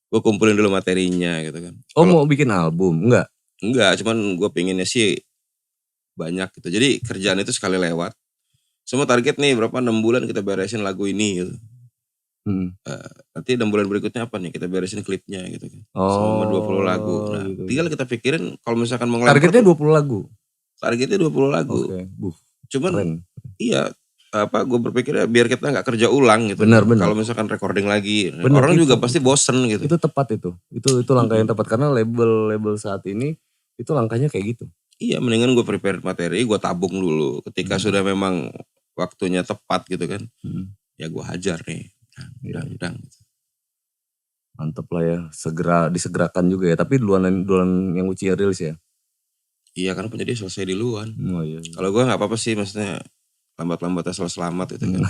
Speaker 3: gue kumpulin dulu materinya gitu kan.
Speaker 1: Oh mau bikin album? Enggak?
Speaker 3: Enggak, cuman gue pengennya sih banyak gitu. Jadi kerjaan itu sekali lewat. Semua target nih berapa 6 bulan kita beresin lagu ini gitu. Nanti 6 bulan berikutnya apa nih, kita beresin klipnya gitu kan. Selama 20 lagu. Nah, gitu. Tinggal kita pikirin kalau misalkan mau ngelempar.
Speaker 1: Targetnya 20 lagu?
Speaker 3: Targetnya 20 lagu.
Speaker 1: Okay.
Speaker 3: Cuman
Speaker 1: keren.
Speaker 3: Iya, gue berpikir biar kita gak kerja ulang gitu.
Speaker 1: Benar.
Speaker 3: Kalau misalkan recording lagi,
Speaker 1: bener,
Speaker 3: orang juga pasti bosen gitu.
Speaker 1: Itu tepat itu langkah yang tepat. Karena label saat ini itu langkahnya kayak gitu.
Speaker 3: Iya, mendingan gue prepare materi, gue tabung dulu. Ketika sudah memang waktunya tepat gitu kan, ya gue hajar nih. Udah.
Speaker 1: Mantep lah ya, disegerakan juga ya. Tapi duluan yang Uci rilis ya?
Speaker 3: Iya, karena penjadi selesai di luan.
Speaker 1: Oh, iya.
Speaker 3: Kalau gue gak apa-apa sih, maksudnya lambat-lambatnya selamat gitu kan.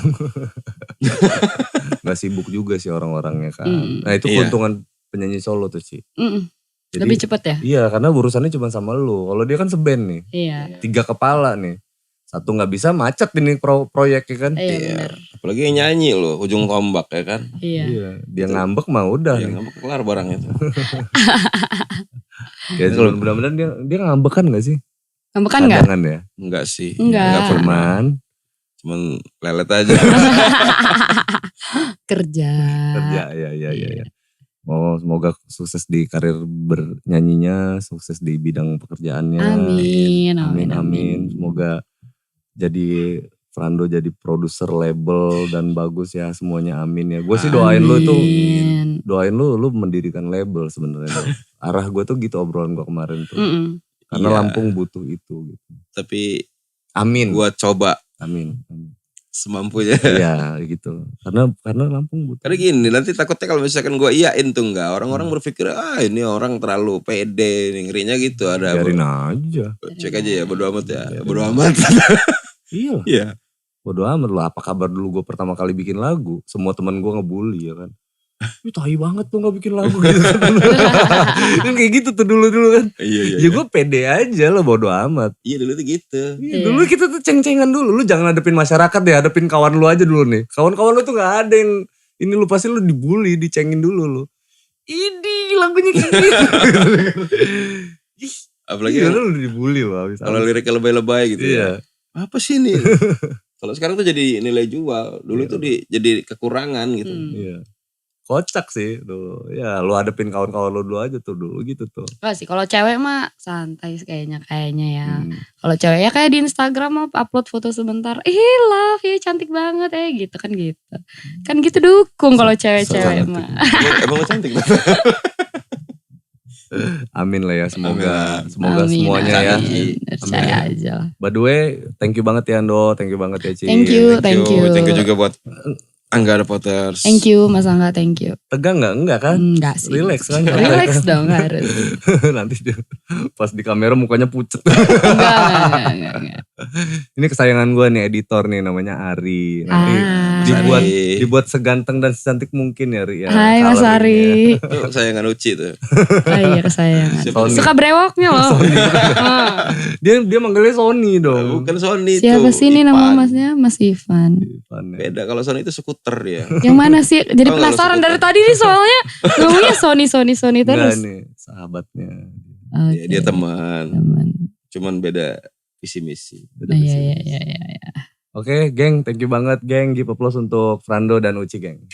Speaker 1: Gak sibuk juga sih orang-orangnya kan. Nah itu keuntungan penyanyi solo tuh sih.
Speaker 2: Jadi, lebih cepet ya?
Speaker 1: Iya, karena urusannya cuma sama lu. Kalau dia kan seband nih.
Speaker 2: Iya.
Speaker 1: 3 kepala nih. Satu gak bisa macet ini proyeknya kan.
Speaker 2: Iya.
Speaker 3: Apalagi yang nyanyi loh, ujung tombak ya kan.
Speaker 2: Iya.
Speaker 1: Dia ngambek mah udah
Speaker 3: dia
Speaker 1: nih.
Speaker 3: ngambek kelar barangnya tuh.
Speaker 1: Ya mudah-mudahan dia ngambekan gak sih?
Speaker 2: Ngambekan gak?
Speaker 1: Jangan ya?
Speaker 3: Enggak sih.
Speaker 2: Enggak.
Speaker 3: Cuman lelet aja.
Speaker 2: Kerja.
Speaker 1: Ya. Mau semoga sukses di karir bernyanyinya, sukses di bidang pekerjaannya. Amin. Semoga jadi Frando jadi produser label dan bagus ya semuanya, amin ya. Gue sih doain lu tuh, doain lu mendirikan label sebenarnya. Arah gue tuh gitu obrolan gue kemarin tuh. Karena Lampung butuh itu gitu.
Speaker 3: Tapi
Speaker 1: amin.
Speaker 3: Gue coba.
Speaker 1: Amin.
Speaker 3: Semampunya.
Speaker 1: Iya gitu. Karena Lampung butuh.
Speaker 3: Karena gini, nanti takutnya kalau misalkan gue iyain tuh enggak, orang-orang berpikir ini orang terlalu pede, ngerinya gitu. Ada
Speaker 1: biarin aja.
Speaker 3: Cek aja ya, bodo amat ya. Bodo amat.
Speaker 1: Iya. Bodo amat lah, apa kabar dulu gue pertama kali bikin lagu. Semua teman gue ngebully ya kan. Tai banget tuh gak bikin lagu gitu. Kan kayak gitu tuh dulu kan.
Speaker 3: Iya.
Speaker 1: Ya gue pede aja loh, bodo amat.
Speaker 3: Iya dulu tuh gitu.
Speaker 1: Iya. Dulu kita tuh ceng-cengan dulu. Lu jangan hadapin masyarakat deh, hadapin kawan lu aja dulu nih. Kawan-kawan lu tuh gak ada yang, ini lu pasti lu dibully, dicengin dulu lu. Ini lagunya kayak gitu.
Speaker 3: Apalagi
Speaker 1: lu dibully loh.
Speaker 3: Kalau liriknya lebay-lebay gitu
Speaker 1: ya.
Speaker 3: Apa sih ini? Kalau sekarang tuh jadi nilai jual. Dulu tuh jadi kekurangan gitu.
Speaker 1: Iya. Kocak sih tuh. Ya lu hadepin kawan-kawan lu dulu aja tuh dulu gitu tuh.
Speaker 2: Enggak sih, kalau cewek mah santai kayaknya ya. Kalau cewek ya kayak di Instagram mah upload foto sebentar. Love ya cantik banget gitu kan gitu. Kan gitu dukung kalau cewek-cewek mah.
Speaker 3: Emang lu cantik.
Speaker 1: Amin lah ya, semoga
Speaker 2: amin,
Speaker 1: semuanya ya.
Speaker 2: Percaya aja lah.
Speaker 1: By the way, thank you banget ya Ando, thank you banget ya Ci.
Speaker 2: Thank you.
Speaker 3: Thank you juga buat Angga Reporters.
Speaker 2: Thank you Mas Angga, thank you.
Speaker 1: Tegang gak? Enggak kan?
Speaker 2: Enggak sih.
Speaker 1: Relax kan?
Speaker 2: Relax dong harus.
Speaker 1: Nanti pas di kamera mukanya pucet.
Speaker 2: Enggak.
Speaker 1: Ini kesayangan gue nih, editor nih namanya Ari. Nanti dibuat seganteng dan secantik mungkin ya Ri. Ya,
Speaker 2: hai Mas Ari.
Speaker 3: Itu kesayangan Uci tuh.
Speaker 2: Oh iya kesayangan. Suka brewoknya loh.
Speaker 1: Dia manggilnya Sony dong.
Speaker 3: Bukan Sony.
Speaker 2: Siapa sih ini nama masnya? Mas Ivan.
Speaker 3: Beda, kalau Sony itu skuter ya.
Speaker 2: Yang mana sih? Jadi penasaran dari tadi nih soalnya ngomongnya Sony terus.
Speaker 1: Enggak nih, sahabatnya.
Speaker 2: Okay.
Speaker 3: Dia teman. Cuman beda visi misi.
Speaker 2: Iya.
Speaker 1: Oke, geng, thank you banget geng. Give applause untuk Frando dan Uci geng.